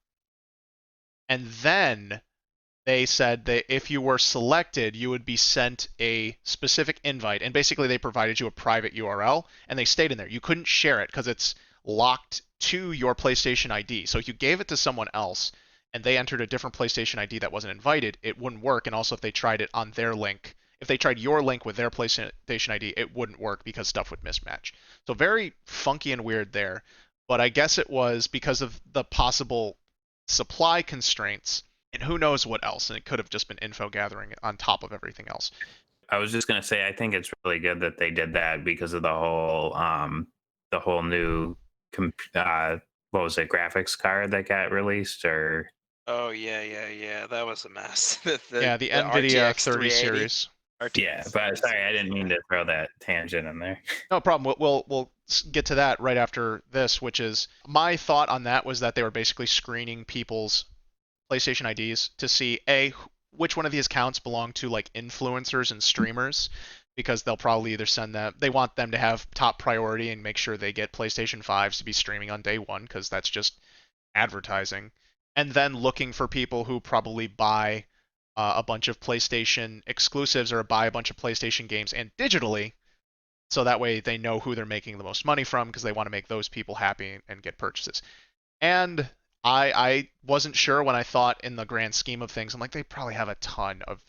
And then they said that if you were selected, you would be sent a specific invite. And basically, they provided you a private URL, and they stayed in there. You couldn't share it because it's locked to your PlayStation ID. So if you gave it to someone else and they entered a different PlayStation ID that wasn't invited, it wouldn't work. And also, if they tried it on their link, if they tried your link with their PlayStation ID, it wouldn't work because stuff would mismatch. So very funky and weird there. But I guess it was because of the possible supply constraints and who knows what else. And it could have just been info gathering on top of everything else. I was just gonna say, I think it's really good that they did that because of the whole new what was it, graphics card that got released, or Oh yeah. That was a mess. Yeah, the The NVIDIA RTX 30 380. series. yeah. RTX But sorry, I 30 didn't mean to throw that tangent in there. No problem. We'll get to that right after this, which is my thought on that was that they were basically screening people's PlayStation IDs to see which one of these accounts belong to like influencers and streamers, because they'll probably either send them, they want them to have top priority and make sure they get PlayStation 5s to be streaming on day one because that's just advertising, and then looking for people who probably buy a bunch of PlayStation exclusives or buy a bunch of PlayStation games and digitally, so that way they know who they're making the most money from because they want to make those people happy and get purchases. And I wasn't sure when I thought in the grand scheme of things. I'm like, they probably have a ton of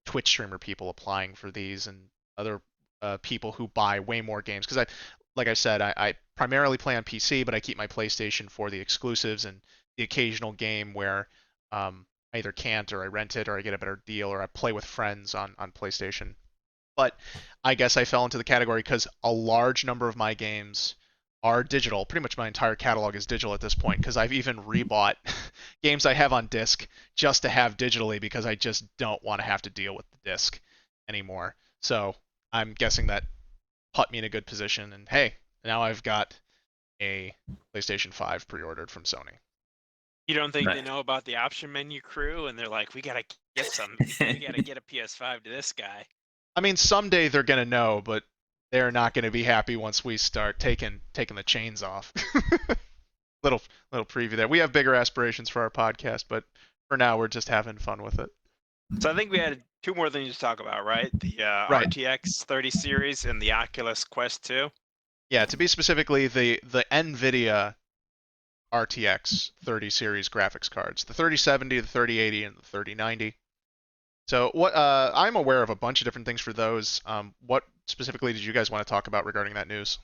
Twitch streamer people applying for these and other people who buy way more games. Because like I said, I primarily play on PC, but I keep my PlayStation for the exclusives and the occasional game where I either can't or I rent it or I get a better deal or I play with friends on PlayStation. But I guess I fell into the category because a large number of my games are digital. Pretty much my entire catalog is digital at this point because I've even rebought games I have on disc just to have digitally because I just don't want to have to deal with the disc anymore. So I'm guessing that put me in a good position. And hey, now I've got a PlayStation 5 pre-ordered from Sony. You don't think they Nice. know about the option menu crew and they're like, we gotta get some, we gotta get a PS5 to this guy. I mean, someday they're gonna know, but they're not gonna be happy once we start taking the chains off. little little preview there. We have bigger aspirations for our podcast, but for now we're just having fun with it. So I think we had two more things to talk about, right? The Right. RTX 30 series and the Oculus Quest 2. Yeah, to be specifically the NVIDIA RTX 30 series graphics cards, the 3070, the 3080, and the 3090. So what I'm aware of a bunch of different things for those. What specifically did you guys want to talk about regarding that news?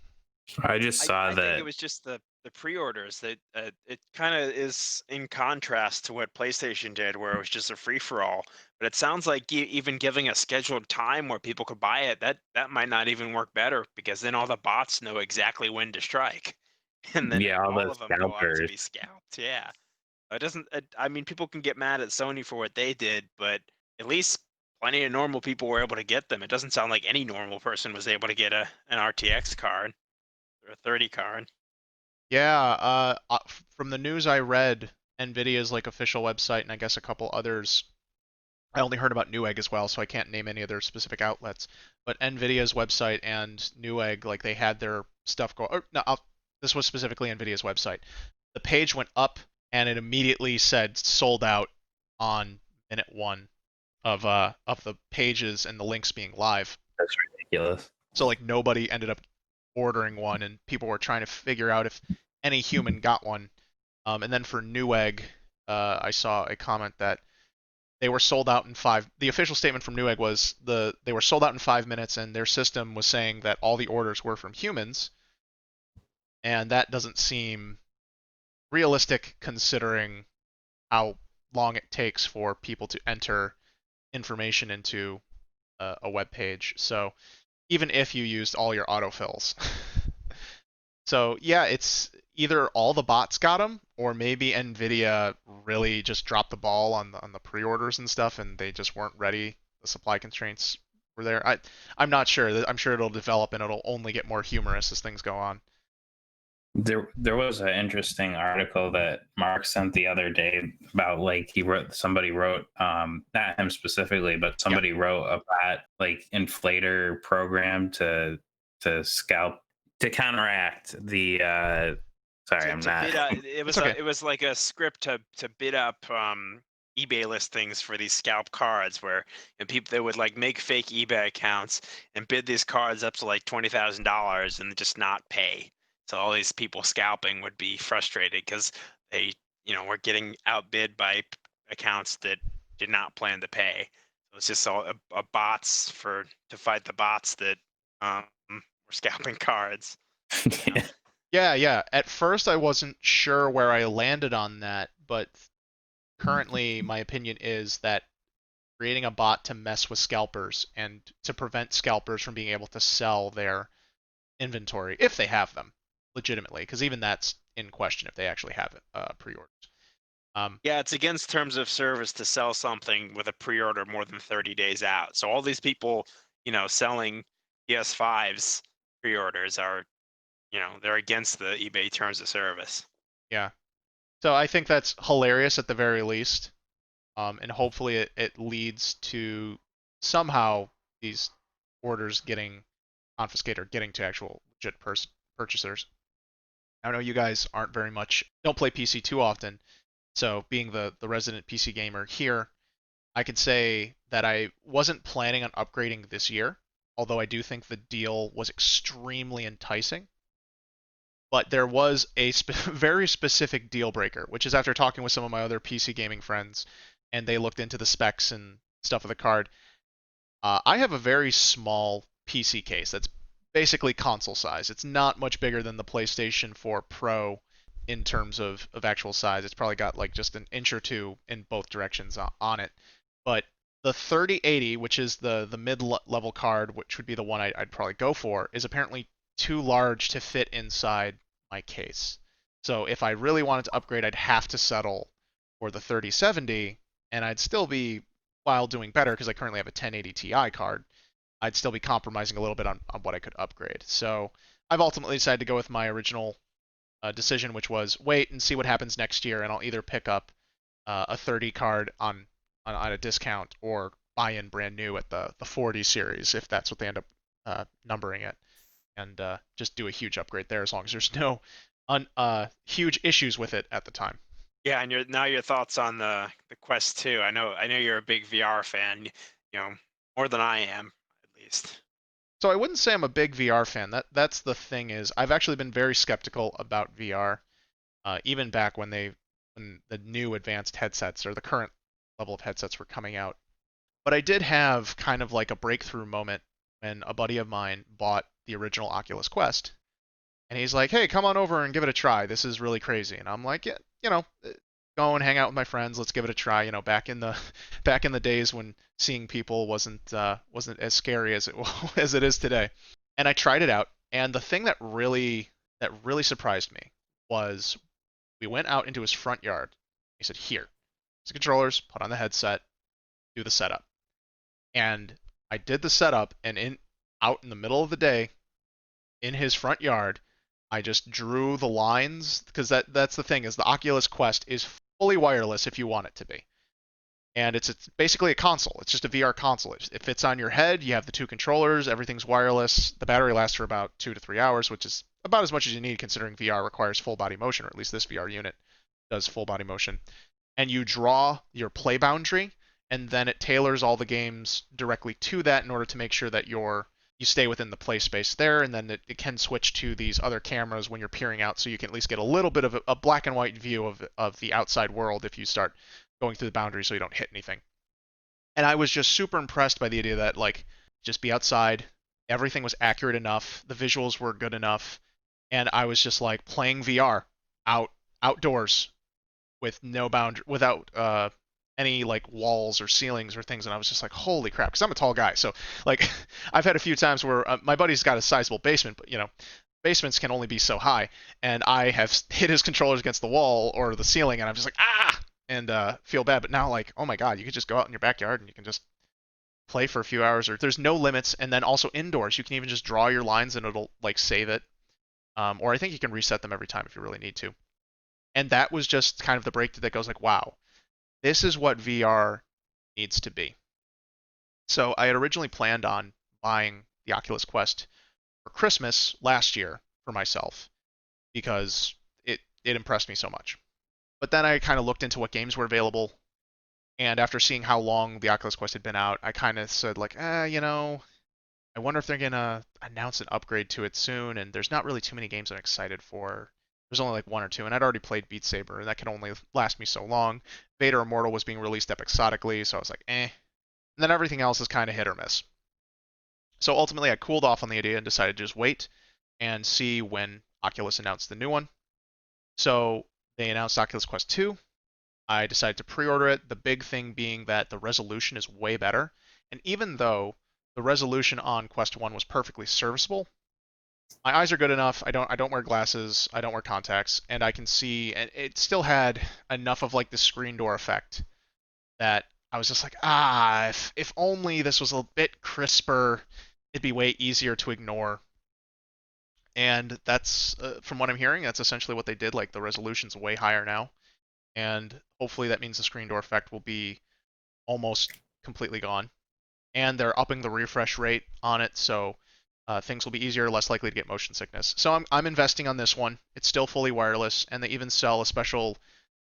I just saw I think it that. was just the pre-orders that it kind of is in contrast to what PlayStation did, where it was just a free for all. But it sounds like even giving a scheduled time where people could buy it, that might not even work better because then all the bots know exactly when to strike, and then Yeah, all all those of them go up to scalpers. be scalped. Yeah, it doesn't. I mean, people can get mad at Sony for what they did, but at least plenty of normal people were able to get them. It doesn't sound like any normal person was able to get an RTX card or a 30 card. Yeah, from the news I read, NVIDIA's like official website and I guess a couple others. I only heard about Newegg as well, so I can't name any of their specific outlets. But NVIDIA's website and Newegg, like they had their stuff go. Or, no, this was specifically NVIDIA's website. The page went up and it immediately said sold out on minute one of the pages and the links being live. That's ridiculous. So like nobody ended up ordering one, and people were trying to figure out if any human got one. And then for Newegg, I saw a comment that they were sold out in five. The official statement from Newegg was they were sold out in 5 minutes, and their system was saying that all the orders were from humans, and that doesn't seem realistic considering how long it takes for people to enter information into a web page. So even if you used all your autofills. So yeah, it's either all the bots got them, or maybe Nvidia really just dropped the ball on the pre-orders and stuff, and they just weren't ready. The supply constraints were there. I'm not sure. I'm sure it'll develop and it'll only get more humorous as things go on. There was an interesting article that Mark sent the other day about like somebody wrote not him specifically, but Yeah. somebody wrote a bot like inflator program to scalp to counteract the sorry, I'm To not. bid up, it It's was okay. it was like a script to bid up eBay listings for these scalp cards where people they would like make fake eBay accounts and bid these cards up to like $20,000 and just not pay. So all these people scalping would be frustrated because they were getting outbid by accounts that did not plan to pay. So it's just all a bots to fight the bots that were scalping cards. Yeah. Yeah. At first, I wasn't sure where I landed on that, but currently, my opinion is that creating a bot to mess with scalpers and to prevent scalpers from being able to sell their inventory if they have them legitimately, because even that's in question if they actually have it pre-orders. Yeah, it's against terms of service to sell something with a pre-order more than 30 days out. So all these people, selling PS5s pre-orders are, they're against the eBay terms of service. Yeah, so I think that's hilarious at the very least, and hopefully it leads to somehow these orders getting confiscated or getting to actual legit purchasers. I know you guys aren't very much don't play PC too often, so being the resident PC gamer here, I could say that I wasn't planning on upgrading this year, although I do think the deal was extremely enticing. But there was a very specific deal breaker, which is after talking with some of my other PC gaming friends, and they looked into the specs and stuff of the card. I have a very small PC case that's basically console size. It's not much bigger than the PlayStation 4 Pro in terms of actual size. It's probably got like just an inch or two in both directions on it. But the 3080, which is the mid-level card, which would be the one I'd probably go for, is apparently too large to fit inside my case. So if I really wanted to upgrade, I'd have to settle for the 3070, and I'd still be, while doing better because I currently have a 1080 Ti card, I'd still be compromising a little bit on what I could upgrade. So I've ultimately decided to go with my original decision, which was wait and see what happens next year, and I'll either pick up a 30 card on a discount or buy in brand new at the 40 series if that's what they end up numbering it, and just do a huge upgrade there as long as there's no huge issues with it at the time. Yeah, and your thoughts on the Quest 2. I know you're a big VR fan, more than I am, at least. So I wouldn't say I'm a big VR fan. That's the thing is I've actually been very skeptical about VR, even back when the new advanced headsets or the current level of headsets were coming out. But I did have kind of like a breakthrough moment when a buddy of mine bought the original Oculus Quest, and he's like, "Hey, come on over and give it a try. This is really crazy." And I'm like, "Yeah, go and hang out with my friends. Let's give it a try." Back in the back in the days when seeing people wasn't as scary as it as it is today. And I tried it out, and the thing that really surprised me was we went out into his front yard. He said, "Here, here's the controllers. Put on the headset. Do the setup." And I did the setup, and out in the middle of the day in his front yard, I just drew the lines because that's the thing is the Oculus Quest is fully wireless if you want it to be. And it's basically a console. It's just a VR console. It fits on your head. You have the two controllers. Everything's wireless. The battery lasts for about 2 to 3 hours, which is about as much as you need considering VR requires full body motion, or at least this VR unit does full body motion. And you draw your play boundary, and then it tailors all the games directly to that in order to make sure that you stay within the play space there, and then it can switch to these other cameras when you're peering out, so you can at least get a little bit of a black and white view of the outside world if you start going through the boundaries so you don't hit anything. And I was just super impressed by the idea that like just be outside, everything was accurate enough, the visuals were good enough, and I was just like playing VR outdoors with no boundary without any like walls or ceilings or things, and I was just like, holy crap, because I'm a tall guy, so like I've had a few times where my buddy's got a sizable basement, but basements can only be so high, and I have hit his controllers against the wall or the ceiling, and I'm just like and feel bad. But now like, oh my god, you could just go out in your backyard and you can just play for a few hours, or there's no limits, and then also indoors you can even just draw your lines and it'll like save it, or I think you can reset them every time if you really need to. And that was just kind of the break that goes like, wow, this is what VR needs to be. So I had originally planned on buying the Oculus Quest for Christmas last year for myself because it impressed me so much. But then I kind of looked into what games were available, and after seeing how long the Oculus Quest had been out, I kind of said like, I wonder if they're gonna announce an upgrade to it soon. And there's not really too many games I'm excited for. There's only like one or two, and I'd already played Beat Saber, and that can only last me so long. Vader Immortal was being released episodically, so I was like, eh. And then everything else is kind of hit or miss. So ultimately, I cooled off on the idea and decided to just wait and see when Oculus announced the new one. So they announced Oculus Quest 2. I decided to pre-order it. The big thing being that the resolution is way better. And even though the resolution on Quest 1 was perfectly serviceable, my eyes are good enough. I don't wear glasses. I don't wear contacts, and I can see. And it still had enough of like the screen door effect that I was just like, if only this was a bit crisper, it'd be way easier to ignore. And that's from what I'm hearing, that's essentially what they did. Like the resolution's way higher now, and hopefully that means the screen door effect will be almost completely gone. And they're upping the refresh rate on it, so things will be easier, less likely to get motion sickness. So I'm investing on this one. It's still fully wireless, and they even sell a special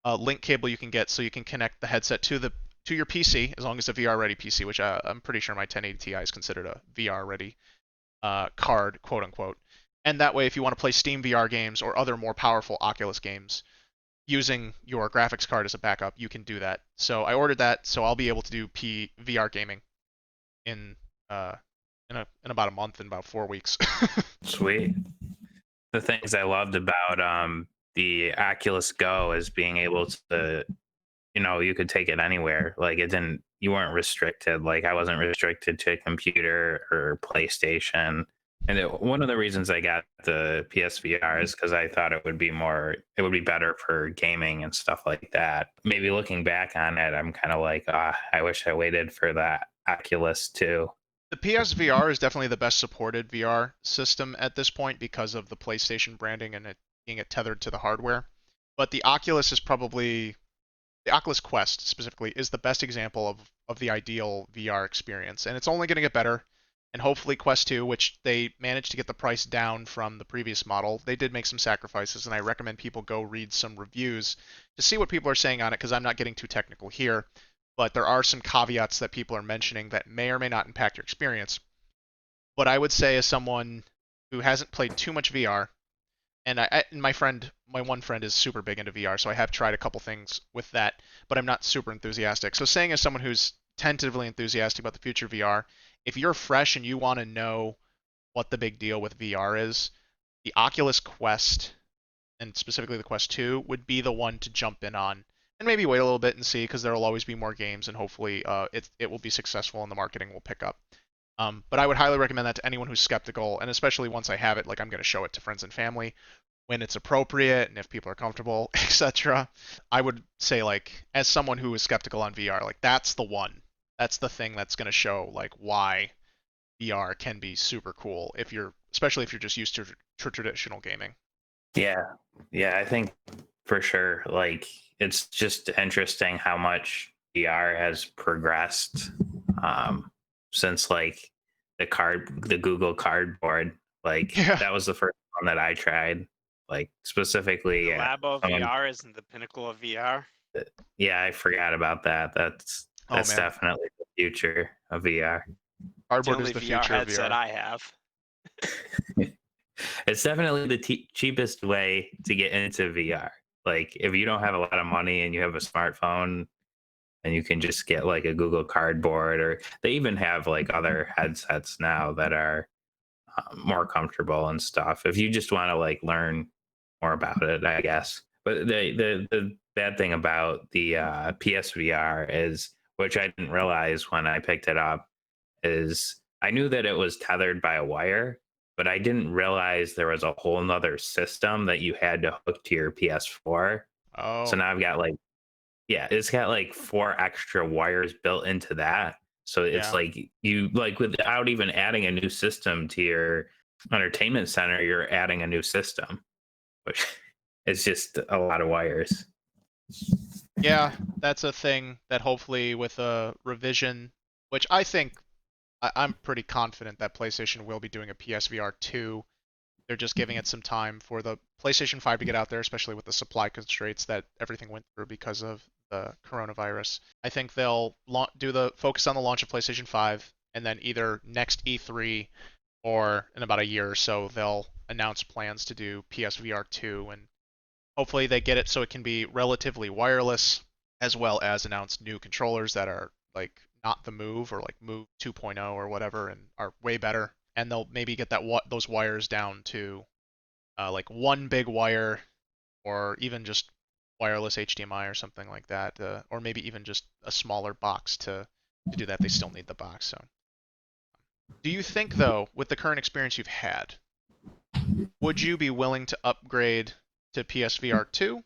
link cable you can get so you can connect the headset to your PC as long as it's a VR ready PC, which I'm pretty sure my 1080 Ti is considered a VR ready card, quote unquote. And that way, if you want to play Steam VR games or other more powerful Oculus games, using your graphics card as a backup, you can do that. So I ordered that, so I'll be able to do VR gaming in uh in about a month, in about 4 weeks. Sweet. The things I loved about the Oculus Go is being able to, you could take it anywhere. Like you weren't restricted. Like I wasn't restricted to a computer or PlayStation. And one of the reasons I got the PSVR is because I thought it would be better for gaming and stuff like that. Maybe looking back on it, I'm kind of like, I wish I waited for that Oculus too. The PSVR is definitely the best supported VR system at this point because of the PlayStation branding and it being tethered to the hardware. But the Oculus Quest specifically is the best example of the ideal VR experience, and it's only going to get better. and hopefully Quest 2, which they managed to get the price down from the previous model. They did make some sacrifices, and I recommend people go read some reviews to see what people are saying on it, because I'm not getting too technical here, but there are some caveats that people are mentioning that may or may not impact your experience. But I would say, as someone who hasn't played too much VR, and my one friend is super big into VR, so I have tried a couple things with that, but I'm not super enthusiastic. So saying, as someone who's tentatively enthusiastic about the future of VR, if you're fresh and you want to know what the big deal with VR is, the Oculus Quest, and specifically the Quest 2, would be the one to jump in on, and maybe wait a little bit and see, because there will always be more games, and hopefully it will be successful and the marketing will pick up. But I would highly recommend that to anyone who's skeptical, and especially once I have it, like, I'm going to show it to friends and family when it's appropriate and if people are comfortable, etc. I would say, like, as someone who is skeptical on VR, like, that's the one. That's the thing that's going to show, like, why VR can be super cool, especially if you're just used to traditional gaming. Yeah, yeah, I think for sure. Like, it's just interesting how much VR has progressed since like the Google Cardboard. Like, Yeah. that was the first one that I tried. Like, The specifically, Labo someone. VR isn't the pinnacle of VR. Yeah, I forgot about that. That's Oh that's man, definitely the future of VR. It's the cardboard is only the VR future of headset VR. I have. It's definitely the cheapest way to get into VR. Like, if you don't have a lot of money and you have a smartphone, and you can just get like a Google Cardboard, or they even have like other headsets now that are more comfortable and stuff. If you just want to like learn more about it, I guess. But the bad thing about the PSVR is, which I didn't realize when I picked it up, is I knew that it was tethered by a wire, but I didn't realize there was a whole nother system that you had to hook to your PS4. So Oh, now I've got like, yeah, it's got like 4 extra wires built into that. So it's yeah. like, you like, without even adding a new system to your entertainment center, you're adding a new system, which is just a lot of wires. Yeah, that's a thing that hopefully with a revision, which I think I'm pretty confident that PlayStation will be doing a PSVR 2. They're just giving it some time for the PlayStation 5 to get out there, especially with the supply constraints that everything went through because of the coronavirus. I think they'll do the focus on the launch of PlayStation 5, and then either next E3 or in about a year or so, they'll announce plans to do PSVR 2, and hopefully they get it so it can be relatively wireless, as well as announce new controllers that are like not the Move, or like Move 2.0 or whatever, and are way better. And they'll maybe get those wires down to like one big wire, or even just wireless HDMI or something like that, or maybe even just a smaller box to do that. They still need the box. So, do you think, though, with the current experience you've had, would you be willing to upgrade to PSVR 2,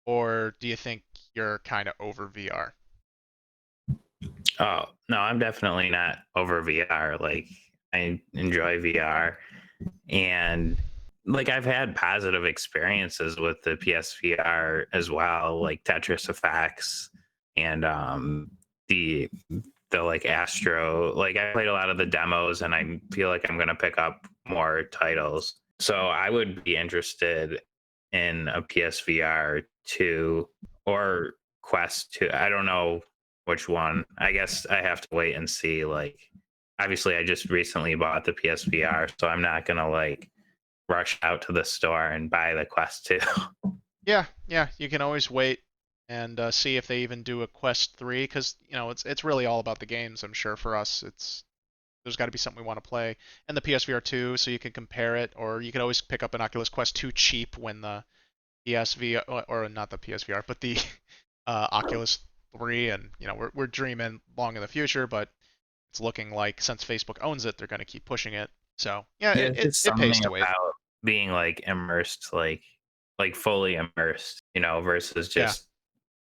or do you think you're kind of over VR? Oh, no, I'm definitely not over VR. Like, I enjoy VR, and like, I've had positive experiences with the PSVR as well, like Tetris Effects, and the like Astro. Like, I played a lot of the demos, and I feel like I'm going to pick up more titles. So I would be interested in a PSVR 2 or Quest 2. I don't know which one. I guess I have to wait and see. Like, obviously, I just recently bought the PSVR, so I'm not going to like rush out to the store and buy the Quest 2. Yeah, yeah, you can always wait and see if they even do a Quest 3, because it's really all about the games. I'm sure for us, there's got to be something we want to play, and the PSVR 2, so you can compare it, or you could always pick up an Oculus Quest 2 cheap when the PSVR, or not the PSVR, but the Oculus 3, and we're dreaming long in the future, but it's looking like, since Facebook owns it, they're going to keep pushing it. So yeah, Yeah, it, it's it, just it pays something to wait. about being like immersed, like fully immersed, versus Yeah, just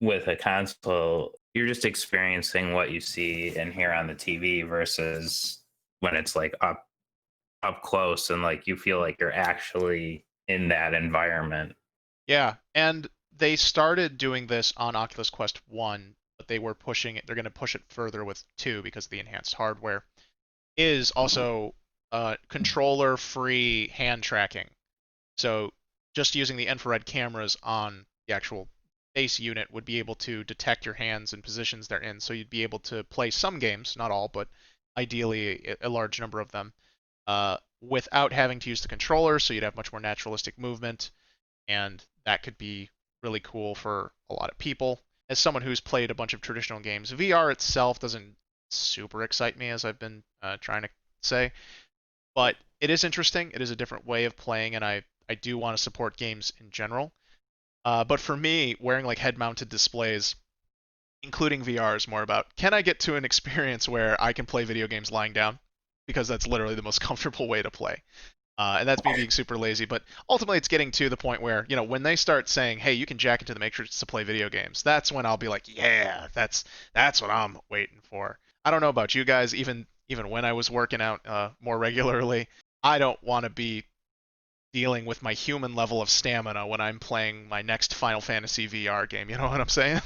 with a console, you're just experiencing what you see and hear on the TV, versus when it's like up close and like you feel like you're actually in that environment. yeah, and they started doing this on Oculus Quest 1, but they were pushing it. They're going to push it further with 2 because of the enhanced hardware. is also controller-free hand tracking. So just using the infrared cameras on the actual base unit would be able to detect your hands and positions they're in. So you'd be able to play some games, not all, but ideally a large number of them, without having to use the controller. So you'd have much more naturalistic movement, and that could be really cool for a lot of people. As someone who's played a bunch of traditional games, VR itself doesn't super excite me, as I've been trying to say, but it is interesting. It is a different way of playing, and I do want to support games in general. But for me, wearing like head-mounted displays, including VR, is more about, can I get to an experience where I can play video games lying down? Because that's literally the most comfortable way to play. And that's me being super lazy, but ultimately it's getting to the point where, when they start saying, "Hey, you can jack into the Matrix to play video games," that's when I'll be like, "Yeah, that's what I'm waiting for." I don't know about you guys, even when I was working out more regularly, I don't want to be dealing with my human level of stamina when I'm playing my next Final Fantasy VR game. You know what I'm saying?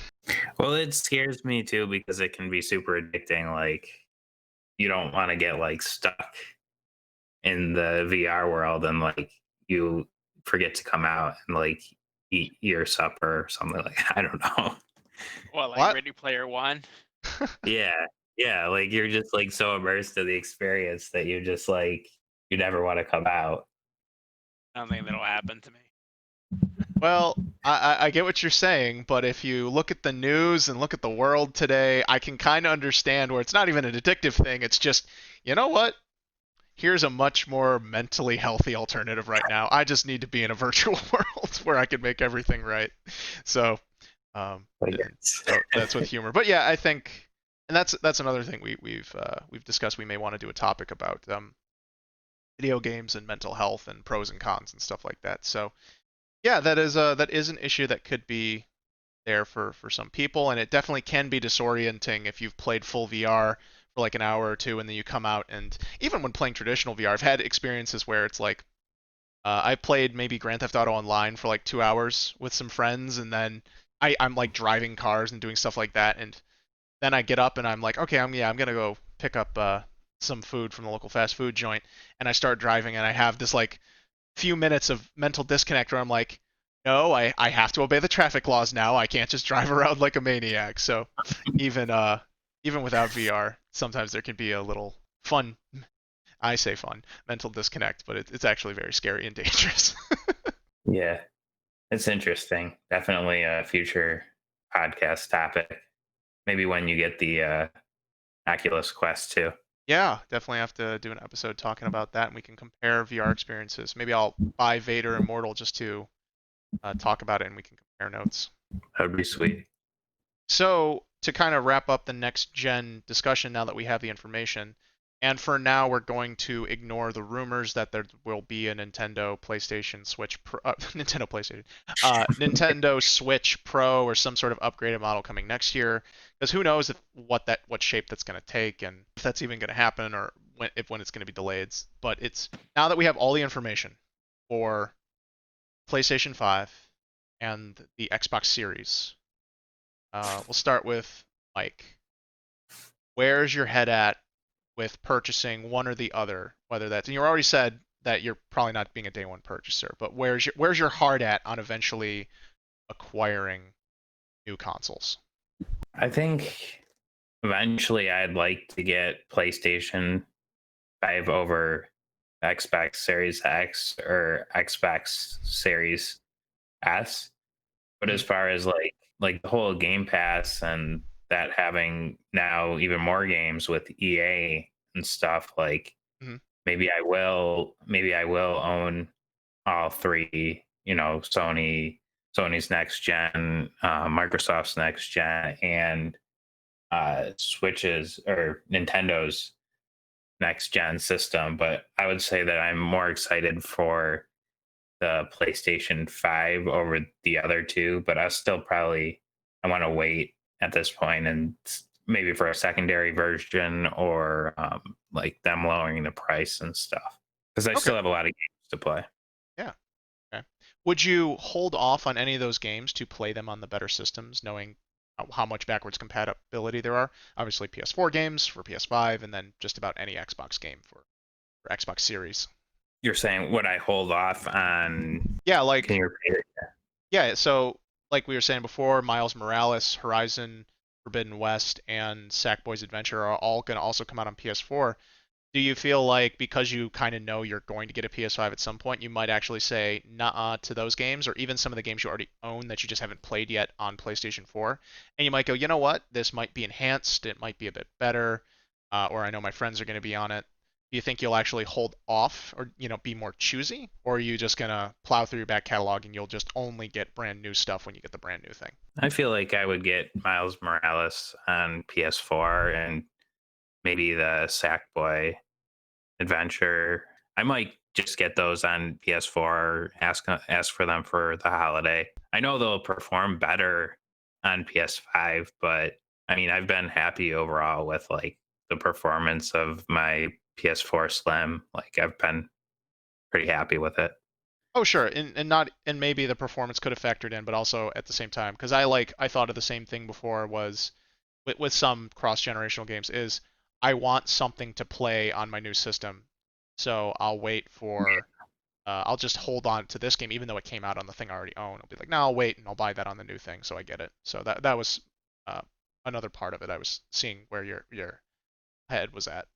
Well, it scares me too because it can be super addicting. Like, you don't want to get like stuck in the VR world and like you forget to come out and like eat your supper or something like I don't know. What, like What? Ready Player One? Yeah. Yeah, like you're just like so immersed in the experience that you just like you never want to come out. I don't think that'll happen to me. Well, I get what you're saying, but if you look at the news and look at the world today, I can kind of understand where it's not even an addictive thing. It's just, you know what? Here's a much more mentally healthy alternative right now. I just need to be in a virtual world where I can make everything right. So, I and guess. so that's with humor. But yeah, I think, and that's another thing we've discussed. We may want to do a topic about video games and mental health and pros and cons and stuff like that. So yeah, that is an issue that could be there for some people, and it definitely can be disorienting if you've played full VR for like an hour or two, and then you come out, and even when playing traditional VR, I've had experiences where it's like I played maybe Grand Theft Auto Online for like 2 hours with some friends, and then I'm like driving cars and doing stuff like that, and then I get up and I'm like, okay, I'm gonna go pick up some food from the local fast food joint, and I start driving, and I have this like few minutes of mental disconnect where I'm like, no, I have to obey the traffic laws now. I can't just drive around like a maniac. So even even without VR, sometimes there can be a little fun, I say fun, mental disconnect, but it's actually very scary and dangerous. Yeah. It's interesting. Definitely a future podcast topic. Maybe when you get the Oculus Quest too. Yeah, definitely have to do an episode talking about that, and we can compare VR experiences. Maybe I'll buy Vader Immortal just to talk about it, and we can compare notes. That'd be sweet. So, to kind of wrap up the next gen discussion now that we have the information, and for now we're going to ignore the rumors that there will be a Nintendo PlayStation Switch Pro, Nintendo PlayStation, Nintendo Switch Pro or some sort of upgraded model coming next year, because who knows what shape that's going to take and if that's even going to happen or when it's going to be delayed. But it's now that we have all the information for PlayStation 5 and the Xbox Series. We'll start with Mike. Where's your head at with purchasing one or the other? Whether that's, and you already said that you're probably not being a day one purchaser, but where's your heart at on eventually acquiring new consoles? I think eventually I'd like to get PlayStation 5 over Xbox Series X or Xbox Series S. But Mm-hmm. as far as like the whole Game Pass and that having now even more games with EA and stuff, like Mm-hmm. maybe I will own all three, Sony's next gen, Microsoft's next gen, and Switch's or Nintendo's next gen system. But I would say that I'm more excited for the PlayStation 5 over the other two, but I want to wait at this point and maybe for a secondary version or like them lowering the price and stuff because I Okay. still have a lot of games to play. Yeah. Okay. Would you hold off on any of those games to play them on the better systems, knowing how much backwards compatibility there are. Obviously, PS4 games for PS5, and then just about any Xbox game for Xbox Series. You're saying would I hold off on? Yeah, Can like you repeat it? yeah. So like we were saying before, Miles Morales, Horizon Forbidden West, and Sackboy's Adventure are all going to also come out on PS4. Do you feel like because you kind of know you're going to get a PS5 at some point, you might actually say nah to those games, or even some of the games you already own that you just haven't played yet on PlayStation 4, and you might go, you know what, this might be enhanced, it might be a bit better, or I know my friends are going to be on it. Do you think you'll actually hold off, or be more choosy, or are you just gonna plow through your back catalog and you'll just only get brand new stuff when you get the brand new thing? I feel like I would get Miles Morales on PS4 and maybe the Sackboy Adventure. I might just get those on PS4. Ask for them for the holiday. I know they'll perform better on PS5, but I mean, I've been happy overall with like the performance of my PS4 Slim. Like I've been pretty happy with it. Oh sure, and maybe the performance could have factored in, but also at the same time, because I thought of the same thing before was with some cross generational games is I want something to play on my new system, so I'll wait for I'll just hold on to this game even though it came out on the thing I already own. I'll be like, no, I'll wait and I'll buy that on the new thing, so I get it. So that was uh, another part of it. I was seeing where your head was at.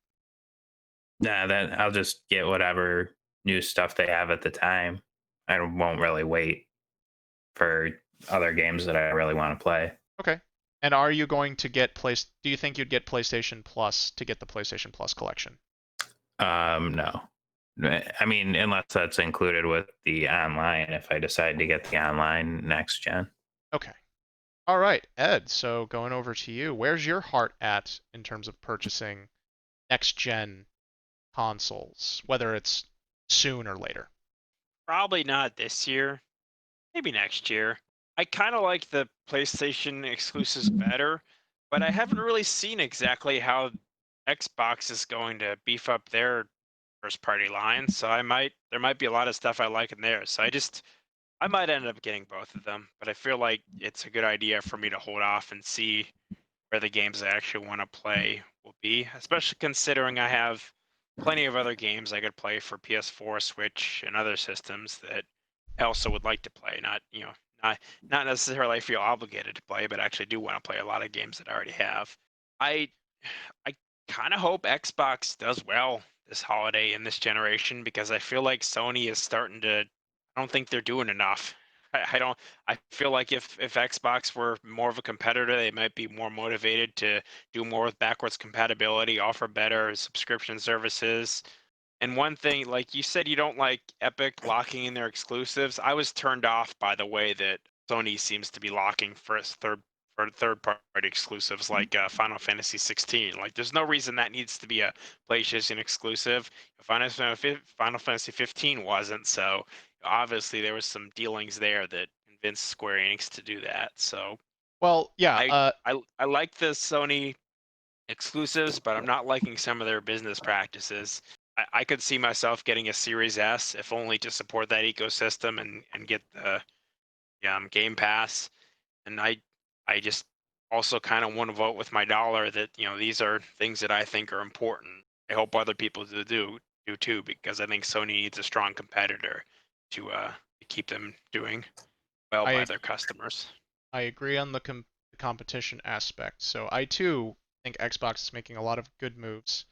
Nah, that I'll just get whatever new stuff they have at the time. I won't really wait for other games that I really want to play. Okay. And are you going to get place? Do you think you'd get PlayStation Plus to get the PlayStation Plus collection? No. I mean, unless that's included with the online, if I decide to get the online next gen. Okay. All right, Ed. So going over to you, where's your heart at in terms of purchasing next gen consoles, whether it's soon or later? Probably not this year. Maybe next year. I kind of like the PlayStation exclusives better, but I haven't really seen exactly how Xbox is going to beef up their first party line. So there might be a lot of stuff I like in there. So I might end up getting both of them, but I feel like it's a good idea for me to hold off and see where the games I actually want to play will be, especially considering I have plenty of other games I could play for PS4, Switch, and other systems that I also would like to play. Not not necessarily feel obligated to play, but actually do want to play a lot of games that I already have. I I kind of hope Xbox does well this holiday in this generation because I feel like Sony is starting to. I don't think they're doing enough. I don't. I feel like if Xbox were more of a competitor, they might be more motivated to do more with backwards compatibility, offer better subscription services. And one thing, like you said, you don't like Epic locking in their exclusives. I was turned off by the way that Sony seems to be locking third party exclusives like Final Fantasy 16. Like, there's no reason that needs to be a PlayStation exclusive. Final Fantasy 15 wasn't, so obviously there was some dealings there that convinced Square Enix to do that. So Well, yeah. I I like the Sony exclusives, but I'm not liking some of their business practices. I could see myself getting a Series S if only to support that ecosystem and get the Game Pass. And I just also kind of want to vote with my dollar that these are things that I think are important. I hope other people do too, because I think Sony needs a strong competitor to keep them doing well by I their customers. I agree on the competition aspect. So I too think Xbox is making a lot of good moves.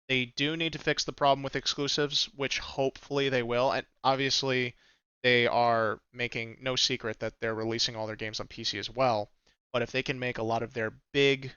They do need to fix the problem with exclusives, which hopefully they will. And obviously, they are making no secret that they're releasing all their games on PC as well. But if they can make a lot of their big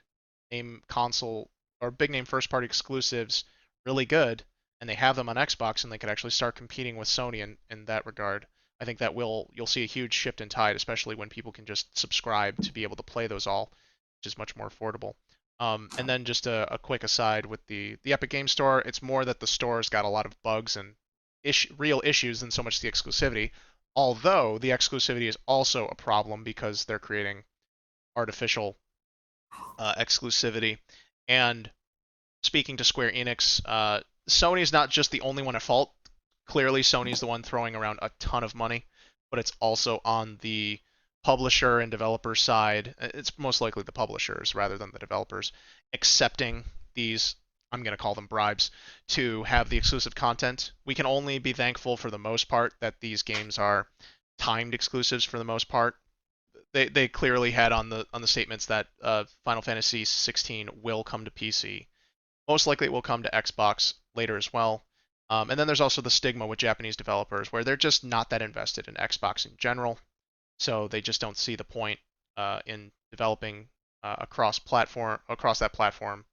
name console or big name first party exclusives really good, and they have them on Xbox, and they could actually start competing with Sony in that regard, I think that you'll see a huge shift in tide, especially when people can just subscribe to be able to play those all, which is much more affordable. And then just a quick aside with the Epic Game Store, it's more that the store's got a lot of bugs and real issues than so much the exclusivity. Although the exclusivity is also a problem because they're creating artificial exclusivity. And speaking to Square Enix, Sony's not just the only one at fault. Clearly, Sony's the one throwing around a ton of money, but it's also on the publisher and developer side, it's most likely the publishers rather than the developers, accepting these, I'm going to call them bribes, to have the exclusive content. We can only be thankful for the most part that these games are timed exclusives for the most part. They clearly had on the statements that Final Fantasy 16 will come to PC. Most likely it will come to Xbox later as well. And then there's also the stigma with Japanese developers where they're just not that invested in Xbox in general. So they just don't see the point in developing across that platform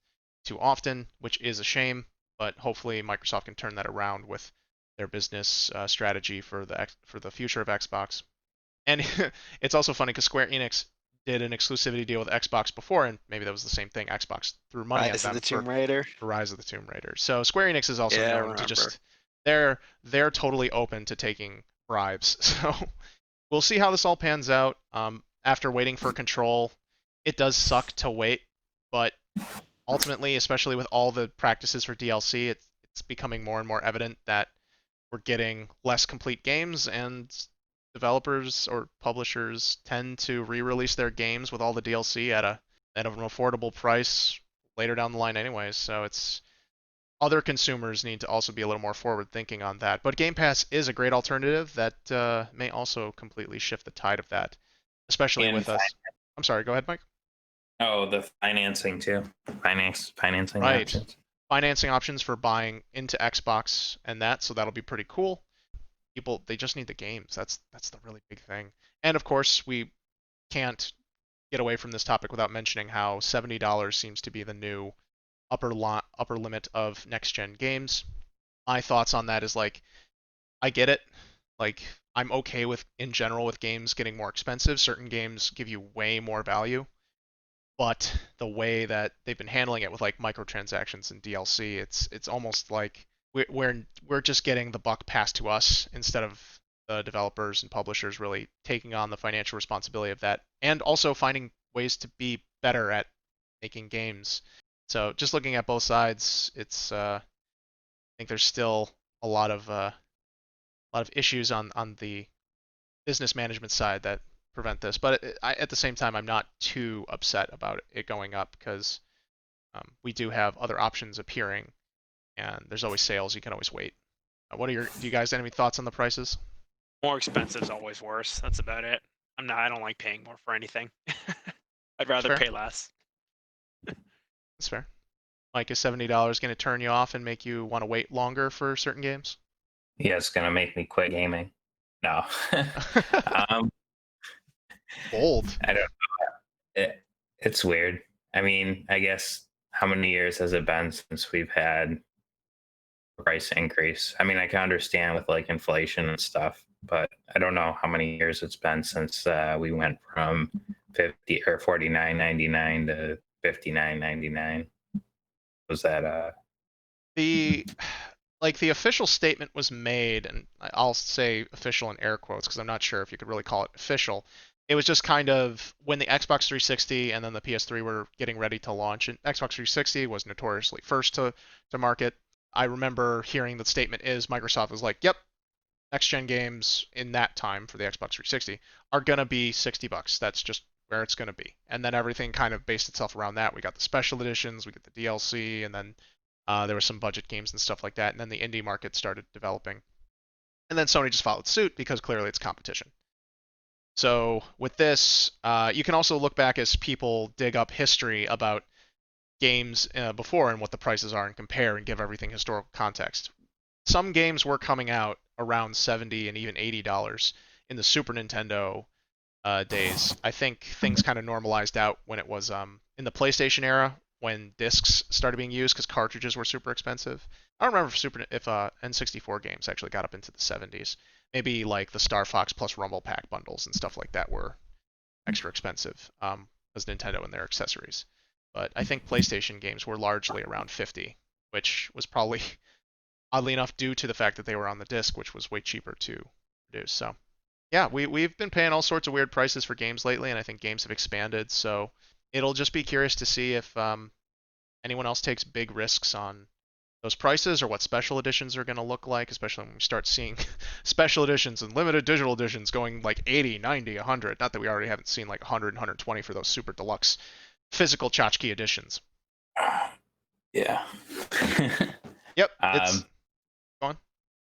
too often, which is a shame. But hopefully Microsoft can turn that around with their business strategy for the future of Xbox. And it's also funny because Square Enix did an exclusivity deal with Xbox before, and maybe that was the same thing. Xbox threw money at Rise of them the for Tomb Raider. Rise of the Tomb Raider. So Square Enix is also Yeah, I known to remember. they're totally open to taking bribes. So we'll see how this all pans out. After waiting for Control, it does suck to wait, but ultimately, especially with all the practices for DLC, it's becoming more and more evident that we're getting less complete games, and developers or publishers tend to re-release their games with all the DLC at an affordable price later down the line anyways. So it's other consumers need to also be a little more forward thinking on that. But Game Pass is a great alternative that may also completely shift the tide of that, especially And with us. I'm sorry, go ahead, Mike. oh, the financing too. Financing Right. options. Financing options for buying into Xbox and that, so that'll be pretty cool. People, they just need the games. That's the really big thing. And of course, we can't get away from this topic without mentioning how $70 seems to be the new upper limit of next gen games. My thoughts on that is like, I get it. Like, I'm okay with in general with games getting more expensive. Certain games give you way more value, but the way that they've been handling it with like microtransactions and DLC, it's almost like we're just getting the buck passed to us instead of the developers and publishers really taking on the financial responsibility of that, and also finding ways to be better at making games. So just looking at both sides, it's I think there's still a lot of issues on the business management side that prevent this. But at the same time, I'm not too upset about it going up because we do have other options appearing, and there's always sales. You can always wait. Do you guys have any thoughts on the prices? More expensive is always worse. That's about it. I don't like paying more for anything. I'd rather Fair. pay less. That's fair. Like, is $70 going to turn you off and make you want to wait longer for certain games? Yeah, it's gonna make me quit gaming. No. um, Bold. I don't. It's weird. I mean, I guess how many years has it been since we've had a price increase? I mean, I can understand with like inflation and stuff, but I don't know how many years it's been since we went from 50 or 49.99 to 59.99. Was that The the official statement was made, and I'll say official in air quotes because I'm not sure if you could really call it official. It was just kind of when the Xbox 360 and then the PS3 were getting ready to launch, and Xbox 360 was notoriously first to market. I remember hearing the statement is Microsoft was like, "Yep, next gen games in that time for the Xbox 360 are gonna be $60. That's just where it's gonna be." And then everything kind of based itself around that. We got the special editions, we get the DLC, and then there were some budget games and stuff like that. And then the indie market started developing. And then Sony just followed suit because clearly it's competition. So with this, you can also look back as people dig up history about games before and what the prices are and compare and give everything historical context. Some games were coming out around $70 and even $80 in the Super Nintendo days. I think things kind of normalized out when it was in the PlayStation era when discs started being used because cartridges were super expensive. I don't remember if N64 games actually got up into the 70s. Maybe like the Star Fox plus Rumble Pack bundles and stuff like that were extra expensive as Nintendo and their accessories. But I think PlayStation games were largely around 50, which was probably oddly enough due to the fact that they were on the disc, which was way cheaper to produce. So yeah, we've been paying all sorts of weird prices for games lately, and I think games have expanded. So it'll just be curious to see if anyone else takes big risks on those prices or what special editions are going to look like, especially when we start seeing special editions and limited digital editions going like 80, 90, 100. Not that we already haven't seen like 100 and 120 for those super deluxe physical tchotchke editions. Yeah. Yep, it's go on.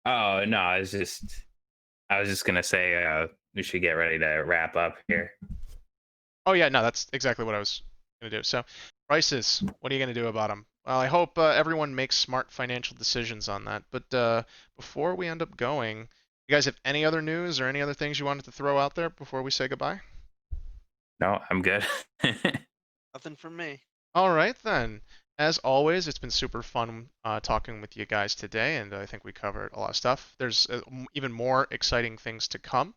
Oh no, I was just gonna say we should get ready to wrap up here. Oh yeah, no, that's exactly what I was going to do. So prices, what are you going to do about them? Well, I hope everyone makes smart financial decisions on that. But before we end up going, you guys have any other news or any other things you wanted to throw out there before we say goodbye? No, I'm good. Nothing from me. All right then. As always, it's been super fun talking with you guys today, and I think we covered a lot of stuff. There's even more exciting things to come.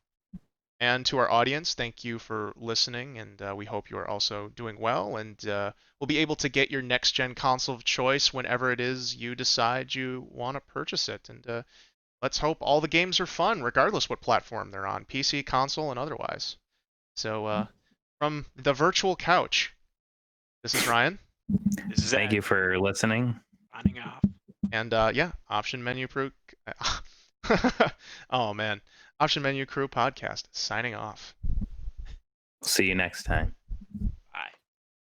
And to our audience, thank you for listening, and we hope you are also doing well, and we'll be able to get your next-gen console of choice whenever it is you decide you want to purchase it. And let's hope all the games are fun, regardless what platform they're on, PC, console, and otherwise. So from the virtual couch, this is Ryan. This is Thank Ed, you for listening. signing off. And yeah, Option Menu Crew. Oh man, Option Menu Crew podcast signing off. See you next time.